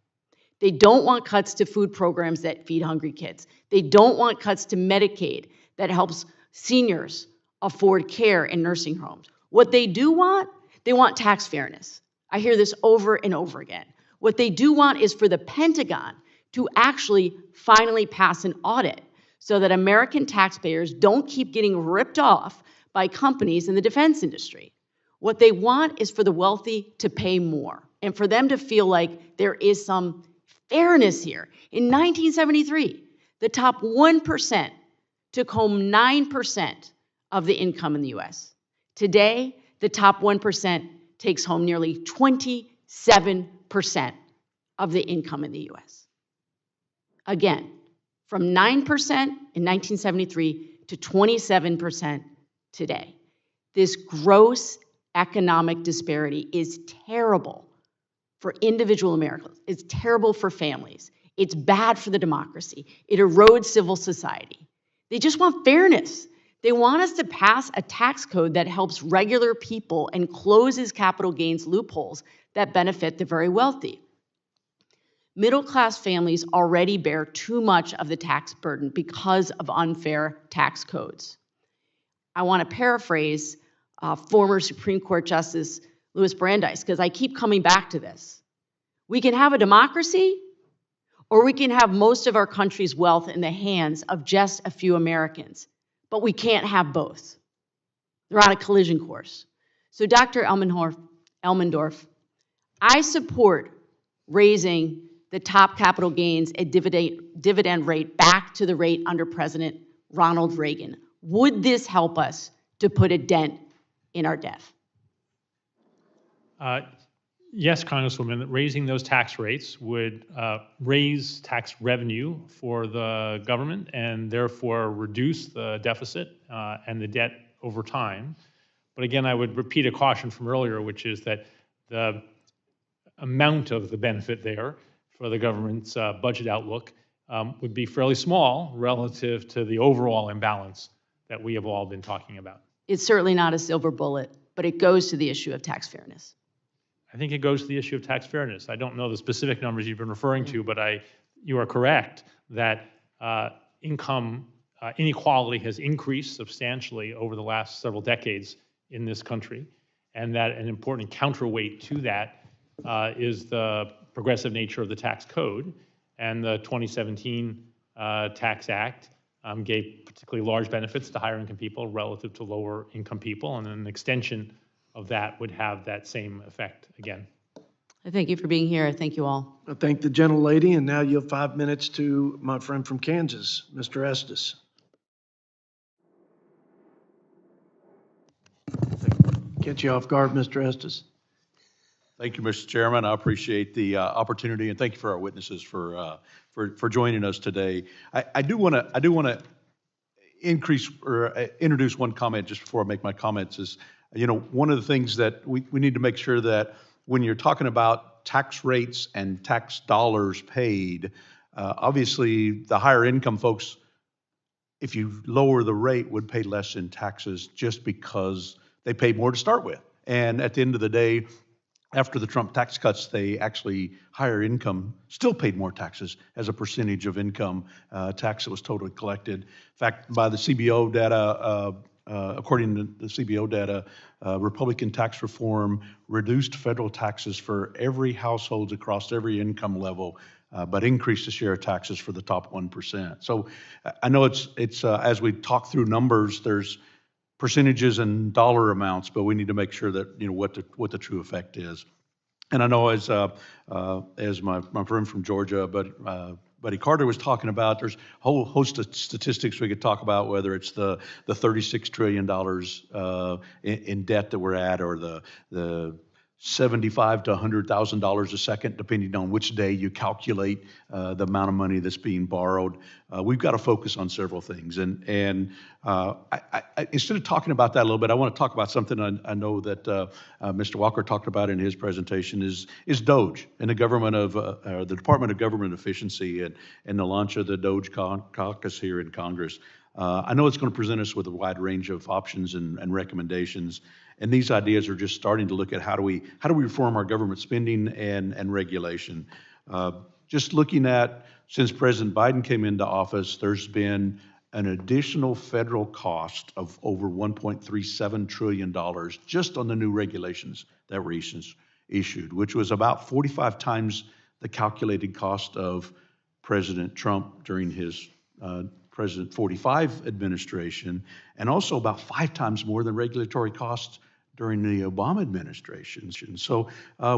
They don't want cuts to food programs that feed hungry kids. They don't want cuts to Medicaid that helps seniors afford care in nursing homes. What they do want, they want tax fairness. I hear this over and over again. What they do want is for the Pentagon to actually finally pass an audit so that American taxpayers don't keep getting ripped off by companies in the defense industry. What they want is for the wealthy to pay more and for them to feel like there is some fairness here. In 1973, the top 1% took home 9% of the income in the US. Today, the top 1% takes home nearly 27% of the income in the US. Again, from 9% in 1973 to 27% today. This gross economic disparity is terrible for individual Americans. It's terrible for families. It's bad for the democracy. It erodes civil society. They just want fairness. They want us to pass a tax code that helps regular people and closes capital gains loopholes that benefit the very wealthy. Middle-class families already bear too much of the tax burden because of unfair tax codes. I want to paraphrase former Supreme Court Justice Louis Brandeis, because I keep coming back to this. We can have a democracy, or we can have most of our country's wealth in the hands of just a few Americans, but we can't have both. They're on a collision course. So Dr. Elmendorf, I support raising the top capital gains and dividend rate back to the rate under President Ronald Reagan. Would this help us to put a dent in our debt? Yes, Congresswoman, raising those tax rates would raise tax revenue for the government and therefore reduce the deficit and the debt over time. But again, I would repeat a caution from earlier, which is that the amount of the benefit there for the government's budget outlook would be fairly small relative to the overall imbalance that we have all been talking about. It's certainly not a silver bullet, but it goes to the issue of tax fairness. I think it goes to the issue of tax fairness. I don't know the specific numbers you've been referring to, but you are correct that income inequality has increased substantially over the last several decades in this country, and that an important counterweight to that is the progressive nature of the tax code. And the 2017 Tax Act gave particularly large benefits to higher income people relative to lower income people, and an extension of that would have that same effect again. I thank you for being here. I thank you all. I thank the gentlelady, and now you have 5 minutes to my friend from Kansas, Mr. Estes. Catch you off guard, Mr. Estes. Thank you, Mr. Chairman. I appreciate the opportunity, and thank you for our witnesses for joining us today. I do want to introduce one comment just before I make my comments. Is one of the things that we need to make sure that when you're talking about tax rates and tax dollars paid, obviously the higher income folks, if you lower the rate, would pay less in taxes just because they paid more to start with. And at the end of the day, after the Trump tax cuts, they actually, higher income, still paid more taxes as a percentage of income tax that was totally collected. In fact, by the CBO data, according to the CBO data, Republican tax reform reduced federal taxes for every household across every income level, but increased the share of taxes for the top 1%. So I know it's as we talk through numbers, there's percentages and dollar amounts, but we need to make sure that what the true effect is. And I know as my friend from Georgia, Buddy Carter was talking about, there's a whole host of statistics we could talk about, whether it's the $36 trillion in debt that we're at, or the $75,000 to $100,000 a second, depending on which day you calculate the amount of money that's being borrowed. We've got to focus on several things. And I, instead of talking about that a little bit, I want to talk about something I know that Mr. Walker talked about in his presentation is DOGE and the government of the Department of Government Efficiency and the launch of the DOGE caucus here in Congress. I know it's going to present us with a wide range of options and recommendations, and these ideas are just starting to look at how do we reform our government spending and regulation. Just looking at, since President Biden came into office, there's been an additional federal cost of over $1.37 trillion just on the new regulations that were issued, which was about 45 times the calculated cost of President Trump during his President 45 administration, and also about 5 times more than regulatory costs during the Obama administration. So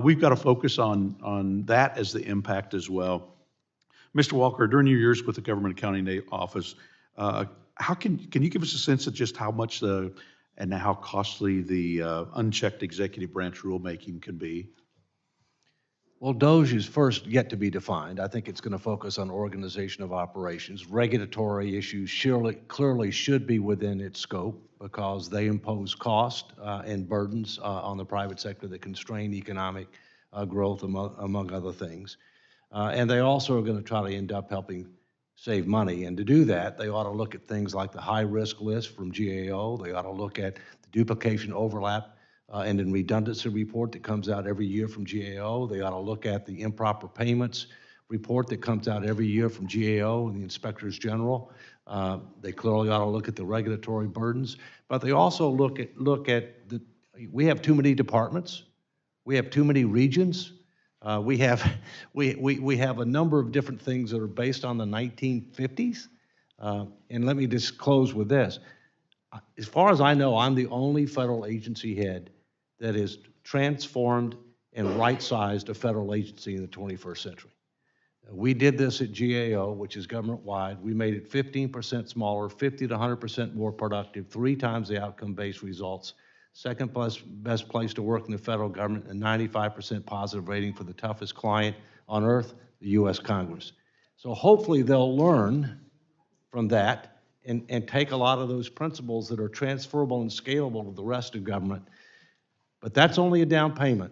we've got to focus on that as the impact as well. Mr. Walker, during your years with the Government Accounting Office, how can you give us a sense of just how much and how costly the unchecked executive branch rulemaking can be? Well, DOGE is first yet to be defined. I think it's going to focus on organization of operations. Regulatory issues clearly should be within its scope because they impose cost and burdens on the private sector that constrain economic growth, among other things. And they also are going to try to end up helping save money. And to do that, they ought to look at things like the high-risk list from GAO. They ought to look at the duplication overlap and then redundancy report that comes out every year from GAO. They ought to look at the improper payments report that comes out every year from GAO and the inspectors general. They clearly ought to look at the regulatory burdens, but they also look at we have too many departments, we have too many regions, we have a number of different things that are based on the 1950s. And let me just close with this. As far as I know, I'm the only federal agency head that has transformed and right-sized a federal agency in the 21st century. We did this at GAO, which is government-wide. We made it 15% smaller, 50 to 100% more productive, 3 times the outcome-based results, second best place to work in the federal government, and 95% positive rating for the toughest client on earth, the U.S. Congress. So hopefully they'll learn from that and take a lot of those principles that are transferable and scalable to the rest of government. But that's only a down payment.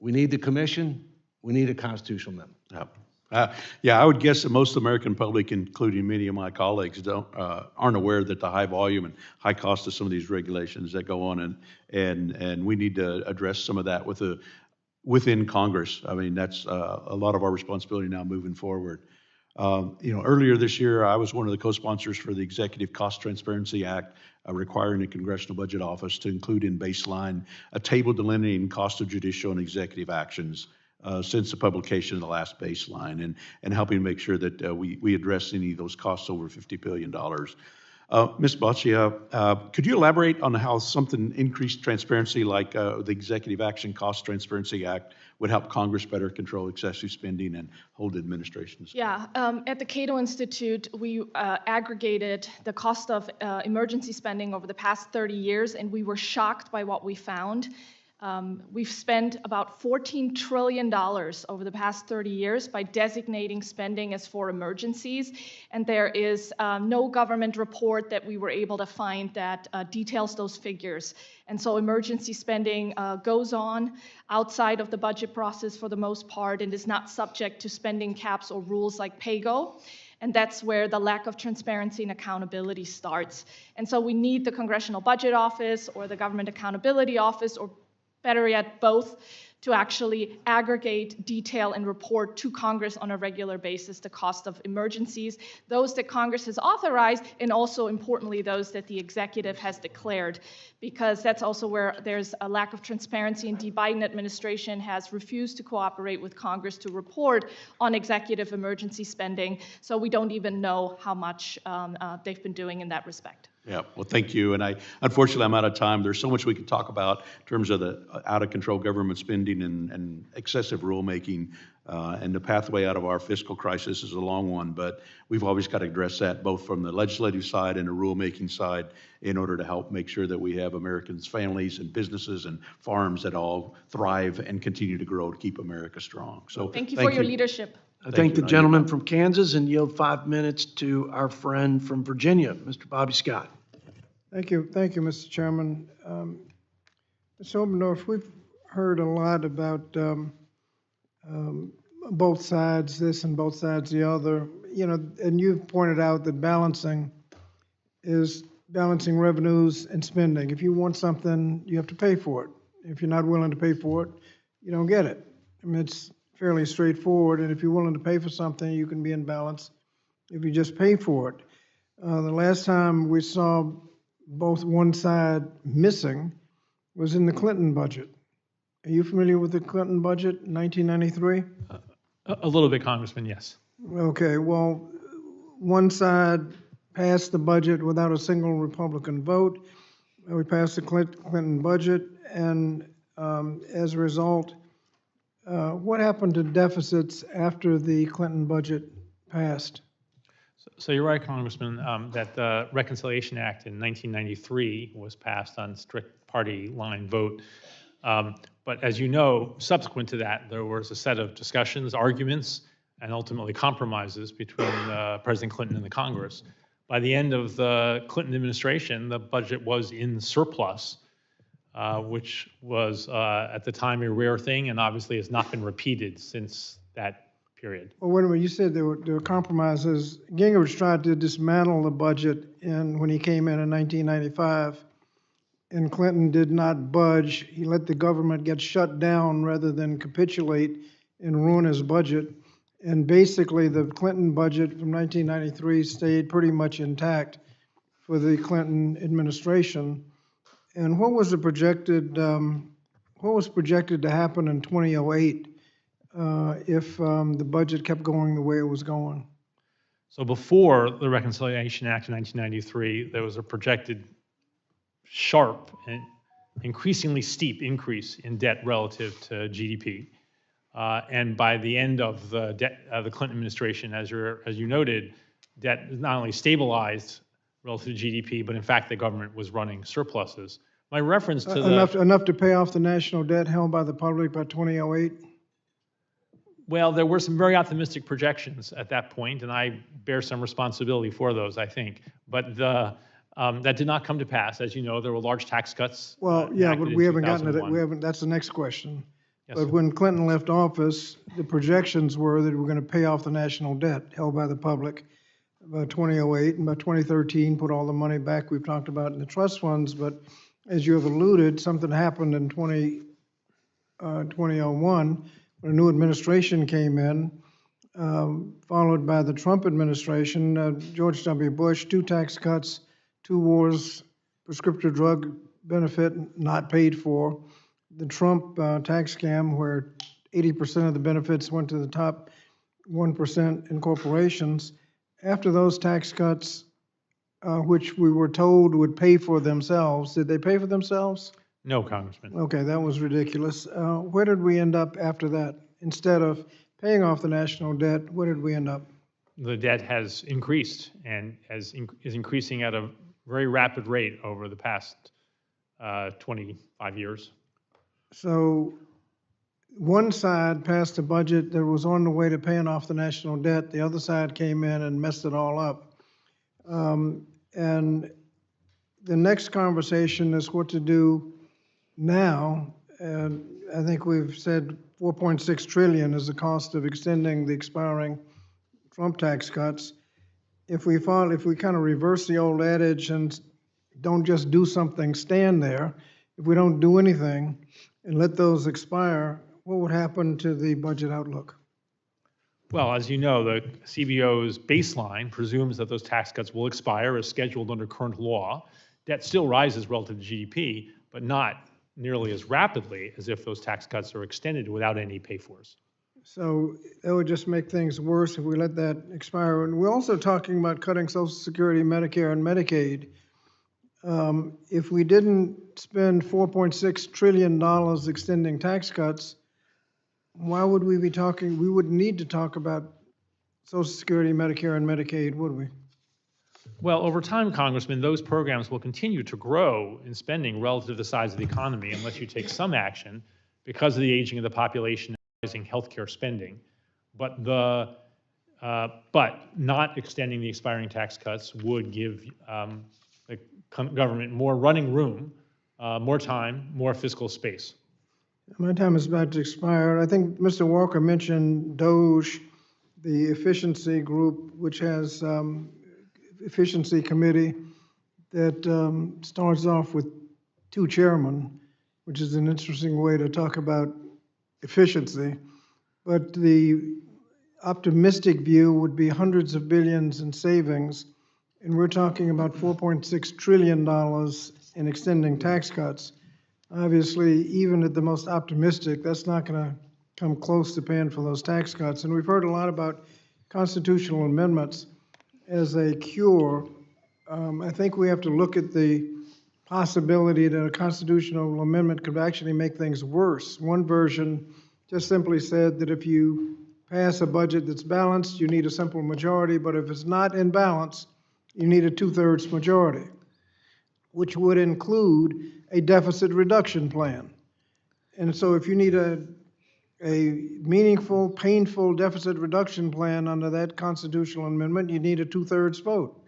We need the commission. We need a constitutional amendment. Yeah, I would guess that most of the American public, including many of my colleagues, aren't aware that the high volume and high cost of some of these regulations that go on, and we need to address some of that within Congress. I mean, that's a lot of our responsibility now moving forward. Earlier this year, I was one of the co-sponsors for the Executive Cost Transparency Act, requiring the Congressional Budget Office to include in baseline a table delineating cost of judicial and executive actions since the publication of the last baseline, and helping make sure that we address any of those costs over $50 billion. Ms. Boccia, could you elaborate on how something increased transparency like the Executive Action Cost Transparency Act would help Congress better control excessive spending and hold administrations? Yeah, at the Cato Institute, we aggregated the cost of emergency spending over the past 30 years, and we were shocked by what we found. We've spent about $14 trillion over the past 30 years by designating spending as for emergencies, and there is no government report that we were able to find that details those figures. And so emergency spending goes on outside of the budget process for the most part and is not subject to spending caps or rules like PAYGO. And that's where the lack of transparency and accountability starts. And so we need the Congressional Budget Office or the Government Accountability Office, or better yet, both, to actually aggregate, detail, and report to Congress on a regular basis the cost of emergencies, those that Congress has authorized, and also, importantly, those that the executive has declared, because that's also where there's a lack of transparency, and the Biden administration has refused to cooperate with Congress to report on executive emergency spending, so we don't even know how much they've been doing in that respect. Yeah, well, thank you. And unfortunately, I'm out of time. There's so much we could talk about in terms of the out-of-control government spending and excessive rulemaking, and the pathway out of our fiscal crisis is a long one, but we've always got to address that both from the legislative side and the rulemaking side in order to help make sure that we have Americans, families, and businesses and farms that all thrive and continue to grow to keep America strong. So thank you for your leadership. I thank the gentleman from Kansas and yield 5 minutes to our friend from Virginia, Mr. Bobby Scott. Thank you, Mr. Chairman. Mr. Elmendorf, we've heard a lot about both sides, this and both sides the other. You know, and you've pointed out that balancing is balancing revenues and spending. If you want something, you have to pay for it. If you're not willing to pay for it, you don't get it. I mean, it's fairly straightforward, and if you're willing to pay for something, you can be in balance if you just pay for it. The last time we saw both one side missing was in the Clinton budget. Are you familiar with the Clinton budget in 1993? A little bit, Congressman, yes. Okay, well, one side passed the budget without a single Republican vote. We passed the Clinton budget, and as a result, what happened to deficits after the Clinton budget passed? So you're right, Congressman, that the Reconciliation Act in 1993 was passed on strict party line vote. But as you know, subsequent to that, there was a set of discussions, arguments, and ultimately compromises between President Clinton and the Congress. By the end of the Clinton administration, the budget was in surplus, which was at the time a rare thing, and obviously has not been repeated since that period. Well, wait a minute, you said there were compromises. Gingrich tried to dismantle the budget when he came in 1995, and Clinton did not budge. He let the government get shut down rather than capitulate and ruin his budget. And basically, the Clinton budget from 1993 stayed pretty much intact for the Clinton administration. And what was projected to happen in 2008 if the budget kept going the way it was going? So before the Reconciliation Act of 1993, there was a projected sharp and increasingly steep increase in debt relative to GDP. And by the end of the Clinton administration, as you noted, debt not only stabilized relative to GDP, but in fact the government was running surpluses. My reference to enough to pay off the national debt held by the public by 2008? Well, there were some very optimistic projections at that point, and I bear some responsibility for those, I think. But that did not come to pass. As you know, there were large tax cuts. Well, yeah, but we haven't gotten to that. That's the next question. Yes, but when Clinton left office, the projections were that we're going to pay off the national debt held by the public by 2008, and by 2013, put all the money back we've talked about in the trust funds. But as you have alluded, something happened in 2001 when a new administration came in, followed by the Trump administration, George W. Bush, 2 tax cuts, 2 wars, prescriptive drug benefit not paid for, the Trump tax scam where 80% of the benefits went to the top 1% in corporations. After those tax cuts, which we were told would pay for themselves. Did they pay for themselves? No, Congressman. Okay, that was ridiculous. Where did we end up after that? Instead of paying off the national debt, where did we end up? The debt has increased and is increasing at a very rapid rate over the past 25 years. So one side passed a budget that was on the way to paying off the national debt. The other side came in and messed it all up. And the next conversation is what to do now. And I think we've said 4.6 trillion is the cost of extending the expiring Trump tax cuts. If we kind of reverse the old adage and don't just do something, stand there, if we don't do anything and let those expire, what would happen to the budget outlook? Well, as you know, the CBO's baseline presumes that those tax cuts will expire as scheduled under current law. Debt still rises relative to GDP, but not nearly as rapidly as if those tax cuts are extended without any pay-fors. So that would just make things worse if we let that expire. And we're also talking about cutting Social Security, Medicare, and Medicaid. If we didn't spend $4.6 trillion extending tax cuts, why would we be talking? We wouldn't need to talk about Social Security, Medicare, and Medicaid, would we? Well, over time, Congressman, those programs will continue to grow in spending relative to the size of the economy unless you take some action because of the aging of the population and rising healthcare spending. But not extending the expiring tax cuts would give the government more running room, more time, more fiscal space. My time is about to expire. I think Mr. Walker mentioned DOGE, the efficiency group, which has efficiency committee that starts off with 2 chairmen, which is an interesting way to talk about efficiency. But the optimistic view would be hundreds of billions in savings, and we're talking about $4.6 trillion in extending tax cuts. Obviously, even at the most optimistic, that's not going to come close to paying for those tax cuts. And we've heard a lot about constitutional amendments as a cure. I think we have to look at the possibility that a constitutional amendment could actually make things worse. One version just simply said that if you pass a budget that's balanced, you need a simple majority, but if it's not in balance, you need a 2/3 majority, which would include a deficit reduction plan. And so if you need a meaningful, painful deficit reduction plan under that constitutional amendment, you need a 2/3 vote.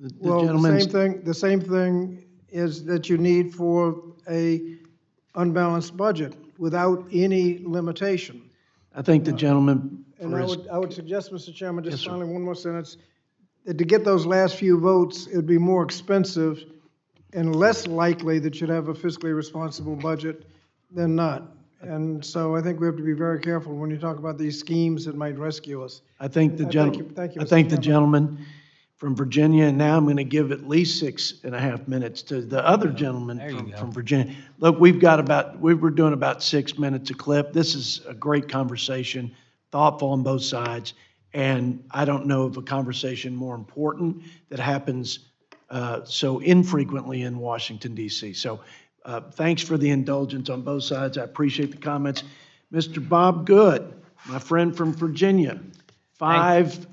The same thing is that you need for a unbalanced budget without any limitation. I think the gentleman. And I would suggest, Mr. Chairman, just finally one more sentence, that to get those last few votes, it would be more expensive and less likely that you'd have a fiscally responsible budget than not. And so I think we have to be very careful when you talk about these schemes that might rescue us. I think the gentleman. Thank you, I Mr. think the Chairman. gentleman from Virginia, and now I'm going to give at least 6.5 minutes to the other gentleman from Virginia. Look, we were doing about 6 minutes a clip. This is a great conversation, thoughtful on both sides, and I don't know of a conversation more important that happens so infrequently in Washington, D.C. So thanks for the indulgence on both sides. I appreciate the comments. Mr. Bob Good, my friend from Virginia, 5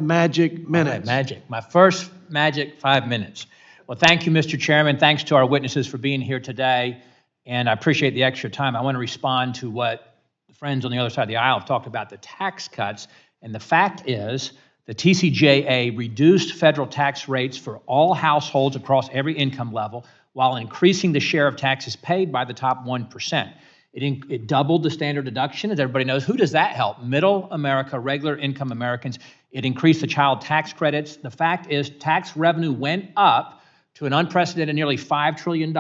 magic minutes. Magic. My first magic 5 minutes. Well, thank you, Mr. Chairman. Thanks to our witnesses for being here today, and I appreciate the extra time. I want to respond to what the friends on the other side of the aisle have talked about, the tax cuts. And the fact is, the TCJA reduced federal tax rates for all households across every income level while increasing the share of taxes paid by the top 1%. It doubled the standard deduction, as everybody knows. Who does that help? Middle America, regular income Americans. It increased the child tax credits. The fact is, tax revenue went up to an unprecedented nearly $5 trillion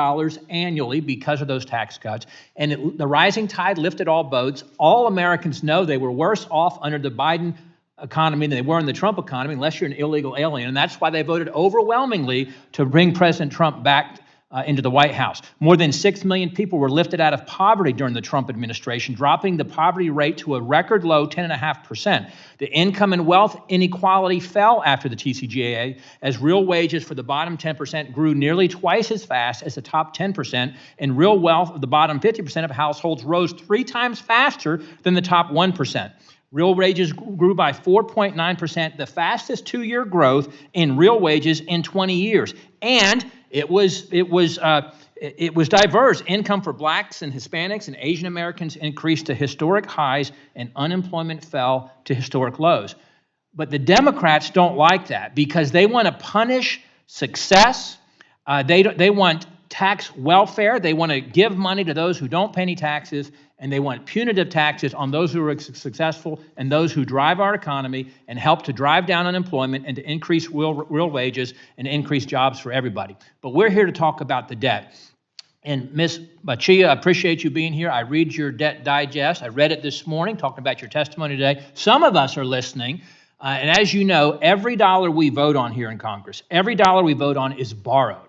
annually because of those tax cuts. And the rising tide lifted all boats. All Americans know they were worse off under the Biden economy than they were in the Trump economy, unless you're an illegal alien. And that's why they voted overwhelmingly to bring President Trump back into the White House. More than 6 million people were lifted out of poverty during the Trump administration, dropping the poverty rate to a record low 10.5%. The income and wealth inequality fell after the TCJA as real wages for the bottom 10% grew nearly twice as fast as the top 10%, and real wealth of the bottom 50% of households rose 3 times faster than the top 1%. Real wages grew by 4.9%, the fastest 2-year growth in real wages in 20 years. And it was diverse. Income for blacks and Hispanics and Asian Americans increased to historic highs, and unemployment fell to historic lows. But the Democrats don't like that because they want to punish success. They want tax welfare. They want to give money to those who don't pay any taxes, and they want punitive taxes on those who are successful and those who drive our economy and help to drive down unemployment and to increase real wages and increase jobs for everybody. But we're here to talk about the debt. And Ms. Boccia, I appreciate you being here. I read your debt digest. I read it this morning, talking about your testimony today. Some of us are listening. And as you know, every dollar we vote on here in Congress, every dollar we vote on is borrowed.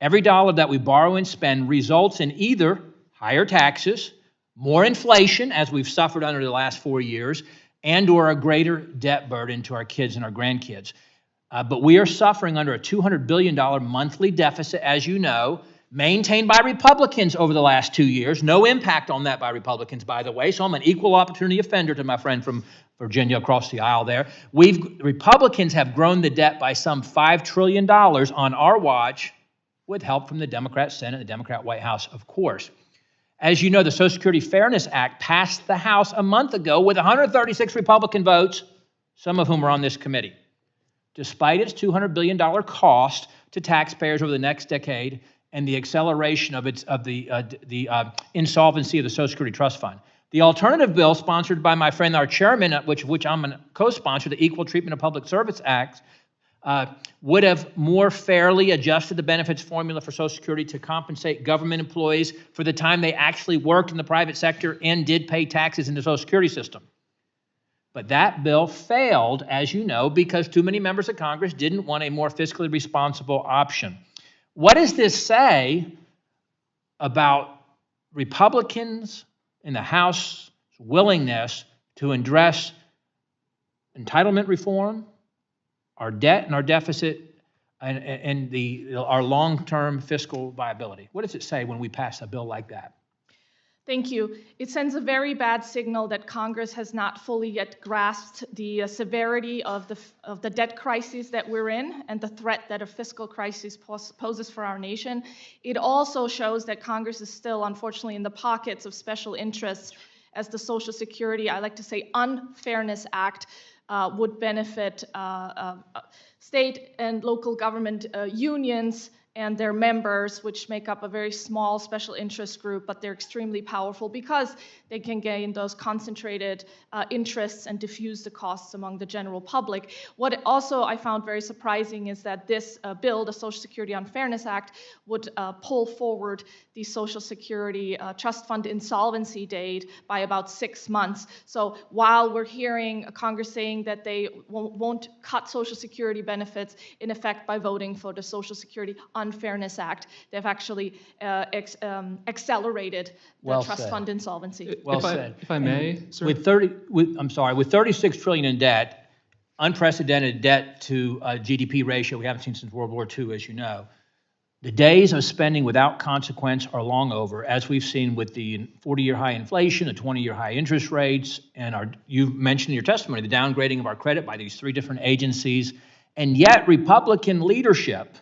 Every dollar that we borrow and spend results in either higher taxes, more inflation, as we've suffered under the last 4 years, and or a greater debt burden to our kids and our grandkids. But we are suffering under a $200 billion monthly deficit, as you know, maintained by Republicans over the last 2 years. No impact on that by Republicans, by the way. So I'm an equal opportunity offender to my friend from Virginia across the aisle there. Republicans have grown the debt by some $5 trillion on our watch, with help from the Democrat Senate, the Democrat White House, of course. As you know, the Social Security Fairness Act passed the House a month ago with 136 Republican votes, some of whom are on this committee. Despite its $200 billion cost to taxpayers over the next decade and the acceleration of the insolvency of the Social Security Trust Fund. The alternative bill, sponsored by my friend, our chairman, which I'm a co-sponsor, the Equal Treatment of Public Service Act, would have more fairly adjusted the benefits formula for Social Security to compensate government employees for the time they actually worked in the private sector and did pay taxes in the Social Security system. But that bill failed, as you know, because too many members of Congress didn't want a more fiscally responsible option. What does this say about Republicans in the House's willingness to address entitlement reform, our debt and our deficit, and our long-term fiscal viability? What does it say when we pass a bill like that? Thank you. It sends a very bad signal that Congress has not fully yet grasped the severity of the debt crisis that we're in and the threat that a fiscal crisis poses for our nation. It also shows that Congress is still, unfortunately, in the pockets of special interests, as the Social Security, I like to say, Unfairness Act would benefit state and local government unions and their members, which make up a very small special interest group, but they're extremely powerful because they can gain those concentrated interests and diffuse the costs among the general public. What also I found very surprising is that this bill, the Social Security Unfairness Act, would pull forward the Social Security Trust Fund insolvency date by about 6 months. So while we're hearing Congress saying that they won't cut Social Security benefits, in effect, by voting for the Social Security Unfairness Act, they've actually accelerated the trust fund insolvency. Well said. If I may, sir? With 36 trillion in debt, unprecedented debt to GDP ratio we haven't seen since World War II, as you know, the days of spending without consequence are long over, as we've seen with the 40-year high inflation, the 20-year high interest rates, and you mentioned in your testimony the downgrading of our credit by these 3 different agencies. And yet Republican leadership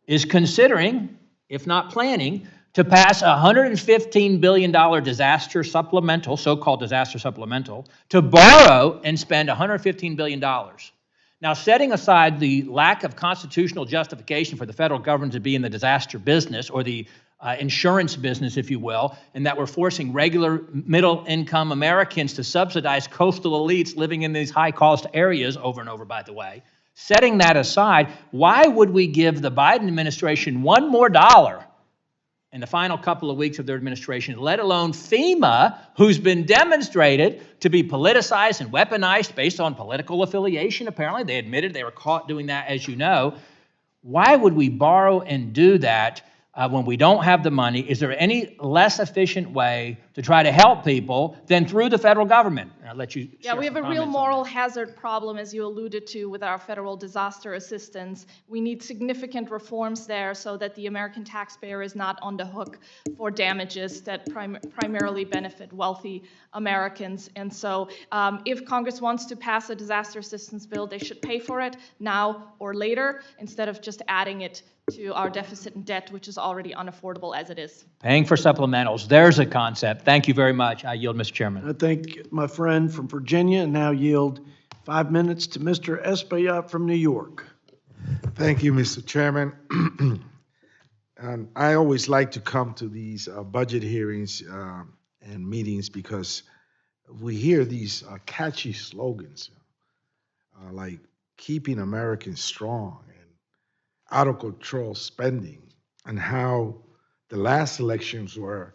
is considering, if not planning, to pass a $115 billion disaster supplemental, so-called disaster supplemental, to borrow and spend $115 billion. Now, setting aside the lack of constitutional justification for the federal government to be in the disaster business, or the insurance business, if you will, and that we're forcing regular middle-income Americans to subsidize coastal elites living in these high-cost areas over and over, by the way. Setting that aside, why would we give the Biden administration $1 more in the final couple of weeks of their administration, let alone FEMA, who's been demonstrated to be politicized and weaponized based on political affiliation, apparently? They admitted they were caught doing that, as you know. Why would we borrow and do that when we don't have the money? Is there any less efficient way to try to help people than through the federal government? I'll let you Yeah, we have a real moral hazard problem, as you alluded to, with our federal disaster assistance. We need significant reforms there so that the American taxpayer is not on the hook for damages that primarily benefit wealthy Americans. And so if Congress wants to pass a disaster assistance bill, they should pay for it now or later, instead of just adding it to our deficit and debt, which is already unaffordable as it is. Paying for supplementals, there's a concept. Thank you very much. I yield, Mr. Chairman. I thank my friend from Virginia and now yield 5 minutes to Mr. Espaillat from New York. Thank you, Mr. Chairman. I always like to come to these budget hearings and meetings because we hear these catchy slogans like keeping Americans strong and out of control spending, and how the last elections were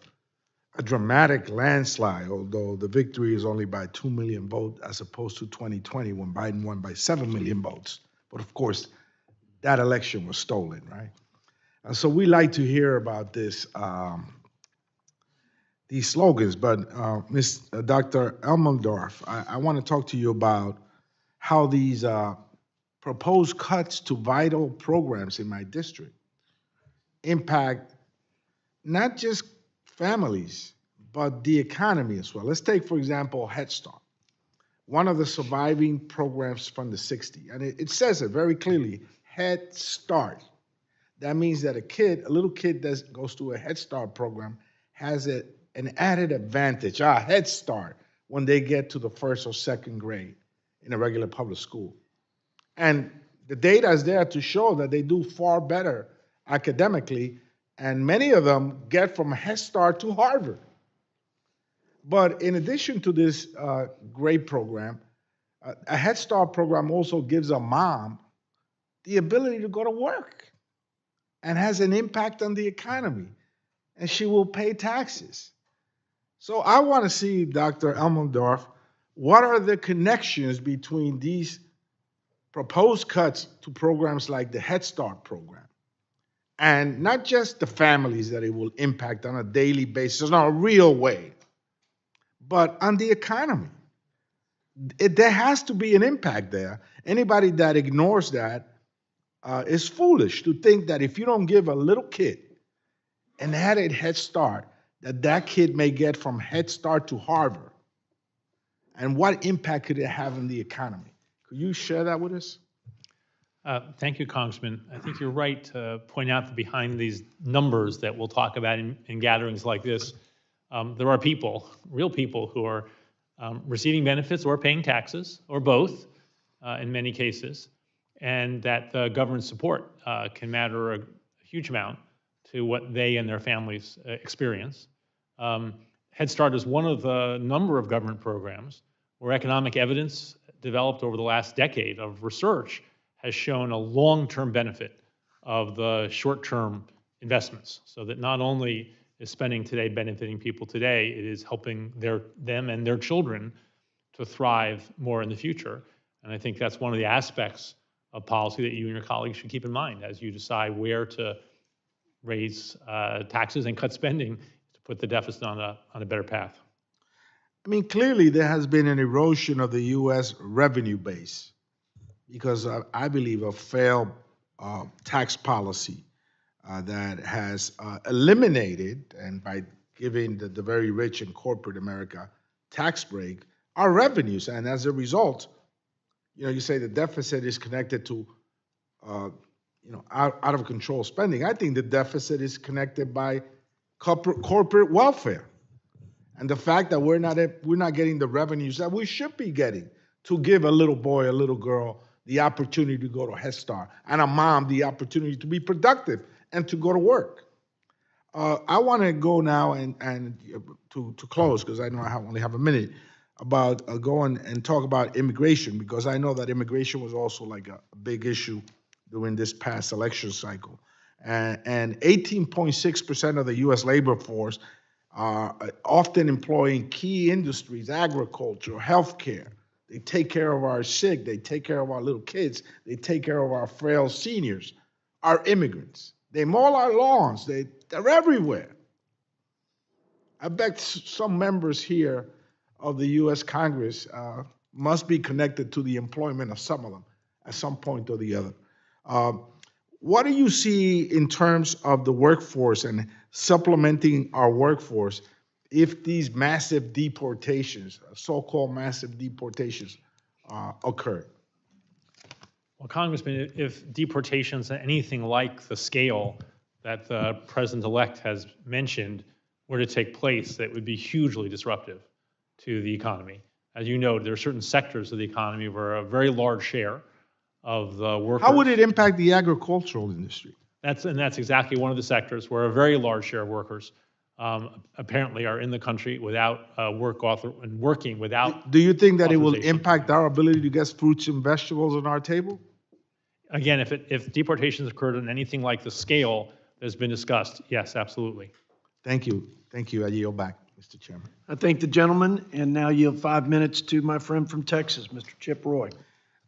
a dramatic landslide, although the victory is only by 2 million votes as opposed to 2020 when Biden won by 7 million votes. But of course, that election was stolen, right? And so we like to hear about this, these slogans, but Dr. Elmendorf, I want to talk to you about how these proposed cuts to vital programs in my district impact not just families, but the economy as well. Let's take, for example, Head Start, one of the surviving programs from the 60s. And it says it very clearly, Head Start. That means that a little kid that goes through a Head Start program has an added advantage, a head start, when they get to the first or second grade in a regular public school. And the data is there to show that they do far better academically, and many of them get from Head Start to Harvard. But in addition to this great program, a Head Start program also gives a mom the ability to go to work and has an impact on the economy, and she will pay taxes. So I want to see, Dr. Elmendorf, what are the connections between these proposed cuts to programs like the Head Start program, and not just the families that it will impact on a daily basis, in a real way, but on the economy. There has to be an impact there. Anybody that ignores that is foolish to think that if you don't give a little kid an added Head Start, that kid may get from Head Start to Harvard. And what impact could it have on the economy? Could you share that with us? Thank you, Congressman. I think you're right to point out that behind these numbers that we'll talk about in gatherings like this, there are people, real people, who are receiving benefits or paying taxes, or both in many cases, and that the government support can matter a huge amount to what they and their families experience. Head Start is one of the number of government programs where economic evidence developed over the last decade of research has shown a long-term benefit of the short-term investments, so that not only is spending today benefiting people today, it is helping them and their children to thrive more in the future. And I think that's one of the aspects of policy that you and your colleagues should keep in mind as you decide where to raise taxes and cut spending to put the deficit on a better path. I mean, clearly there has been an erosion of the U.S. revenue base because I believe of failed tax policy that has eliminated, and by giving the very rich in corporate America tax break, our revenues. And as a result, you say the deficit is connected to out of control spending. I think the deficit is connected by corporate welfare, and the fact that we're not getting the revenues that we should be getting to give a little boy, a little girl, the opportunity to go to Head Start, and a mom the opportunity to be productive and to go to work. I want to go now and to close, because I know I only have a minute, about going and talk about immigration, because I know that immigration was also like a big issue during this past election cycle. And 18.6% of the U.S. labor force are often employing key industries, agriculture, healthcare. They take care of our sick, they take care of our little kids, they take care of our frail seniors. our immigrants. They mow our lawns. They're everywhere. I bet some members here of the U.S. Congress must be connected to the employment of some of them at some point or the other. What do you see in terms of the workforce and supplementing our workforce if these massive deportations, so-called massive deportations, occur? Well, Congressman, if deportations at anything like the scale that the president-elect has mentioned were to take place, that would be hugely disruptive to the economy. As you know, there are certain sectors of the economy where a very large share of the workers. How would it impact the agricultural industry? That's exactly one of the sectors where a very large share of workers apparently are in the country without and working without. Do you think that it will authorization. impact our ability to get fruits and vegetables on our table? Again, if deportations occurred on anything like the scale that's been discussed, yes, absolutely. Thank you. Thank you. I yield back, Mr. Chairman. I thank the gentleman, and now yield 5 minutes to my friend from Texas, Mr. Chip Roy.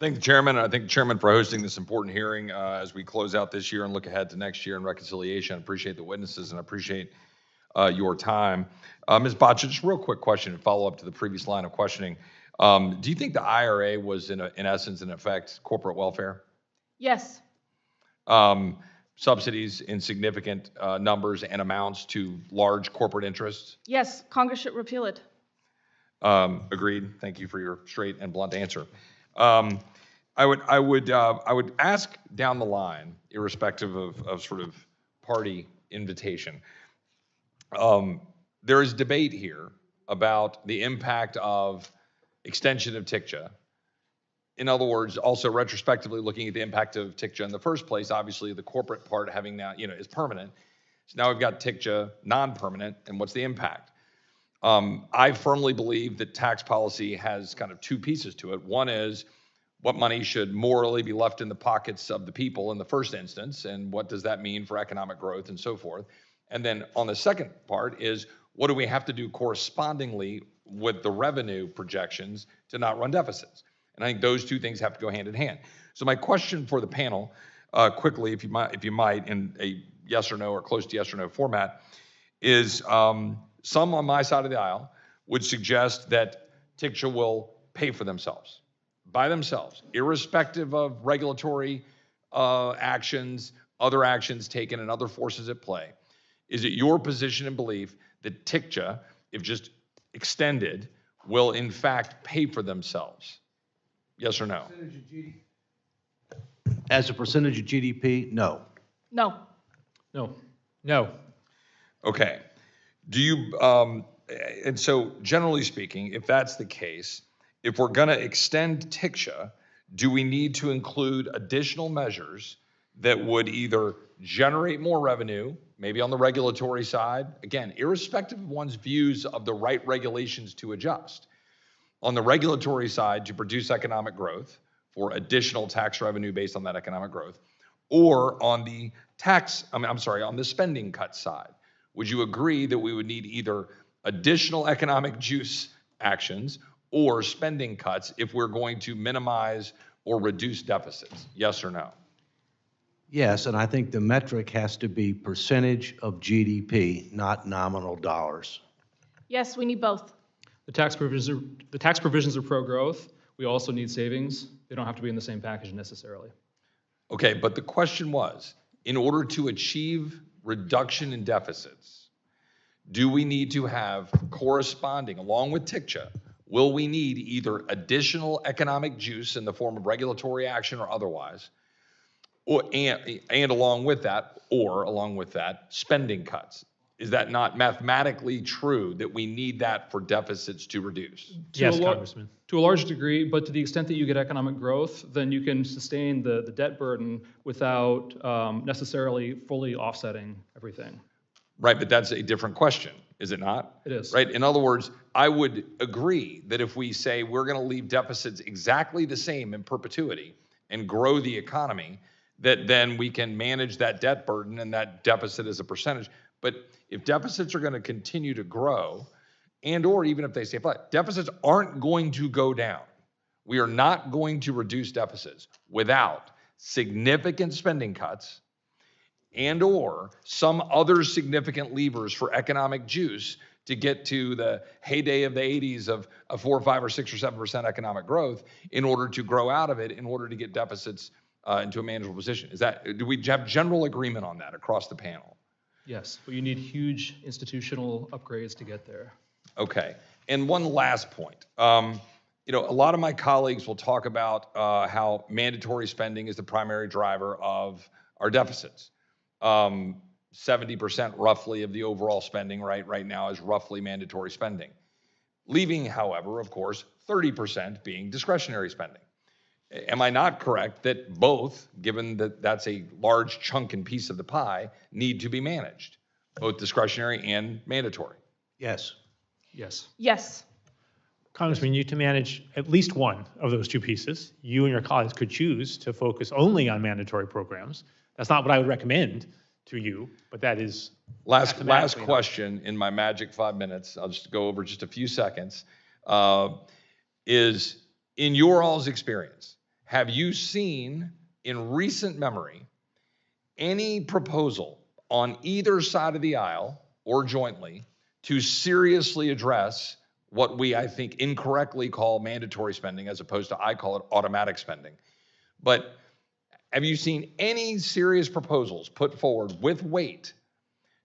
Thank the chairman, and I thank the chairman for hosting this important hearing as we close out this year and look ahead to next year in reconciliation. I appreciate the witnesses and I appreciate your time. Ms. Boccia, just a real quick question and follow up to the previous line of questioning. Do you think the IRA was in essence, in effect, corporate welfare? Yes. Subsidies in significant numbers and amounts to large corporate interests? Yes, Congress should repeal it. Agreed. Thank you for your straight and blunt answer. I would ask down the line, irrespective of sort of party invitation. There is debate here about the impact of extension of TICJA. In other words, also retrospectively looking at the impact of TICJA in the first place, obviously the corporate part having now, is permanent. So now we've got TICJA non-permanent, and what's the impact? I firmly believe that tax policy has kind of two pieces to it. One is what money should morally be left in the pockets of the people in the first instance, and what does that mean for economic growth and so forth. And then on the second part is what do we have to do correspondingly with the revenue projections to not run deficits? And I think those two things have to go hand in hand. So my question for the panel, quickly, if you might, in a yes or no or close to yes or no format, is some on my side of the aisle would suggest that TICJA will pay for themselves, by themselves, irrespective of regulatory actions, other actions taken, and other forces at play. Is it your position and belief that TICJA, if just extended, will in fact pay for themselves? Yes or no? As a percentage of GDP, no. No. No. No. Okay. Do you, and so generally speaking, if that's the case, if we're going to extend TICJA, do we need to include additional measures that would either generate more revenue, maybe on the regulatory side, again, irrespective of one's views of the right regulations to adjust, on the regulatory side to produce economic growth for additional tax revenue based on that economic growth, or on the on the spending cut side? Would you agree that we would need either additional economic juice actions or spending cuts if we're going to minimize or reduce deficits? Yes or no? Yes, and I think the metric has to be percentage of GDP, not nominal dollars. Yes, we need both. The tax provisions are pro-growth. We also need savings. They don't have to be in the same package necessarily. Okay, but the question was, in order to achieve reduction in deficits, do we need to have corresponding, along with TICJA, will we need either additional economic juice in the form of regulatory action or otherwise, or and along with that, spending cuts? Is that not mathematically true that we need that for deficits to reduce? Yes, Congressman. To a large degree, but to the extent that you get economic growth, then you can sustain the debt burden without necessarily fully offsetting everything. Right, but that's a different question, is it not? It is. Right, in other words, I would agree that if we say we're going to leave deficits exactly the same in perpetuity and grow the economy, that then we can manage that debt burden and that deficit as a percentage. But if deficits are going to continue to grow, and or even if they stay flat, deficits aren't going to go down. We are not going to reduce deficits without significant spending cuts and/or some other significant levers for economic juice to get to the heyday of the 80s of 4, 5, or 6 or 7% economic growth in order to grow out of it, in order to get deficits into a manageable position. Do we have general agreement on that across the panel? Yes, but you need huge institutional upgrades to get there. Okay. And one last point. A lot of my colleagues will talk about how mandatory spending is the primary driver of our deficits. 70% roughly of the overall spending right now is roughly mandatory spending. Leaving, however, of course, 30% being discretionary spending. Am I not correct that both, given that that's a large chunk and piece of the pie, need to be managed, both discretionary and mandatory? Yes. Yes. Yes. Congressman, you to manage at least one of those two pieces. You and your colleagues could choose to focus only on mandatory programs. That's not what I would recommend to you, but that is last question in my magic 5 minutes. I'll just go over just a few seconds. Is in your all's experience, have you seen in recent memory any proposal on either side of the aisle or jointly to seriously address what we, I think, incorrectly call mandatory spending, as opposed to I call it automatic spending? But have you seen any serious proposals put forward with weight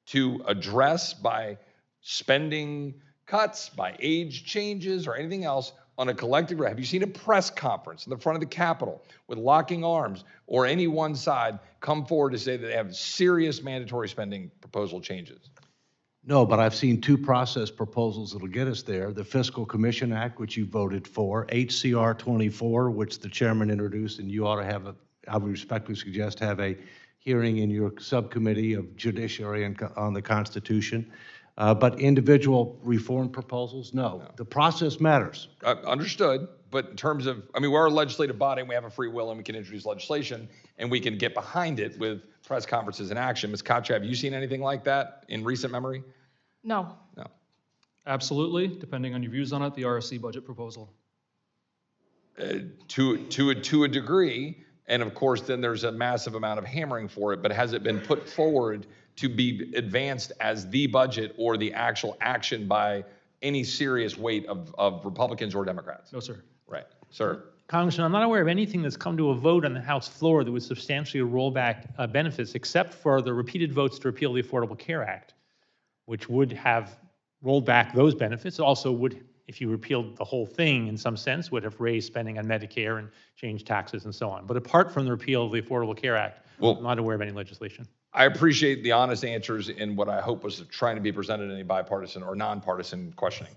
to address by spending cuts, by age changes, or anything else on a collective? Have you seen a press conference in the front of the Capitol with locking arms or any one side come forward to say that they have serious mandatory spending proposal changes? No, but I've seen two process proposals that'll get us there. The Fiscal Commission Act, which you voted for, HCR 24, which the chairman introduced, and you ought to have I would respectfully suggest have a hearing in your subcommittee of Judiciary and on the Constitution. But individual reform proposals, no. The process matters. Understood, but in terms of, we're a legislative body and we have a free will and we can introduce legislation and we can get behind it with press conferences and action. Ms. Boccia, have you seen anything like that in recent memory? No. No. Absolutely, depending on your views on it, the RSC budget proposal. To a degree, and of course then there's a massive amount of hammering for it, but has it been put forward to be advanced as the budget or the actual action by any serious weight of Republicans or Democrats? No, sir. Right. Sir? Congressman, I'm not aware of anything that's come to a vote on the House floor that would substantially roll back benefits, except for the repeated votes to repeal the Affordable Care Act, which would have rolled back those benefits. Also would, if you repealed the whole thing in some sense, would have raised spending on Medicare and changed taxes and so on. But apart from the repeal of the Affordable Care Act, I'm not aware of any legislation. I appreciate the honest answers in what I hope was trying to be presented in a bipartisan or nonpartisan questioning.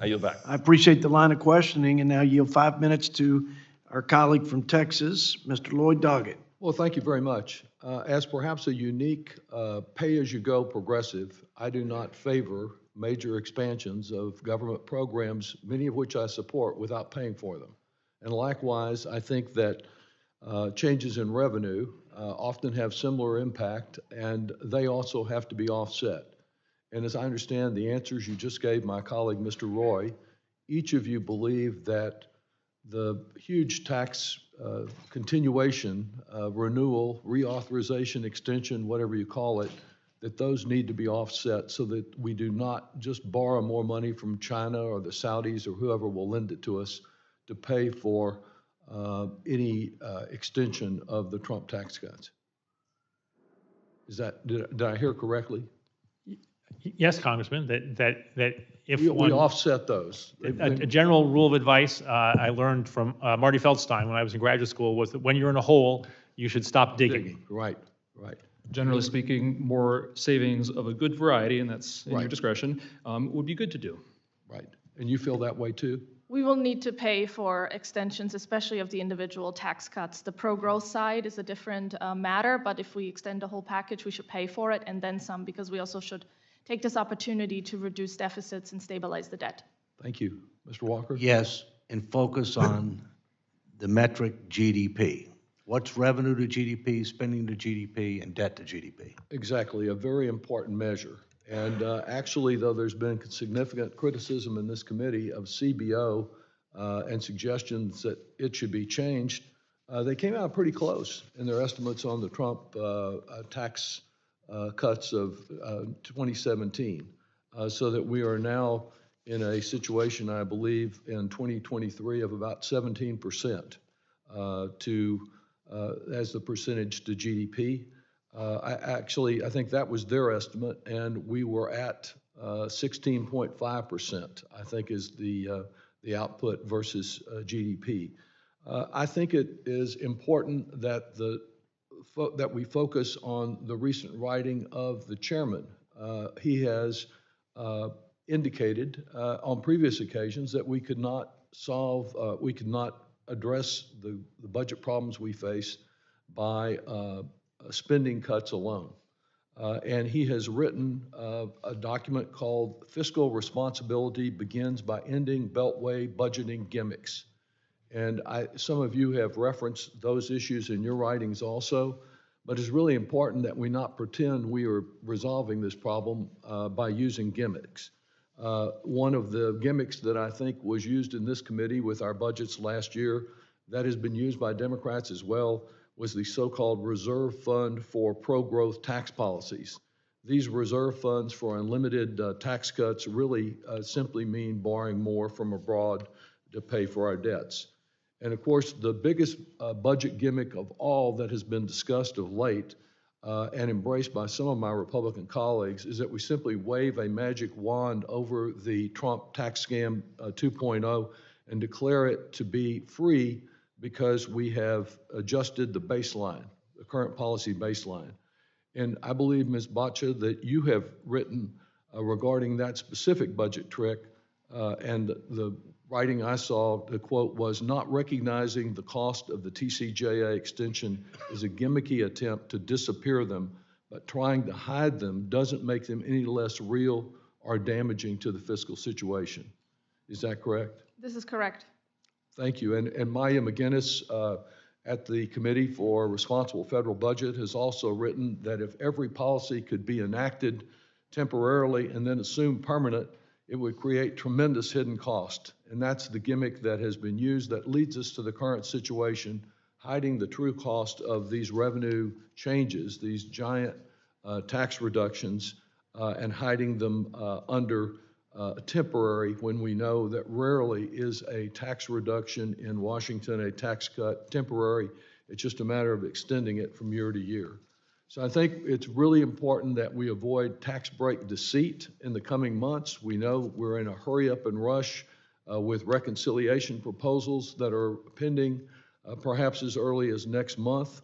I yield back. I appreciate the line of questioning, and now yield 5 minutes to our colleague from Texas, Mr. Lloyd Doggett. Well, thank you very much. As perhaps a unique pay-as-you-go progressive, I do not favor major expansions of government programs, many of which I support, without paying for them. And likewise, I think that changes in revenue often have similar impact, and they also have to be offset. And as I understand the answers you just gave my colleague, Mr. Roy, each of you believe that the huge tax continuation, renewal, reauthorization, extension, whatever you call it, that those need to be offset so that we do not just borrow more money from China or the Saudis or whoever will lend it to us to pay for any extension of the Trump tax cuts. Is that, did I hear correctly? Yes, Congressman, that if we one offset those. A general rule of advice I learned from Marty Feldstein when I was in graduate school was that when you're in a hole, you should stop digging. Right, right. Generally speaking, more savings of a good variety, and that's in your discretion, would be good to do. Right. And you feel that way too? We will need to pay for extensions, especially of the individual tax cuts. The pro-growth side is a different matter, but if we extend the whole package, we should pay for it and then some, because we also should take this opportunity to reduce deficits and stabilize the debt. Thank you. Mr. Walker? Yes, and focus on the metric GDP. What's revenue to GDP, spending to GDP, and debt to GDP? Exactly, a very important measure. And actually, though there's been significant criticism in this committee of CBO and suggestions that it should be changed, they came out pretty close in their estimates on the Trump tax cuts of 2017, so that we are now in a situation, I believe, in 2023 of about 17% as the percentage to GDP. I think that was their estimate, and we were at 16.5%, I think is the output versus GDP. I think it is important that that we focus on the recent writing of the chairman. He has indicated on previous occasions that we could not address the budget problems we face by spending cuts alone. And he has written a document called Fiscal Responsibility Begins by Ending Beltway Budgeting Gimmicks. And some of you have referenced those issues in your writings also, but it's really important that we not pretend we are resolving this problem by using gimmicks. One of the gimmicks that I think was used in this committee with our budgets last year, that has been used by Democrats as well, was the so-called reserve fund for pro-growth tax policies. These reserve funds for unlimited tax cuts really simply mean borrowing more from abroad to pay for our debts. And of course, the biggest budget gimmick of all that has been discussed of late and embraced by some of my Republican colleagues is that we simply wave a magic wand over the Trump tax scam 2.0 and declare it to be free because we have adjusted the baseline, the current policy baseline. And I believe, Ms. Boccia, that you have written regarding that specific budget trick, and the writing I saw, the quote was, "Not recognizing the cost of the TCJA extension is a gimmicky attempt to disappear them, but trying to hide them doesn't make them any less real or damaging to the fiscal situation." Is that correct? This is correct. Thank you. And Maya McGinnis at the Committee for Responsible Federal Budget has also written that if every policy could be enacted temporarily and then assumed permanent, it would create tremendous hidden cost. And that's the gimmick that has been used that leads us to the current situation, hiding the true cost of these revenue changes, these giant tax reductions, and hiding them under temporary, when we know that rarely is a tax reduction in Washington a tax cut temporary. It's just a matter of extending it from year to year. So I think it's really important that we avoid tax break deceit in the coming months. We know we're in a hurry up and rush with reconciliation proposals that are pending perhaps as early as next month.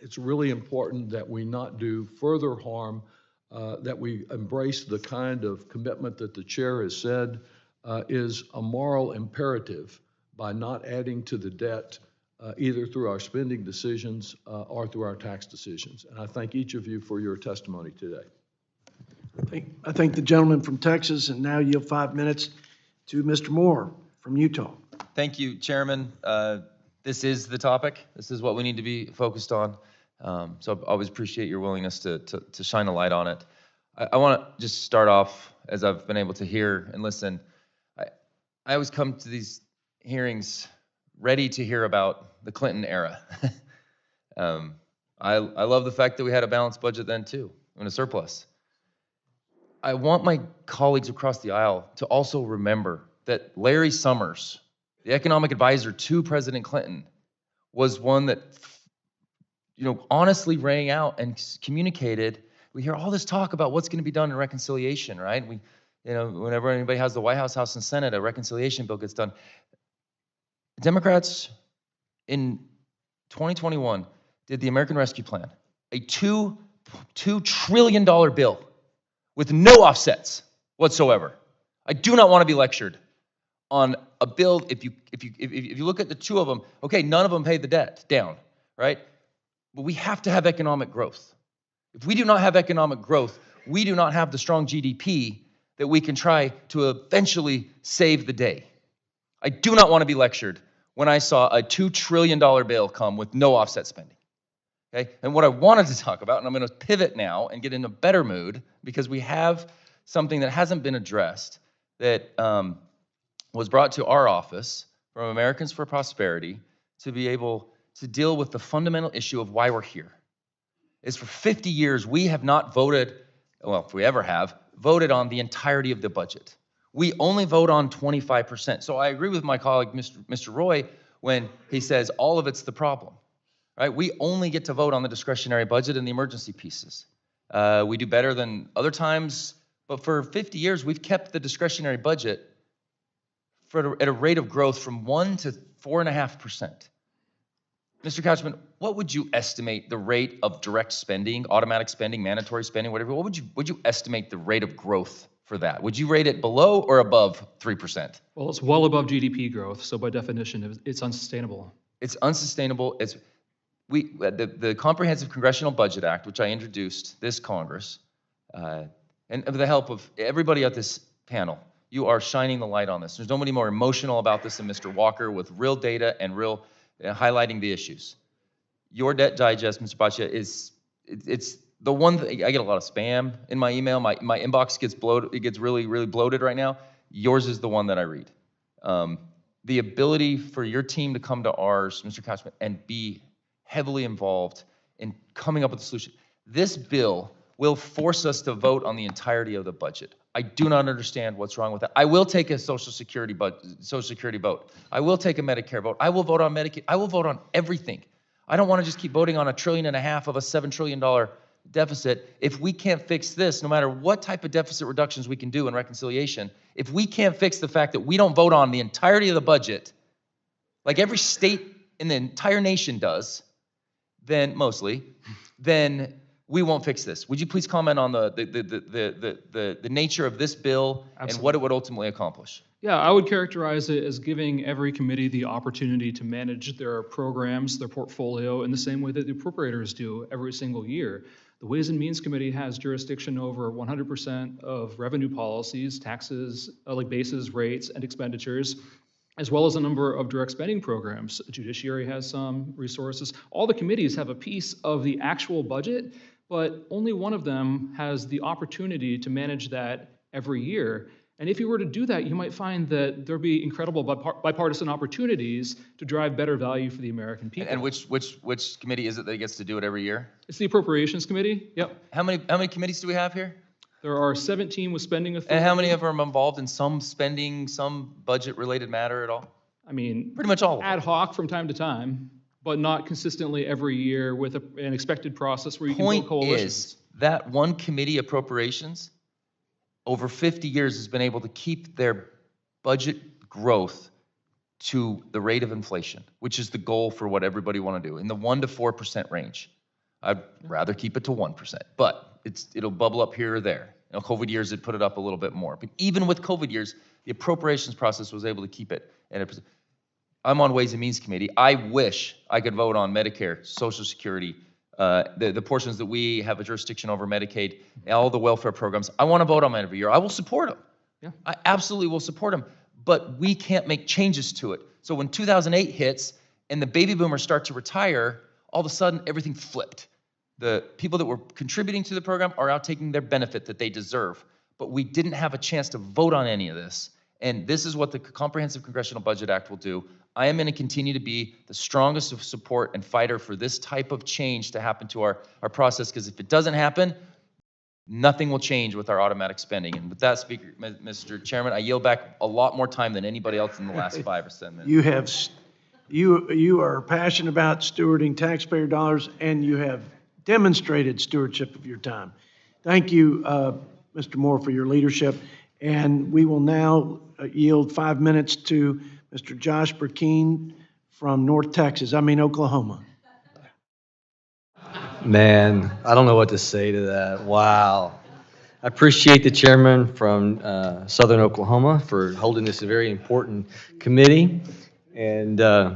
It's really important that we not do further harm, that we embrace the kind of commitment that the chair has said is a moral imperative by not adding to the debt either through our spending decisions or through our tax decisions. And I thank each of you for your testimony today. I thank the gentleman from Texas, and now yield 5 minutes to Mr. Moore from Utah. Thank you, Chairman. This is the topic. This is what we need to be focused on. So I always appreciate your willingness to shine a light on it. I want to just start off, as I've been able to hear and listen, I always come to these hearings ready to hear about the Clinton era. I love the fact that we had a balanced budget then too, and a surplus. I want my colleagues across the aisle to also remember that Larry Summers, the economic advisor to President Clinton, was one that honestly rang out and communicated. We hear all this talk about what's going to be done in reconciliation, right? Whenever anybody has the White House, House, and Senate, a reconciliation bill gets done. Democrats in 2021 did the American Rescue Plan, a $2 trillion bill with no offsets whatsoever. I do not want to be lectured on a bill. If you look at the two of them, okay, none of them paid the debt down, right? But we have to have economic growth. If we do not have economic growth, we do not have the strong GDP that we can try to eventually save the day. I do not want to be lectured when I saw a $2 trillion bill come with no offset spending. Okay? And what I wanted to talk about, and I'm going to pivot now and get in a better mood, because we have something that hasn't been addressed that was brought to our office from Americans for Prosperity to be able to deal with the fundamental issue of why we're here. is for 50 years, we have not voted, well, if we ever have, voted on the entirety of the budget. We only vote on 25%. So I agree with my colleague, Mr. Roy, when he says all of it's the problem, right? We only get to vote on the discretionary budget and the emergency pieces. We do better than other times, but for 50 years, we've kept the discretionary budget at a rate of growth from 1 to 4.5%. Mr. Couchman, what would you estimate the rate of direct spending, automatic spending, mandatory spending, whatever? What would you estimate the rate of growth for that? Would you rate it below or above 3%? Well, it's well above GDP growth, so by definition, it's unsustainable. It's unsustainable. The Comprehensive Congressional Budget Act, which I introduced this Congress, and with the help of everybody at this panel, you are shining the light on this. There's nobody more emotional about this than Mr. Walker, with real data and real highlighting the issues. Your debt digest, Mr. Boccia, it's the one thing. I get a lot of spam in my email. My inbox gets bloated. It gets really, really bloated right now. Yours is the one that I read. The ability for your team to come to ours, Mr. Couchman, and be heavily involved in coming up with a solution. This bill will force us to vote on the entirety of the budget. I do not understand what's wrong with that. I will take a Social Security vote. I will take a Medicare vote. I will vote on Medicaid. I will vote on everything. I don't want to just keep voting on $1.5 trillion of a $7 trillion deficit. If we can't fix this, no matter what type of deficit reductions we can do in reconciliation, if we can't fix the fact that we don't vote on the entirety of the budget, like every state in the entire nation does, then we won't fix this. Would you please comment on the nature of this bill and what it would ultimately accomplish? Yeah, I would characterize it as giving every committee the opportunity to manage their programs, their portfolio, in the same way that the appropriators do every single year. The Ways and Means Committee has jurisdiction over 100% of revenue policies, taxes, like bases, rates, and expenditures, as well as a number of direct spending programs. Judiciary has some resources. All the committees have a piece of the actual budget, but only one of them has the opportunity to manage that every year. And if you were to do that, you might find that there'd be incredible bipartisan opportunities to drive better value for the American people. And which committee is it that gets to do it every year? It's the Appropriations Committee. Yep. How many committees do we have here? There are 17 with spending authority. And how many of them are involved in some spending, some budget-related matter at all? I mean, pretty much all of them. Ad hoc from time to time, but not consistently every year with an expected process where you can build coalitions. Point is, that one committee, Appropriations, over 50 years has been able to keep their budget growth to the rate of inflation, which is the goal for what everybody want to do, in the 1 to 4% range. I'd rather keep it to 1%, but it'll bubble up here or there. You know, COVID years, it put it up a little bit more. But even with COVID years, the appropriations process was able to keep it at a. I'm on Ways and Means Committee. I wish I could vote on Medicare, Social Security, the portions that we have a jurisdiction over, Medicaid, all the welfare programs. I want to vote on them every year. I will support them. Yeah. I absolutely will support them. But we can't make changes to it. So when 2008 hits and the baby boomers start to retire, all of a sudden everything flipped. The people that were contributing to the program are out taking their benefit that they deserve. But we didn't have a chance to vote on any of this. And this is what the Comprehensive Congressional Budget Act will do. I am going to continue to be the strongest of support and fighter for this type of change to happen to our process, because if it doesn't happen, nothing will change with our automatic spending. And with that, Speaker, Mr. Chairman, I yield back a lot more time than anybody else in the last 5 or 7 minutes. You are passionate about stewarding taxpayer dollars, and you have demonstrated stewardship of your time. Thank you, Mr. Moore, for your leadership. And we will now yield 5 minutes to Mr. Josh Burkeen from Oklahoma. Man, I don't know what to say to that. Wow. I appreciate the chairman from Southern Oklahoma for holding this very important committee. And Mr.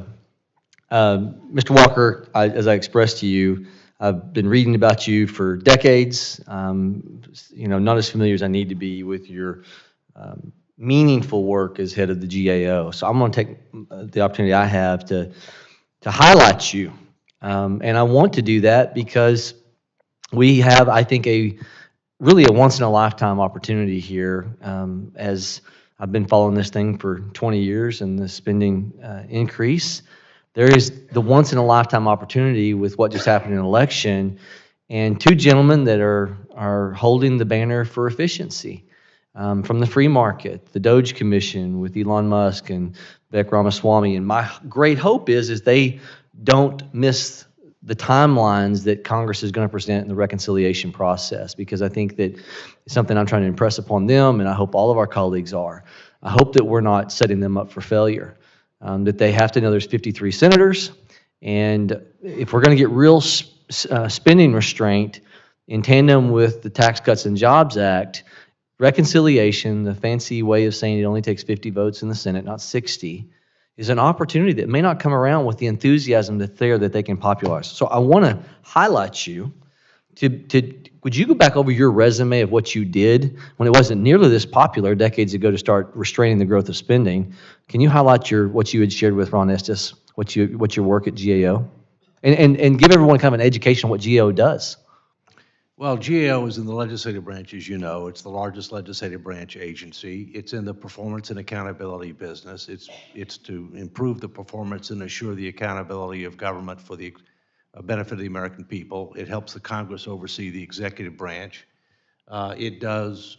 Walker, as I expressed to you, I've been reading about you for decades. Not as familiar as I need to be with your meaningful work as head of the GAO. So I'm going to take the opportunity I have to highlight you. And I want to do that because we have, I think, really a once-in-a-lifetime opportunity here. As I've been following this thing for 20 years and the spending increase, there is the once-in-a-lifetime opportunity with what just happened in an election and two gentlemen that are holding the banner for efficiency from the free market, the Doge Commission with Elon Musk and Vivek Ramaswamy. And my great hope is they don't miss the timelines that Congress is going to present in the reconciliation process, because I think that it's something I'm trying to impress upon them, and I hope all of our colleagues are. I hope that we're not setting them up for failure, that they have to know there's 53 senators, and if we're going to get real spending restraint in tandem with the Tax Cuts and Jobs Act, reconciliation, the fancy way of saying it only takes 50 votes in the Senate, not 60, is an opportunity that may not come around with the enthusiasm that's there that they can popularize. So I want to highlight you would you go back over your resume of what you did when it wasn't nearly this popular decades ago to start restraining the growth of spending? Can you highlight what you had shared with Ron Estes, what your work at GAO? And give everyone kind of an education on what GAO does. Well, GAO is in the legislative branch, as you know. It's the largest legislative branch agency. It's in the performance and accountability business. It's to improve the performance and assure the accountability of government for the benefit of the American people. It helps the Congress oversee the executive branch. It does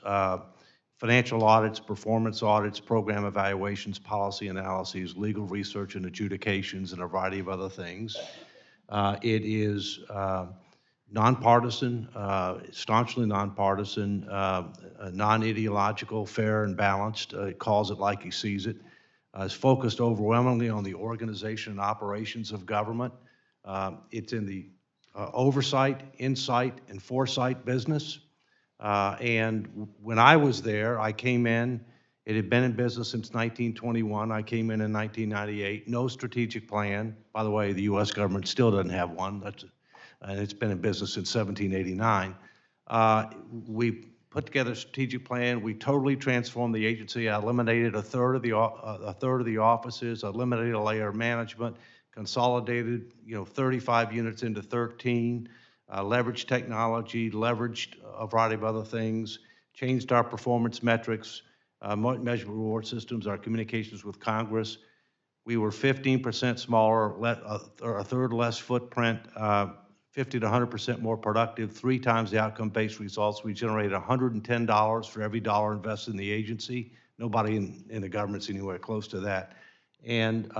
financial audits, performance audits, program evaluations, policy analyses, legal research and adjudications, and a variety of other things. It is nonpartisan, staunchly nonpartisan, non-ideological, fair and balanced. It calls it like he sees it. It's focused overwhelmingly on the organization and operations of government. It's in the oversight, insight, and foresight business. And when I was there, I came in, it had been in business since 1921. I came in 1998. No strategic plan. By the way, the U.S. government still doesn't have one. And it's been in business since 1789. We put together a strategic plan. We totally transformed the agency. I eliminated a third of the offices. I eliminated a layer of management, consolidated 35 units into 13, leveraged technology, leveraged a variety of other things, changed our performance metrics, measurement reward systems, our communications with Congress. We were 15% smaller, or a third less footprint, 50 to 100% more productive, 3 times the outcome-based results. We generated $110 for every dollar invested in the agency. Nobody in the government's anywhere close to that. And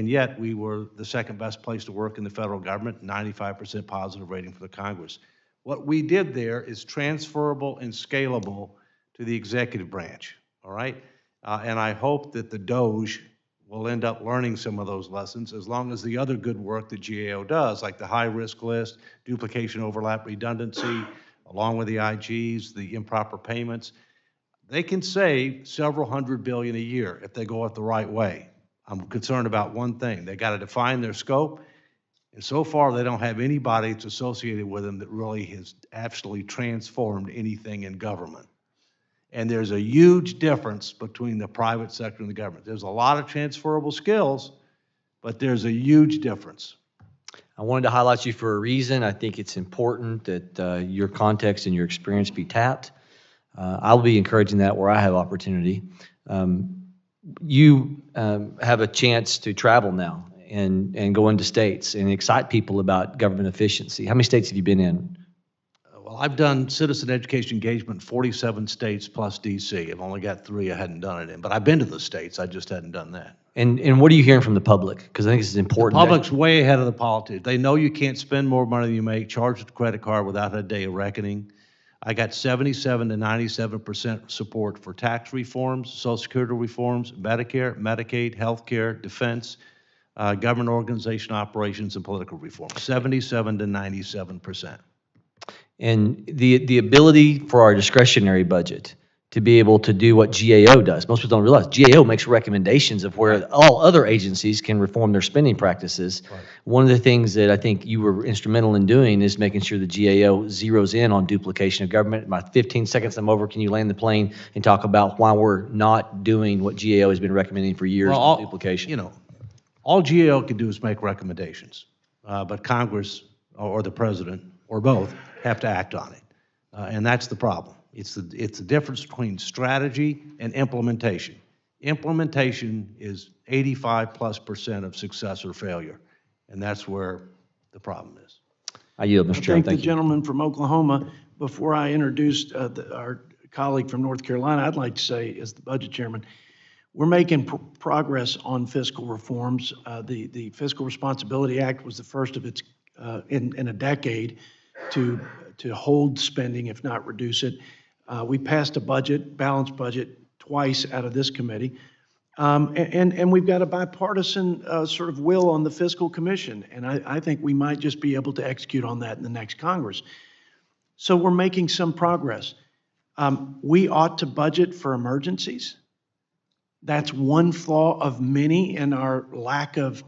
yet we were the second best place to work in the federal government, 95% positive rating for the Congress. What we did there is transferable and scalable to the executive branch, all right? And I hope that the Doge will end up learning some of those lessons, as long as the other good work that GAO does, like the high-risk list, duplication, overlap, redundancy, along with the IGs, the improper payments, they can save several $100 billion a year if they go it the right way. I'm concerned about one thing. They got to define their scope, and so far they don't have anybody that's associated with them that really has actually transformed anything in government. And there's a huge difference between the private sector and the government. There's a lot of transferable skills, but there's a huge difference. I wanted to highlight you for a reason. I think it's important that your context and your experience be tapped. I'll be encouraging that where I have opportunity. You have a chance to travel now and go into states and excite people about government efficiency. How many states have you been in? Well, I've done citizen education engagement in 47 states plus D.C. I've only got 3 I hadn't done it in, but I've been to the states. I just hadn't done that. And what are you hearing from the public? Because I think this is important. The public's way ahead of the politics. They know you can't spend more money than you make, charge with a credit card without a day of reckoning. I got 77 to 97% support for tax reforms, Social Security reforms, Medicare, Medicaid, healthcare, defense, government organization operations, and political reform. 77 to 97%. And the ability for our discretionary budget to be able to do what GAO does. Most people don't realize GAO makes recommendations of where all other agencies can reform their spending practices. Right. One of the things that I think you were instrumental in doing is making sure the GAO zeroes in on duplication of government. My 15 seconds, I'm over. Can you land the plane and talk about why we're not doing what GAO has been recommending for years on duplication? All GAO can do is make recommendations, but Congress or the president or both have to act on it, and that's the problem. It's the difference between strategy and implementation. Implementation is 85+% of success or failure, and that's where the problem is. I yield, Mr. Chairman. Thank the gentleman from Oklahoma. Before I introduce our colleague from North Carolina, I'd like to say, as the budget chairman, we're making progress on fiscal reforms. The Fiscal Responsibility Act was the first of its in a decade to hold spending, if not reduce it. We passed a balanced budget, twice out of this committee. And we've got a bipartisan sort of will on the Fiscal Commission, and I think we might just be able to execute on that in the next Congress. So we're making some progress. We ought to budget for emergencies. That's one flaw of many in our lack of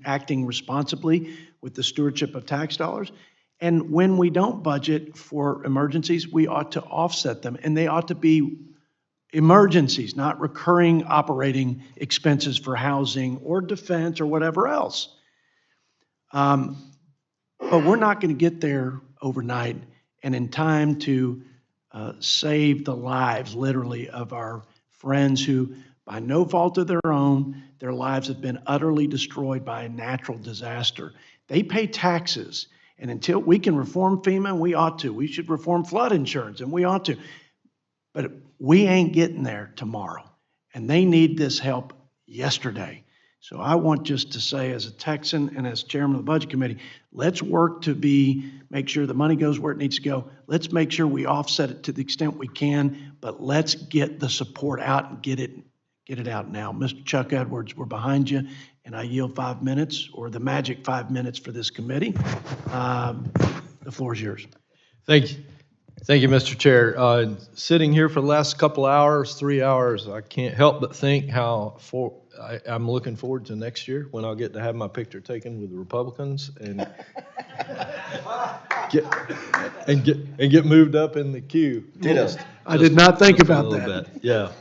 acting responsibly with the stewardship of tax dollars. And when we don't budget for emergencies, we ought to offset them, and they ought to be emergencies, not recurring operating expenses for housing or defense or whatever else. But we're not going to get there overnight and in time to save the lives, literally, of our friends who, by no fault of their own, their lives have been utterly destroyed by a natural disaster. They pay taxes, and until we can reform FEMA, and we ought to. We should reform flood insurance, and we ought to. But we ain't getting there tomorrow, and they need this help yesterday. So I want just to say, as a Texan and as chairman of the Budget Committee, let's work to make sure the money goes where it needs to go. Let's make sure we offset it to the extent we can, but let's get the support out and get it out now. Mr. Chuck Edwards, we're behind you, and I yield 5 minutes, or the magic 5 minutes for this committee. The floor is yours. Thank you. Thank you, Mr. Chair. Sitting here for the last couple hours, 3 hours, I can't help but think how I'm looking forward to next year when I'll get to have my picture taken with the Republicans and get moved up in the queue. I did not think about that. Yeah.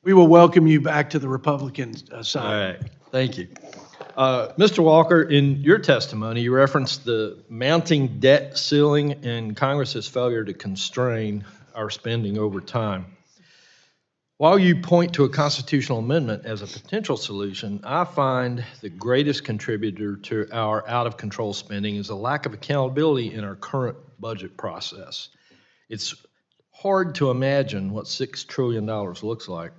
We will welcome you back to the Republican side. All right. Thank you. Mr. Walker, in your testimony, you referenced the mounting debt ceiling and Congress's failure to constrain our spending over time. While you point to a constitutional amendment as a potential solution, I find the greatest contributor to our out-of-control spending is a lack of accountability in our current budget process. It's hard to imagine what $6 trillion looks like,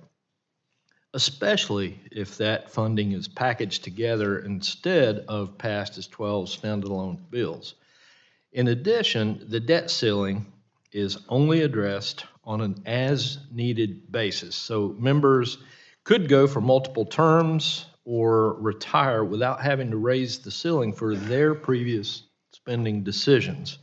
especially if that funding is packaged together instead of passed as 12 standalone bills. In addition, the debt ceiling is only addressed on an as-needed basis. So members could go for multiple terms or retire without having to raise the ceiling for their previous spending decisions.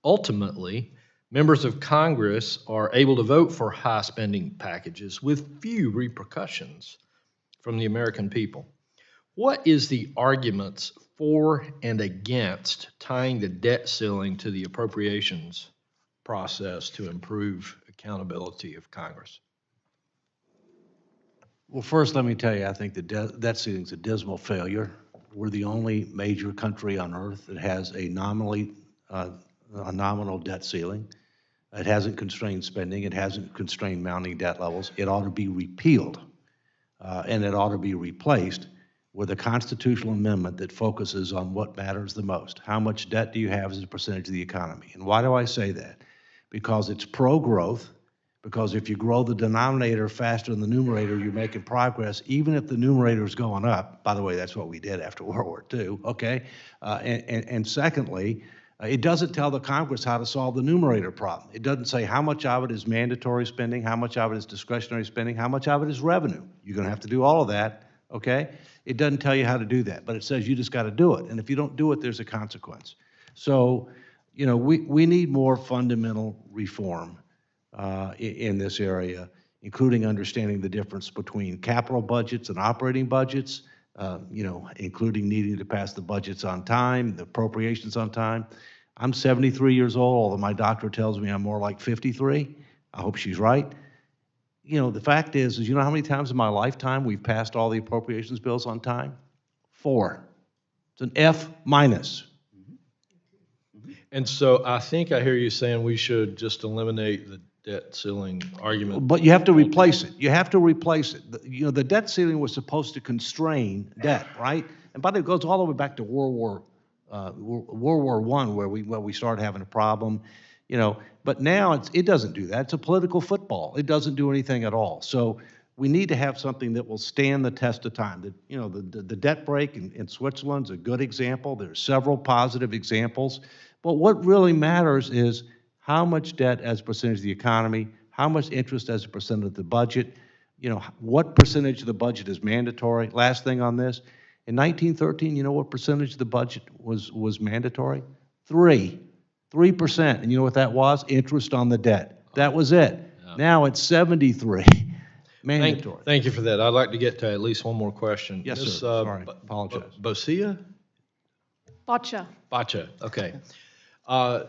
Ultimately, members of Congress are able to vote for high spending packages with few repercussions from the American people. What is the arguments for and against tying the debt ceiling to the appropriations process to improve accountability of Congress? Well, first, let me tell you, I think the debt ceiling is a dismal failure. We're the only major country on earth that has a nominal debt ceiling. It hasn't constrained spending. It hasn't constrained mounting debt levels. It ought to be repealed, and it ought to be replaced with a constitutional amendment that focuses on what matters the most. How much debt do you have as a percentage of the economy? And why do I say that? Because it's pro-growth, because if you grow the denominator faster than the numerator, you're making progress, even if the numerator is going up. By the way, that's what we did after World War II, okay? And secondly, it doesn't tell the Congress how to solve the numerator problem. It doesn't say how much of it is mandatory spending, how much of it is discretionary spending, how much of it is revenue. You're going to have to do all of that, okay? It doesn't tell you how to do that, but it says you just got to do it. And if you don't do it, there's a consequence. So, you know, we need more fundamental reform in this area, including understanding the difference between capital budgets and operating budgets, you know, including needing to pass the budgets on time, the appropriations on time. I'm 73 years old, although my doctor tells me I'm more like 53. I hope she's right. You know, the fact is you know how many times in my lifetime we've passed all the appropriations bills on time? 4. It's an F minus. And so I think I hear you saying we should just eliminate the debt ceiling argument. But you have to replace it. You have to replace it. You know, the debt ceiling was supposed to constrain debt, right? And by the way, it goes all the way back to World War World War I, where we started having a problem, you know. But now it doesn't do that. It's a political football. It doesn't do anything at all. So we need to have something that will stand the test of time. The debt break in Switzerland's a good example. There's several positive examples. But what really matters is how much debt as a percentage of the economy, how much interest as a percent of the budget, you know, what percentage of the budget is mandatory. Last thing on this, in 1913, you know what percentage of the budget was mandatory? 3%. And you know what that was? Interest on the debt. That was it. Now it's 73. Mandatory. Thank you for that. I'd like to get to at least one more question. Yes, Ms., sir. Sorry. Apologize. Boccia? Boccia. Boccia, okay. I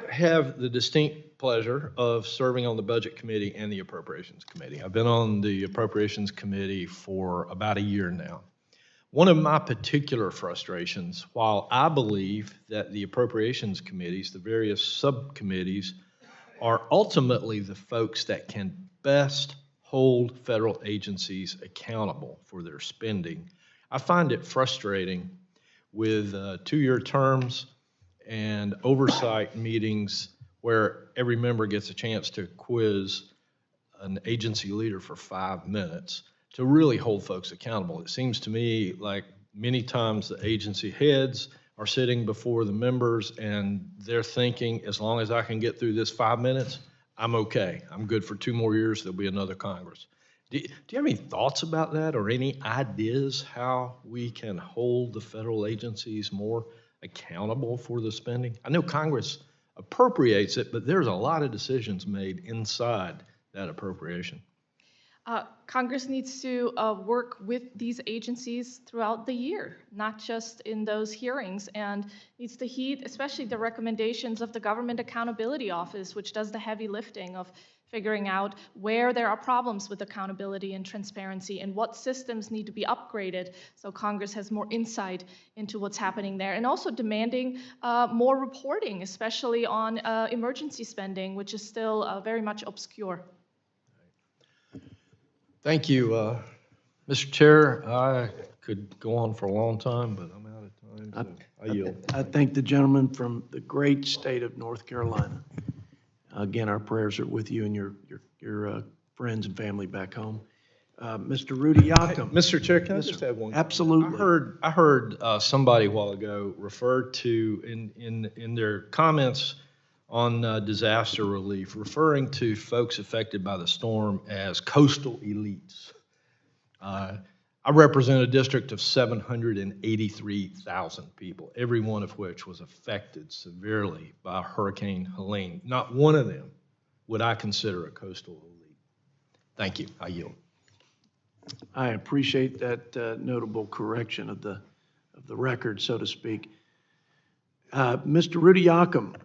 have the distinct pleasure of serving on the Budget Committee and the Appropriations Committee. I've been on the Appropriations Committee for about a year now. One of my particular frustrations, while I believe that the Appropriations Committees, the various subcommittees, are ultimately the folks that can best hold federal agencies accountable for their spending, I find it frustrating with two-year terms and oversight meetings where every member gets a chance to quiz an agency leader for 5 minutes to really hold folks accountable. It seems to me like many times the agency heads are sitting before the members and they're thinking, as long as I can get through this 5 minutes, I'm okay. I'm good for 2 more years. There'll be another Congress. Do you have any thoughts about that or any ideas how we can hold the federal agencies more accountable for the spending? I know Congress appropriates it, but there's a lot of decisions made inside that appropriation. Congress needs to work with these agencies throughout the year, not just in those hearings, and needs to heed especially the recommendations of the Government Accountability Office, which does the heavy lifting of figuring out where there are problems with accountability and transparency and what systems need to be upgraded so Congress has more insight into what's happening there, and also demanding more reporting, especially on emergency spending, which is still very much obscure. Thank you, Mr. Chair. I could go on for a long time, but I'm out of time, so I yield. I thank the gentleman from the great state of North Carolina. Again, our prayers are with you and your friends and family back home. Mr. Rudy Yakum. Mr. Chair, can I just add one? Absolutely. I heard somebody a while ago refer to in their comments on disaster relief, referring to folks affected by the storm as coastal elites. I represent a district of 783,000 people, every one of which was affected severely by Hurricane Helene. Not one of them would I consider a coastal elite. Thank you. I yield. I appreciate that notable correction of the record, so to speak. Mr. Rudy Yakum,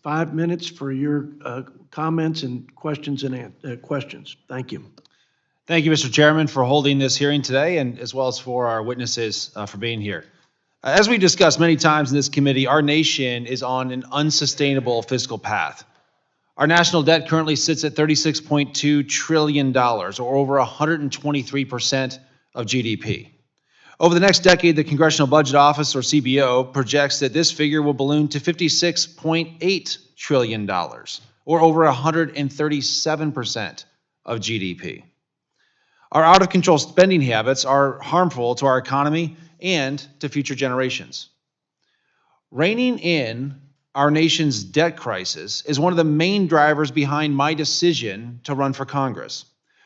5 minutes for your comments and questions. Thank you. Thank you, Mr. Chairman, for holding this hearing today, and as well as for our witnesses for being here. As we discussed many times in this committee, our nation is on an unsustainable fiscal path. Our national debt currently sits at $36.2 trillion, or over 123% of GDP. Over the next decade, the Congressional Budget Office, or CBO, projects that this figure will balloon to $56.8 trillion, or over 137% of GDP. Our out-of-control spending habits are harmful to our economy and to future generations. Reining in our nation's debt crisis is one of the main drivers behind my decision to run for Congress,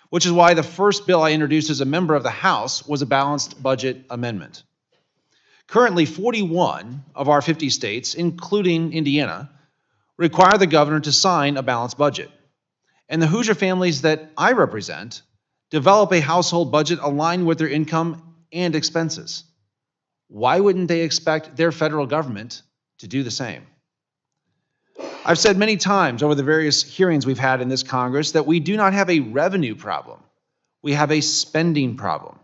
which is why the first bill I introduced as a member of the House was a balanced budget amendment. Currently, 41 of our 50 states, including Indiana, require the governor to sign a balanced budget. And the Hoosier families that I represent develop a household budget aligned with their income and expenses. Why wouldn't they expect their federal government to do the same? I've said many times over the various hearings we've had in this Congress that we do not have a revenue problem. We have a spending problem.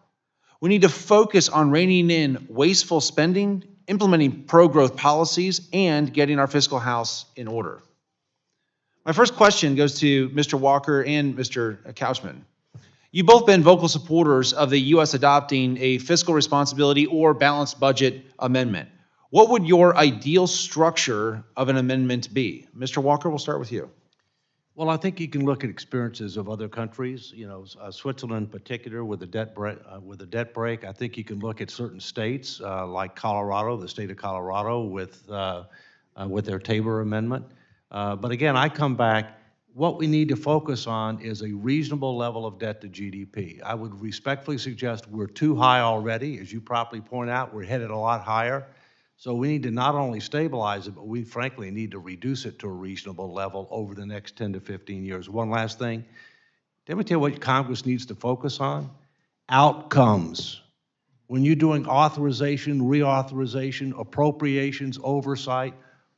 We need to focus on reining in wasteful spending, implementing pro-growth policies, and getting our fiscal house in order. My first question goes to Mr. Walker and Mr. Couchman. You've both been vocal supporters of the U.S. adopting a fiscal responsibility or balanced budget amendment. what would your ideal structure of an amendment be? Mr. Walker, we'll start with you. Well, I think you can look at experiences of other countries, Switzerland in particular with the debt break. I think you can look at certain states like Colorado, the state of Colorado with their Tabor amendment. But again, I come back, what we need to focus on is a reasonable level of debt to GDP. I would respectfully suggest we're too high already. As you properly point out, we're headed a lot higher. So we need to not only stabilize it, but we frankly need to reduce it to a reasonable level over the next 10 to 15 years. One last thing. Let me tell you what Congress needs to focus on. Outcomes. When you're doing authorization, reauthorization, appropriations, oversight,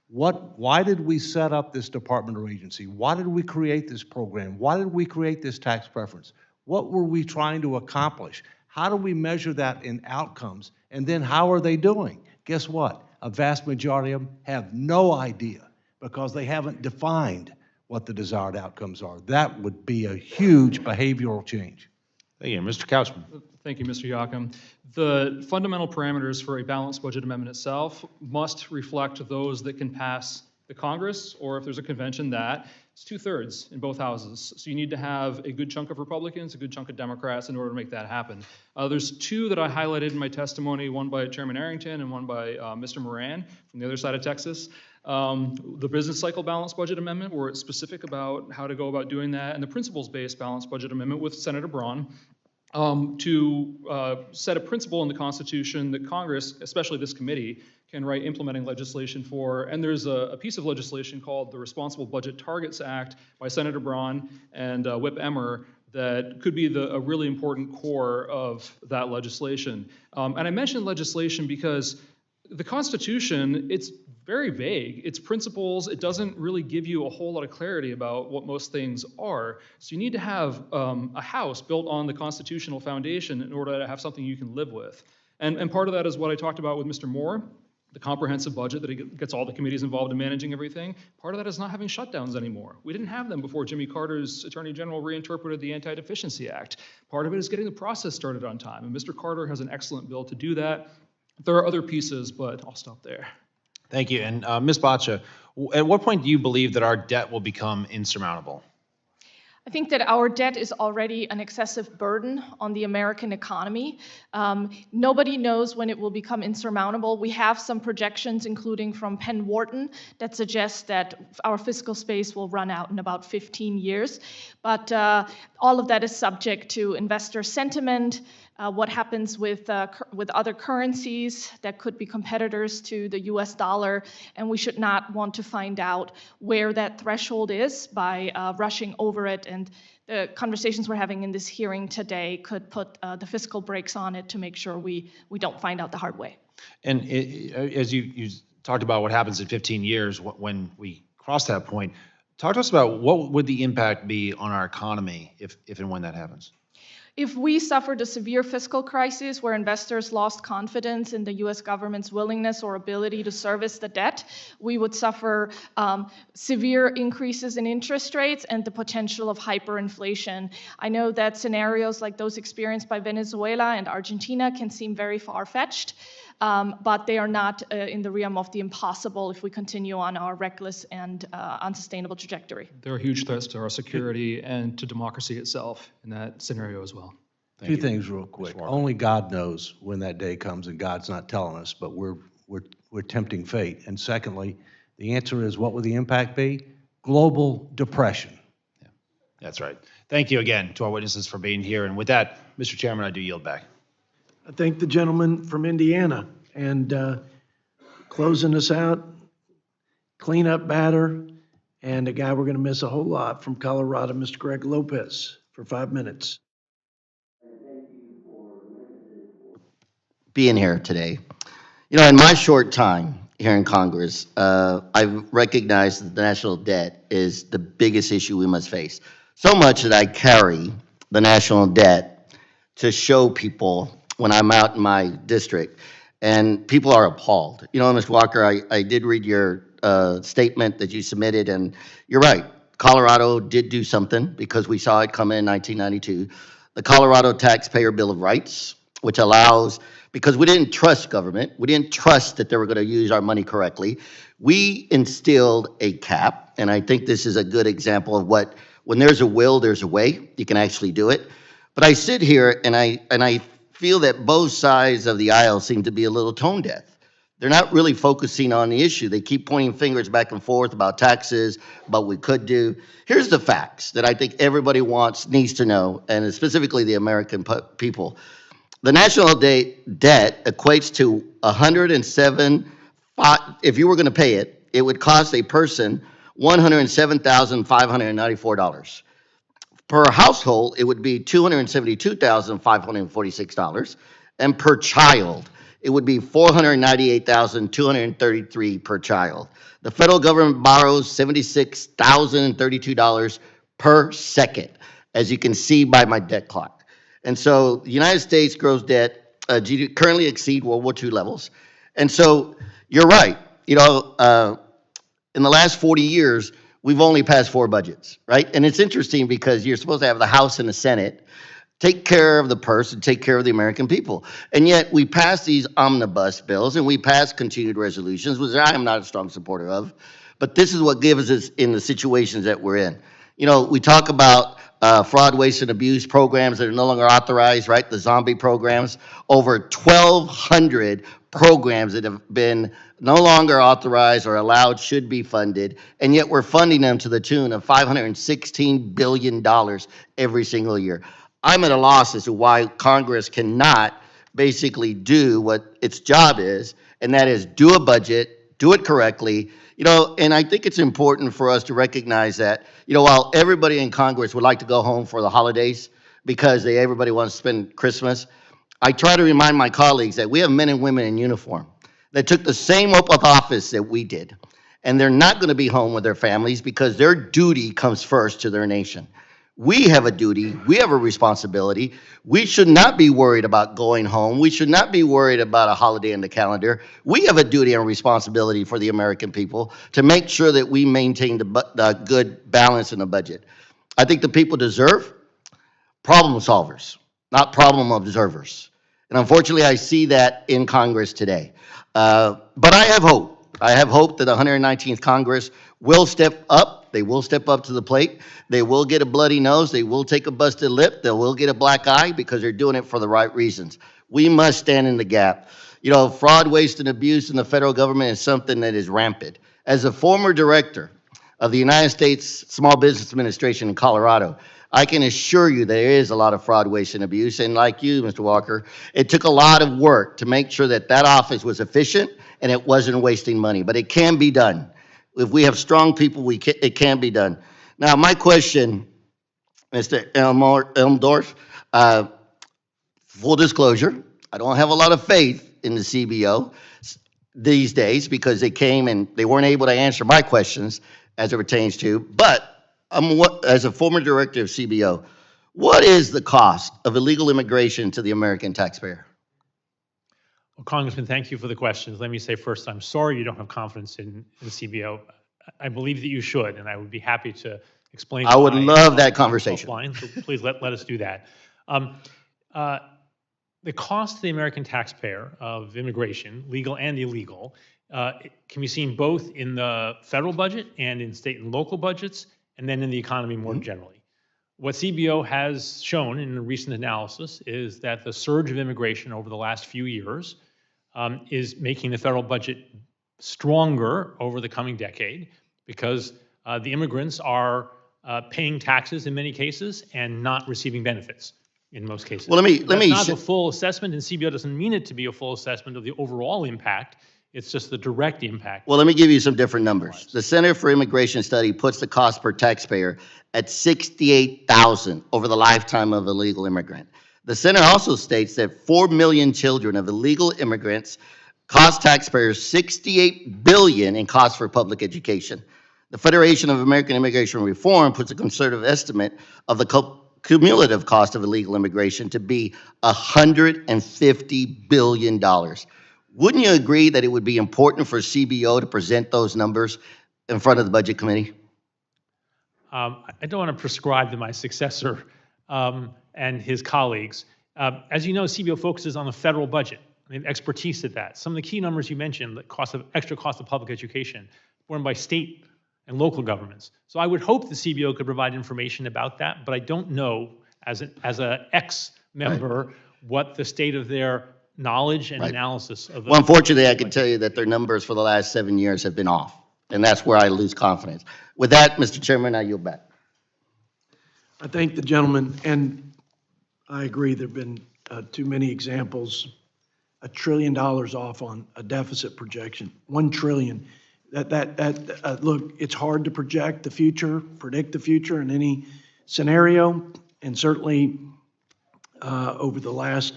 why did we set up this department or agency? Why did we create this program? Why did we create this tax preference? What were we trying to accomplish? How do we measure that in outcomes? And then how are they doing? Guess what? A vast majority of them have no idea because they haven't defined what the desired outcomes are. That would be a huge behavioral change. Thank you. Mr. Couchman. Thank you, Mr. Yocum. The fundamental parameters for a balanced budget amendment itself must reflect those that can pass the Congress, or if there's a convention that, it's 2/3 in both houses. So you need to have a good chunk of Republicans, a good chunk of Democrats in order to make that happen. There's two that I highlighted in my testimony, one by Chairman Arrington and one by Mr. Moran from the other side of Texas. The business cycle balanced budget amendment, where it's specific about how to go about doing that, and the principles-based balanced budget amendment with Senator Braun, to set a principle in the Constitution that Congress, especially this committee, can write implementing legislation for. And there's a piece of legislation called the Responsible Budget Targets Act by Senator Braun and Whip Emmer that could be a really important core of that legislation. And I mentioned legislation because the Constitution, it's very vague. It's principles. It doesn't really give you a whole lot of clarity about what most things are. So you need to have a house built on the constitutional foundation in order to have something you can live with. And part of that is what I talked about with Mr. Moore, the comprehensive budget that gets all the committees involved in managing everything. Part of that is not having shutdowns anymore. We didn't have them before Jimmy Carter's Attorney General reinterpreted the Anti-Deficiency Act. Part of it is getting the process started on time, and Mr. Carter has an excellent bill to do that. There are other pieces, but I'll stop there. Thank you. And Ms. Boccia, at what point do you believe that our debt will become insurmountable? I think that our debt is already an excessive burden on the American economy. Nobody knows when it will become insurmountable. We have some projections, including from Penn Wharton, that suggest that our fiscal space will run out in about 15 years. But all of that is subject to investor sentiment, what happens with other currencies that could be competitors to the US dollar, and we should not want to find out where that threshold is by rushing over it. And the conversations we're having in this hearing today could put the fiscal brakes on it to make sure we don't find out the hard way. And as you talked about what happens in 15 years when we cross that point, talk to us about what would the impact be on our economy if and when that happens? If we suffered a severe fiscal crisis where investors lost confidence in the US government's willingness or ability to service the debt, we would suffer severe increases in interest rates and the potential of hyperinflation. I know that scenarios like those experienced by Venezuela and Argentina can seem very far-fetched, but they are not in the realm of the impossible if we continue on our reckless and unsustainable trajectory. There are huge threats to our security and to democracy itself in that scenario as well. Two things real quick. Only God knows when that day comes, and God's not telling us, but we're tempting fate. And secondly, the answer is, what would the impact be? Global depression. Yeah, that's right. Thank you again to our witnesses for being here. And with that, Mr. Chairman, I do yield back. I thank the gentleman from Indiana, and closing us out, cleanup batter, and a guy we're going to miss a whole lot from Colorado, Mr. Greg Lopez, for 5 minutes. Being here today. You know, in my short time here in Congress, I've recognized that the national debt is the biggest issue we must face. So much that I carry the national debt to show people when I'm out in my district, and people are appalled. You know, Mr. Walker, I did read your statement that you submitted, and you're right. Colorado did do something because we saw it come in 1992. The Colorado Taxpayer Bill of Rights which allows, because we didn't trust government, we didn't trust that they were going to use our money correctly, we instilled a cap, and I think this is a good example of what, when there's a will, there's a way, you can actually do it. But I sit here and I feel that both sides of the aisle seem to be a little tone deaf. They're not really focusing on the issue. They keep pointing fingers back and forth about taxes, about what we could do. Here's the facts that I think everybody needs to know, and specifically the American people. The national debt equates to 107, if you were going to pay it, it would cost a person $107,594. Per household, it would be $272,546, and per child, it would be $498,233 per child. The federal government borrows $76,032 per second, as you can see by my debt clock. And so the United States gross debt currently exceed World War II levels. And so you're right. You know, in the last 40 years, we've only passed 4 budgets, right? And it's interesting because you're supposed to have the House and the Senate take care of the purse and take care of the American people. And yet we pass these omnibus bills and we pass continued resolutions, which I am not a strong supporter of. But this is what gives us in the situations that we're in. You know, we talk about fraud, waste, and abuse programs that are no longer authorized, right? The zombie programs, over 1,200 programs that have been no longer authorized or allowed should be funded, and yet we're funding them to the tune of $516 billion every single year. I'm at a loss as to why Congress cannot basically do what its job is, and that is do a budget, do it correctly. You know, and I think it's important for us to recognize that, you know, while everybody in Congress would like to go home for the holidays because everybody wants to spend Christmas, I try to remind my colleagues that we have men and women in uniform that took the same oath of office that we did, and they're not going to be home with their families because their duty comes first to their nation. We have a duty, we have a responsibility. We should not be worried about going home. We should not be worried about a holiday in the calendar. We have a duty and responsibility for the American people to make sure that we maintain the good balance in the budget. I think the people deserve problem solvers, not problem observers. And unfortunately, I see that in Congress today. But I have hope. I have hope that the 119th Congress will step up. They will step up to the plate. They will get a bloody nose. They will take a busted lip. They will get a black eye because they're doing it for the right reasons. We must stand in the gap. You know, fraud, waste, and abuse in the federal government is something that is rampant. As a former director of the United States Small Business Administration in Colorado, I can assure you there is a lot of fraud, waste, and abuse. And like you, Mr. Walker, it took a lot of work to make sure that that office was efficient and it wasn't wasting money. But it can be done. If we have strong people, it can be done. Now, my question, Mr. Elmendorf, full disclosure, I don't have a lot of faith in the CBO these days because they came and they weren't able to answer my questions as it pertains to, but as a former director of CBO, what is the cost of illegal immigration to the American taxpayer? Well, Congressman, thank you for the questions. Let me say first, I'm sorry you don't have confidence in the CBO. I believe that you should, and I would be happy to explain. I would love that conversation. Offline, so please let us do that. The cost to the American taxpayer of immigration, legal and illegal, it can be seen both in the federal budget and in state and local budgets, and then in the economy more generally. What CBO has shown in a recent analysis is that the surge of immigration over the last few years is making the federal budget stronger over the coming decade because the immigrants are paying taxes in many cases and not receiving benefits in most cases. Well, That's not a full assessment, and CBO doesn't mean it to be a full assessment of the overall impact. It's just the direct impact. Well, let me give you some different numbers. The Center for Immigration Study puts the cost per taxpayer at $68,000 over the lifetime of a legal immigrant. The center also states that 4 million children of illegal immigrants cost taxpayers $68 billion in costs for public education. The Federation of American Immigration Reform puts a conservative estimate of the cumulative cost of illegal immigration to be $150 billion. Wouldn't you agree that it would be important for CBO to present those numbers in front of the Budget Committee? I don't want to prescribe to my successor and his colleagues. As you know, CBO focuses on the federal budget. They have expertise at that. Some of the key numbers you mentioned, the extra cost of public education, borne by state and local governments. So I would hope the CBO could provide information about that, but I don't know, as an ex-member, what the state of their knowledge and analysis of the. Well, unfortunately, I can tell you that their numbers for the last 7 years have been off, and that's where I lose confidence. With that, Mr. Chairman, I yield back. I thank the gentleman, and I agree, there've been too many examples. $1 trillion off on a deficit projection, 1 trillion. Look, it's hard to predict the future in any scenario, and certainly over the last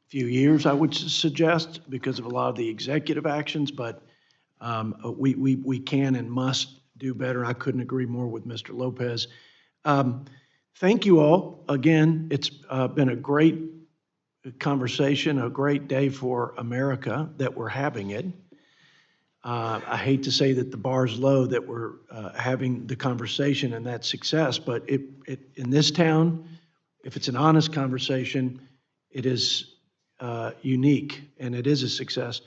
few years, I would suggest, because of a lot of the executive actions, but we can and must do better. I couldn't agree more with Mr. Lopez. Thank you all. Again, it's been a great conversation, a great day for America that we're having it. I hate to say that the bar's low that we're having the conversation and that success, but in this town, if it's an honest conversation, it is unique and it is a success.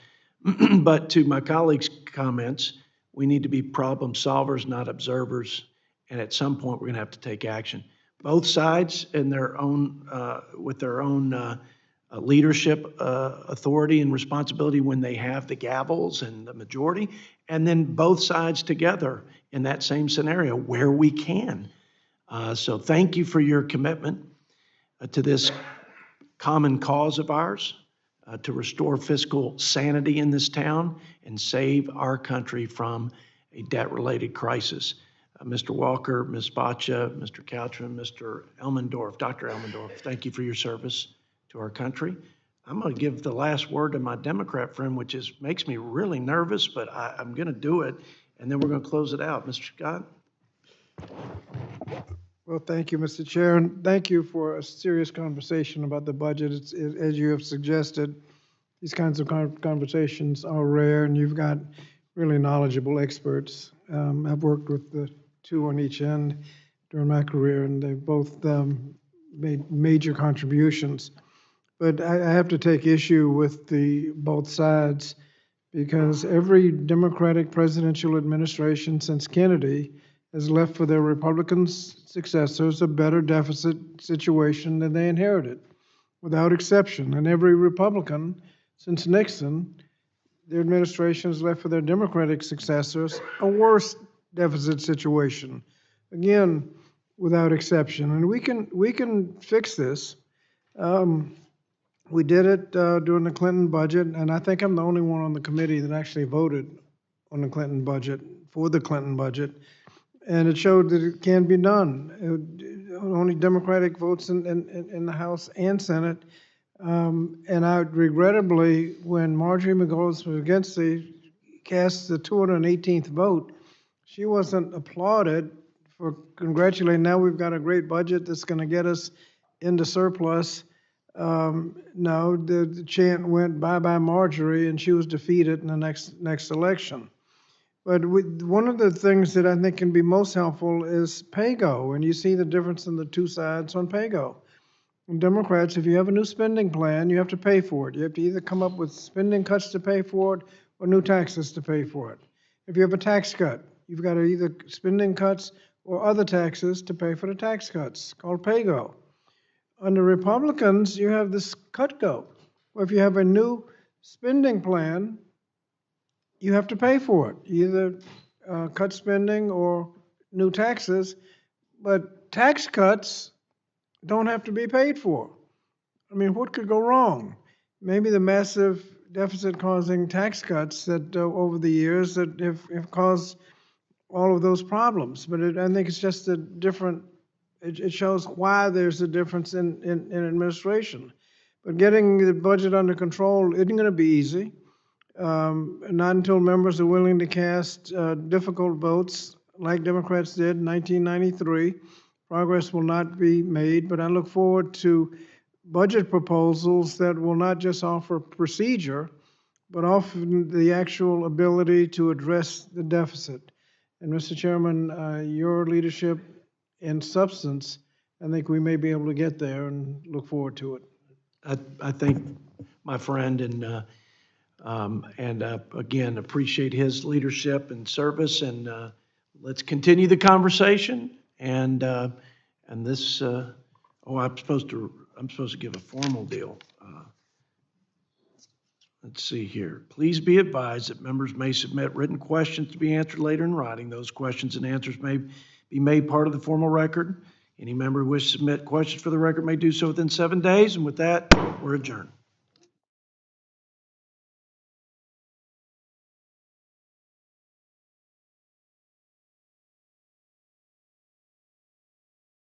But to my colleagues' comments, we need to be problem solvers, not observers, and at some point we're going to have to take action. Both sides in their own, with their own leadership authority and responsibility when they have the gavels and the majority, and then both sides together in that same scenario where we can. So thank you for your commitment to this common cause of ours, to restore fiscal sanity in this town and save our country from a debt-related crisis. Mr. Walker, Ms. Boccia, Mr. Couchman, Mr. Elmendorf, Dr. Elmendorf, thank you for your service to our country. I'm going to give the last word to my Democrat friend, which makes me really nervous, but I'm going to do it, and then we're going to close it out. Mr. Scott? Well, thank you, Mr. Chair, and thank you for a serious conversation about the budget. As you have suggested, these kinds of conversations are rare, and you've got really knowledgeable experts. I've worked with the two on each end during my career, and they've both made major contributions. But I have to take issue with both sides, because every Democratic presidential administration since Kennedy has left for their Republican successors a better deficit situation than they inherited, without exception. And every Republican since Nixon, their administration has left for their Democratic successors a worse deficit situation, again, without exception. And we can fix this. We did it during the Clinton budget, and I think I'm the only one on the committee that actually voted on the Clinton budget, for the Clinton budget, and it showed that it can be done. Only Democratic votes in the House and Senate, and I regrettably, when Marjorie McGoldrick was against cast the 218th vote, she wasn't applauded for congratulating. Now we've got a great budget that's going to get us into surplus. No, the chant went bye-bye Marjorie, and she was defeated in the next election. But one of the things that I think can be most helpful is pay-go, and you see the difference in the two sides on pay-go. And Democrats, if you have a new spending plan, you have to pay for it. You have to either come up with spending cuts to pay for it or new taxes to pay for it. If you have a tax cut, you've got to either spending cuts or other taxes to pay for the tax cuts, called pay-go. Under Republicans, you have this cut-go. If you have a new spending plan, you have to pay for it, either cut spending or new taxes, but tax cuts don't have to be paid for. I mean, what could go wrong? Maybe the massive deficit-causing tax cuts that over the years that have caused all of those problems. But I think it's just a different, it shows why there's a difference in administration. But getting the budget under control isn't going to be easy. Not until members are willing to cast difficult votes like Democrats did in 1993. Progress will not be made, but I look forward to budget proposals that will not just offer procedure, but offer the actual ability to address the deficit. And Mr. Chairman, your leadership and substance, I think we may be able to get there, and look forward to it. I thank my friend and again, appreciate his leadership and service, and let's continue the conversation. And this, I'm supposed to give a formal deal. Let's see here. Please be advised that members may submit written questions to be answered later in writing. Those questions and answers may be made part of the formal record. Any member who wishes to submit questions for the record may do so within 7 days. And with that, we're adjourned.